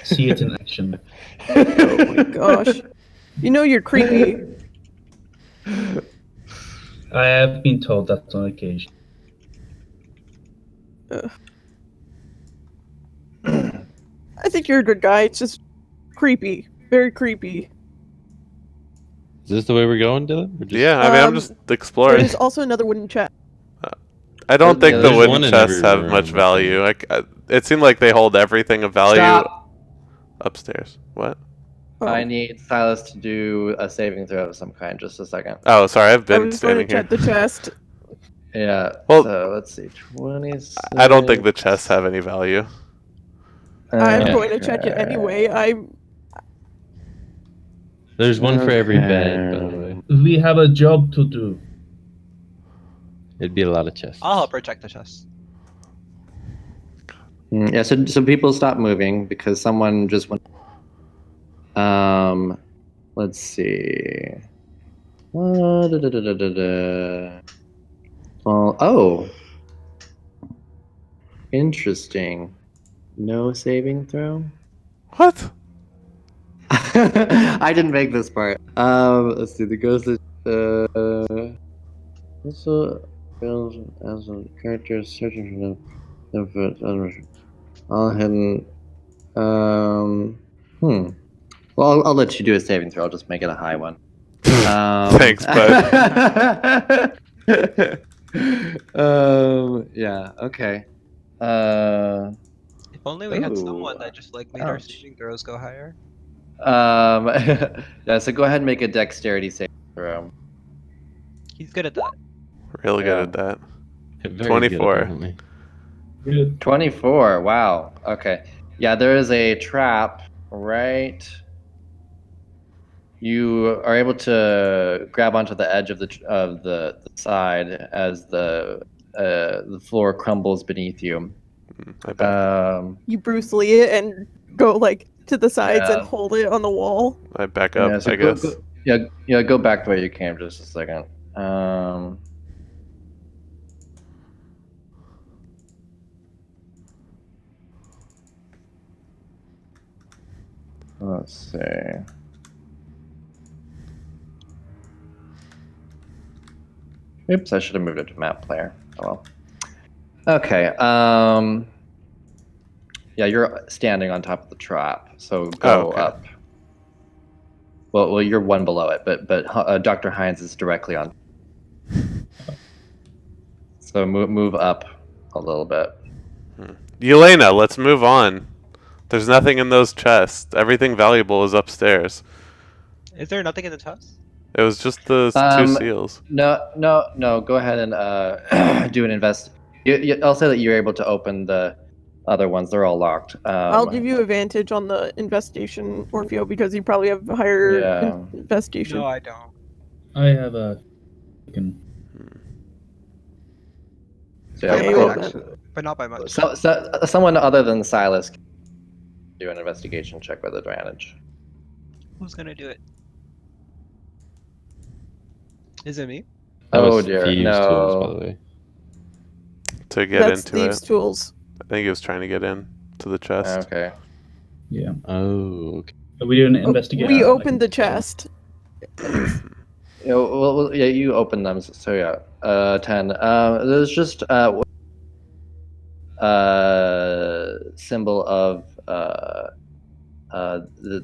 see it in action. Oh my gosh. You know you're creepy. I have been told that on occasion. I think you're a good guy. It's just creepy. Very creepy. Is this the way we're going, Dylan? We're just... Yeah, I mean, I'm just exploring. There's also another wooden chest. I don't think Yeah, the there's wooden one in chests every have room, much I value. It seemed like they hold everything of value Stop. upstairs. What? Oh, I need Silas to do a saving throw of some kind. Just a second. Oh, sorry, I've I been was going to standing here. check the chest. Yeah. Well, so let's see. 26. I don't think the chests have any value. I'm going to check it anyway. There's one for every bed, by the way. We have a job to do. It'd be a lot of chests. I'll help her check the chest. Yeah. So people stop moving because someone just went. Let's see. Well, oh. Interesting. No saving throw. What? I didn't make this part. Let's see. The ghost. Also builds as a character searching for the all hidden. Well, I'll let you do a saving throw. I'll just make it a high one. Thanks, bud. Yeah. Okay. If only we had someone Ooh, that just like made our ouch. saving throws go higher. Yeah. So go ahead and make a dexterity saving throw. He's good at that. Really Yeah. good at that. Very 24. Good, apparently. Good. 24. Wow. Okay. Yeah, there is a trap right. You are able to grab onto the edge of the side as the floor crumbles beneath you. I back, You Bruce Lee it and go like to the sides and Yeah. hold it on the wall. I back up, so I guess. Go back the way you came just a second. Let's see. Oops, I should have moved it to map player. Oh well. Okay. Yeah, you're standing on top of the trap, so go okay. up. Well, you're one below it, but Dr. Hines is directly on. So move up a little bit. Yelena, let's move on. There's nothing in those chests. Everything valuable is upstairs. Is there nothing in the chest? It was just the two seals. No. Go ahead and do an invest. I'll say that you're able to open the other ones. They're all locked. I'll give you advantage on the investigation, Orfeo, because you probably have a higher Yeah. investigation. No, I don't. I have a. So, I Okay, might well, actually, but not by much. someone other than Silas can do an investigation check with advantage. Who's gonna do it? Is it me? That Oh was dear, thieves' tools, by the no. way. To get That's into thieves' it. tools. I think he was trying to get in to the chest. Okay. Yeah. Oh, okay. Are we doing an Oh, investigation? we I opened the can- chest. At least. Yeah, yeah, you open them. So yeah, 10. There's just symbol of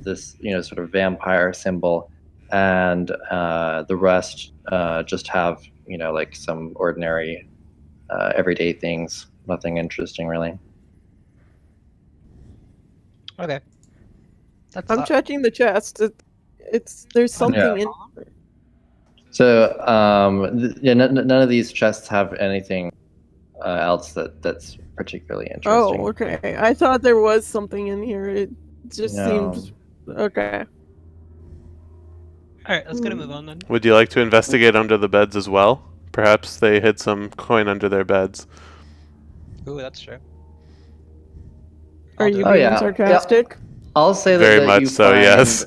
this sort of vampire symbol, and the rest just have like some ordinary everyday things. Nothing interesting really. Okay. That's I'm checking the chest. There's something in. So yeah, none of these chests have anything else that's particularly interesting. Oh, okay. I thought there was something in here. It just No. seems okay. All right, let's get a move on then. Would you like to investigate under the beds as well? Perhaps they hid some coin under their beds. Ooh, that's true. Are I'll do you it. Oh, being yeah. sarcastic? I'll say Very that much you so, find, yes.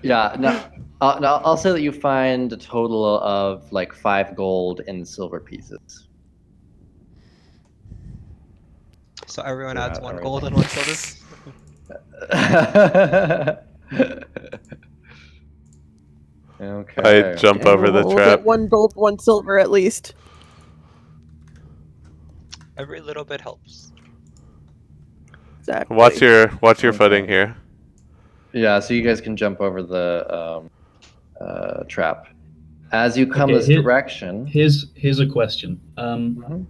Yeah, no, I'll say that you find a total of like 5 gold in silver pieces. So everyone Yeah, adds 1 everything. gold and 1 silver. Okay. I jump Okay, over the we'll trap. get 1 gold, 1 silver at least. Every little bit helps. Exactly. Watch your Okay. footing here. Yeah, so you guys can jump over the trap. As you come Okay, this direction. Here's a question. Mhm.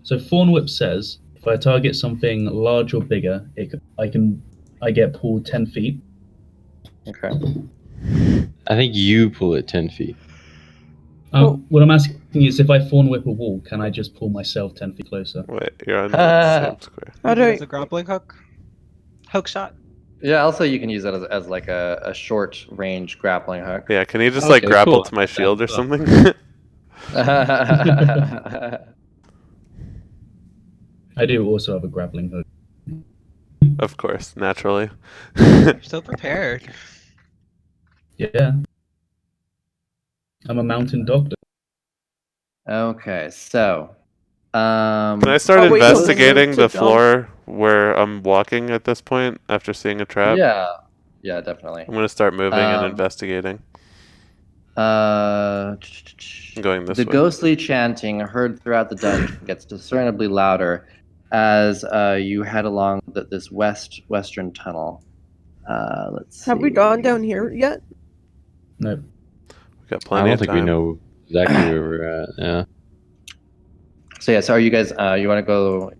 So Fawn Whip says if I target something large or bigger, I get pulled 10 feet. Okay. I think you pull it 10 feet. Oh. What I'm asking is if I Fawn Whip a wall, can I just pull myself 10 feet closer? Wait, you're on the same square. How Use do it I? as a grappling hook. Hook shot. Yeah, also you can use that as like a short range grappling hook. Yeah, can you just like Okay, grapple cool. to my shield or That's something? I do also have a grappling hook. Of course, naturally. You're so prepared. Yeah. I'm a mountain doctor. Okay, so Can I start Oh, wait, no, then investigating move the to jump. floor where I'm walking at this point after seeing a trap? yeah, definitely. I'm gonna start moving and Um, investigating. Uh, I'm going this the way. ghostly chanting heard throughout the dungeon gets discernibly louder as you head along this western tunnel. Let's see. Have we gone down here yet? No. We got I plenty don't of think time. we know exactly where we're at. Yeah. So yeah, so are you guys? You want to go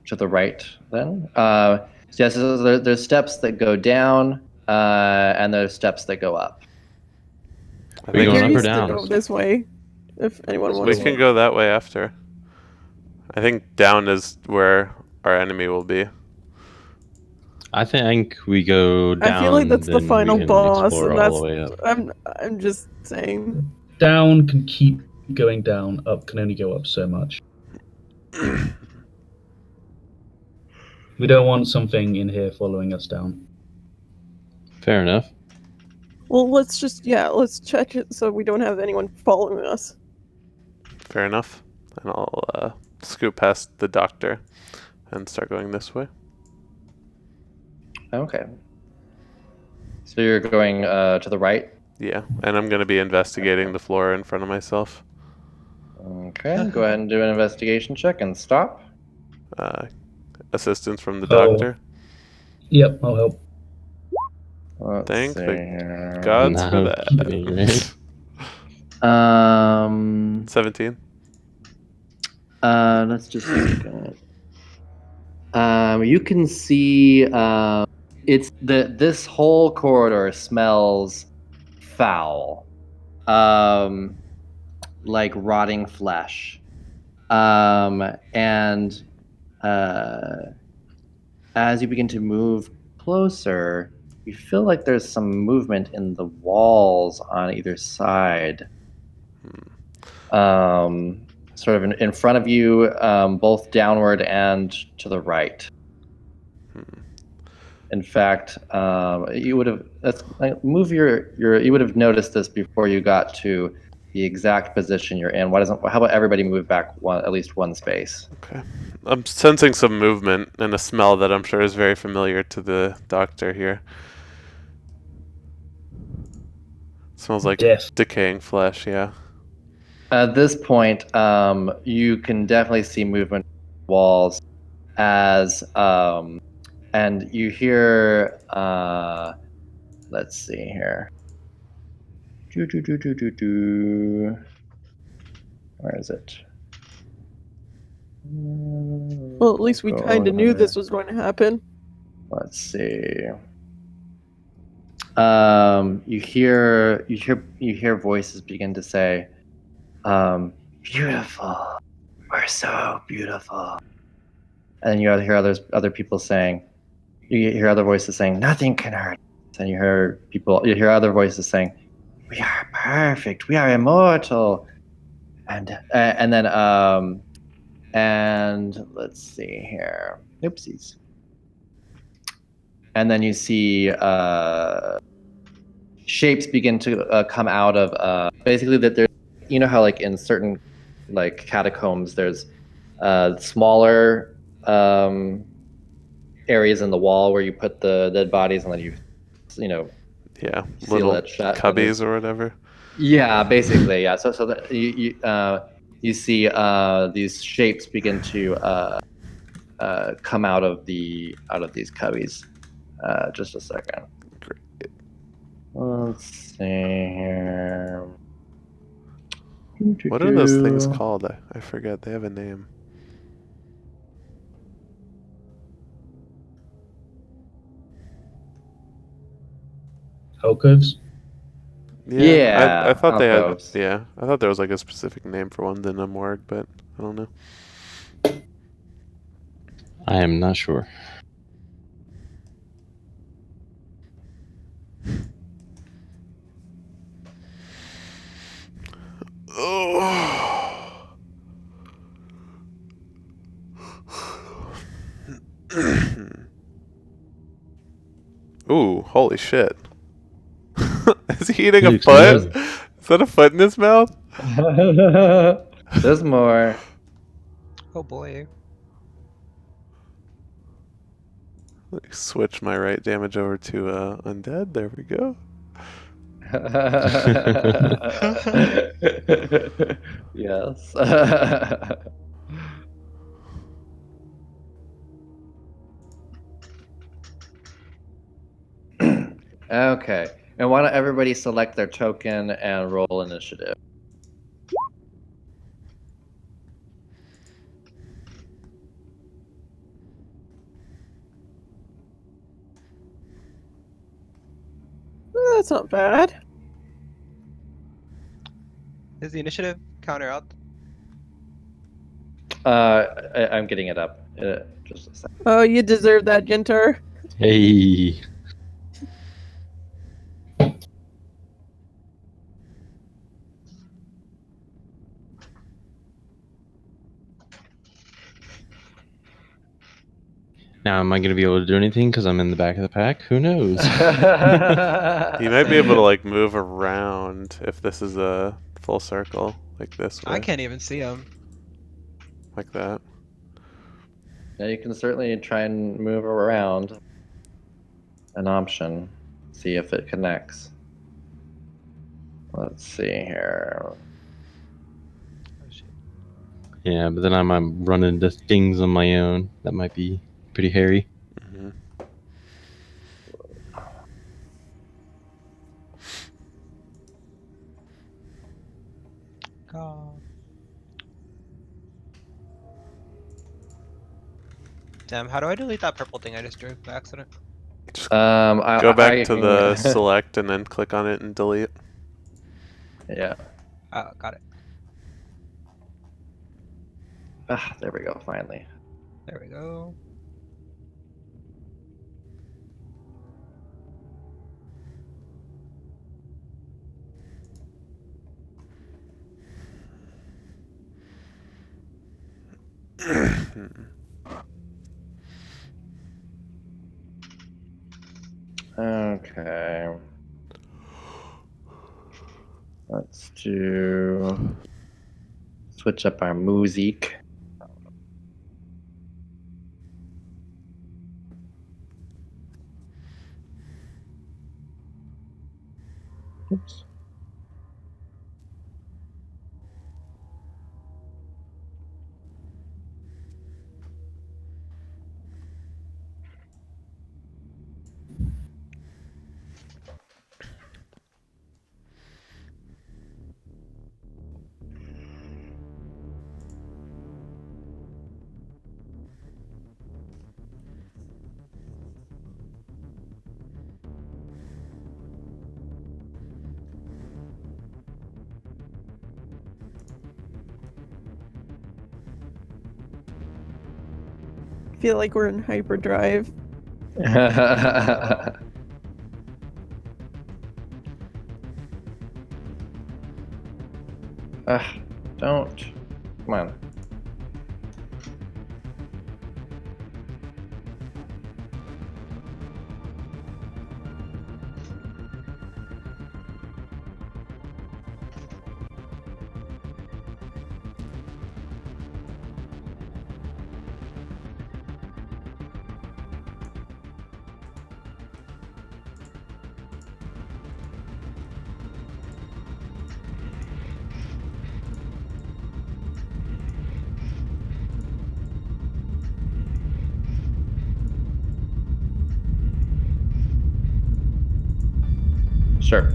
to the right then? So yeah, so there's steps that go down, and there's steps that go up. I Are we think going Here up or used to down? go this way. If anyone we wants can to. go that way after. I think down is where our enemy will be. I think we go down. I feel like that's the then final we can boss, explore and all that's. the way up. I'm just saying. Down can keep going down. Up can only go up so much. We don't want something in here following us down. Fair enough. Well, let's check it so we don't have anyone following us. Fair enough. And I'll scoot past the doctor and start going this way. Okay. So you're going to the right. Yeah, and I'm going to be investigating the floor in front of myself. Okay. Go ahead and do an investigation check and stop. Assistance from the Oh. doctor. Yep, I'll help. Let's Thank see the here. gods for No that. kidding, right? 17. Let's just a second. You can see this whole corridor smells foul, like rotting flesh, and as you begin to move closer, you feel like there's some movement in the walls on either side. Sort of in front of you, both downward and to the right. In fact, you would have move your. You would have noticed this before you got to the exact position you're in. Why doesn't? How about everybody move back at least one space? Okay. I'm sensing some movement and a smell that I'm sure is very familiar to the doctor here. Smells like Death. decaying flesh, yeah. At this point, you can definitely see movement on the walls as and you hear let's see here. Where is it? Well, at least we kind of knew this was going to happen. Let's see. You hear voices begin to say, "Beautiful, we're so beautiful," and then you hear other people saying, you hear other voices saying, "Nothing can hurt us," and you hear other voices saying, "We are perfect, we are immortal," and then and let's see here, oopsies, and then you see shapes begin to come out of basically that there's, you know how like in certain like catacombs there's smaller areas in the wall where you put the dead bodies and then you know Yeah, seal little it shut. cubbies or whatever. Yeah, basically, yeah. So that you see these shapes begin to come out of these cubbies. Just a second. Great. Let's see here. What are those things called? I forget. They have a name. Alcoves? Yeah, I thought they had. alcoves. Yeah, I thought there was like a specific name for ones in a morgue, but I don't know. I am not sure. Oh. Ooh, holy shit. Is he eating a Looks foot? good. Is that a foot in his mouth? There's more. Oh boy. Let me switch my right damage over to undead. There we go. Yes. Okay. And why don't everybody select their token and roll initiative? That's not bad. Is the initiative counter out? I'm getting it up. Just a second. Oh, you deserve that, Gentar. Hey. Now, am I going to be able to do anything because I'm in the back of the pack? Who knows? You might be able to like move around if this is a full circle, like this way, I can't even see him. like that. Yeah, you can certainly try and move around. An option. See if it connects. Let's see here. Oh, shit. Yeah, but then I'm running into things on my own. That might be pretty hairy. Hmm. God. Damn, how do I delete that purple thing I just drew by accident? Just I, go back I to can- the select and then click on it and delete. Yeah. Got it. Ah, there we go. Finally. There we go. Okay. Let's switch up our music. Oops. I feel like we're in hyperdrive. Don't. Come on. Sure.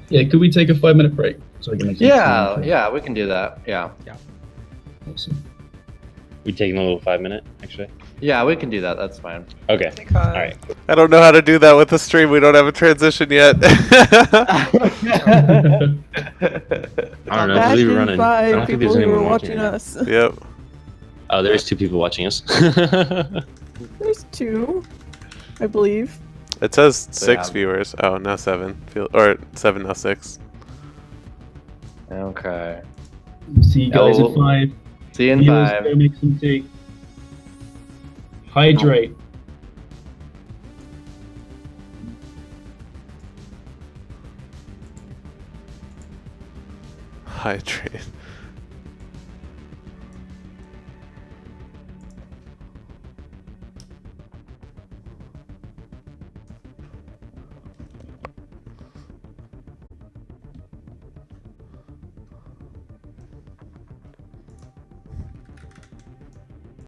Yeah, could we take a 5-minute break so I can make some Yeah, food? yeah, we can do that. Yeah. Awesome. We taking a little 5 minute, actually. Yeah, we can do that. That's fine. Okay. Okay. All right. I don't know how to do that with the stream. We don't have a transition yet. I don't know. Back Because we were in running. I 5 don't think people there's who were anyone watching right now. us. Yep. Oh, there is 2 people watching us. There's 2, I believe. It says 6 Yeah. viewers. Oh, now 7. Or 7, now 6. Okay. See you guys Oh. at 5. See you in Viewers, 5. go make some tea. Hydrate. Hydrate.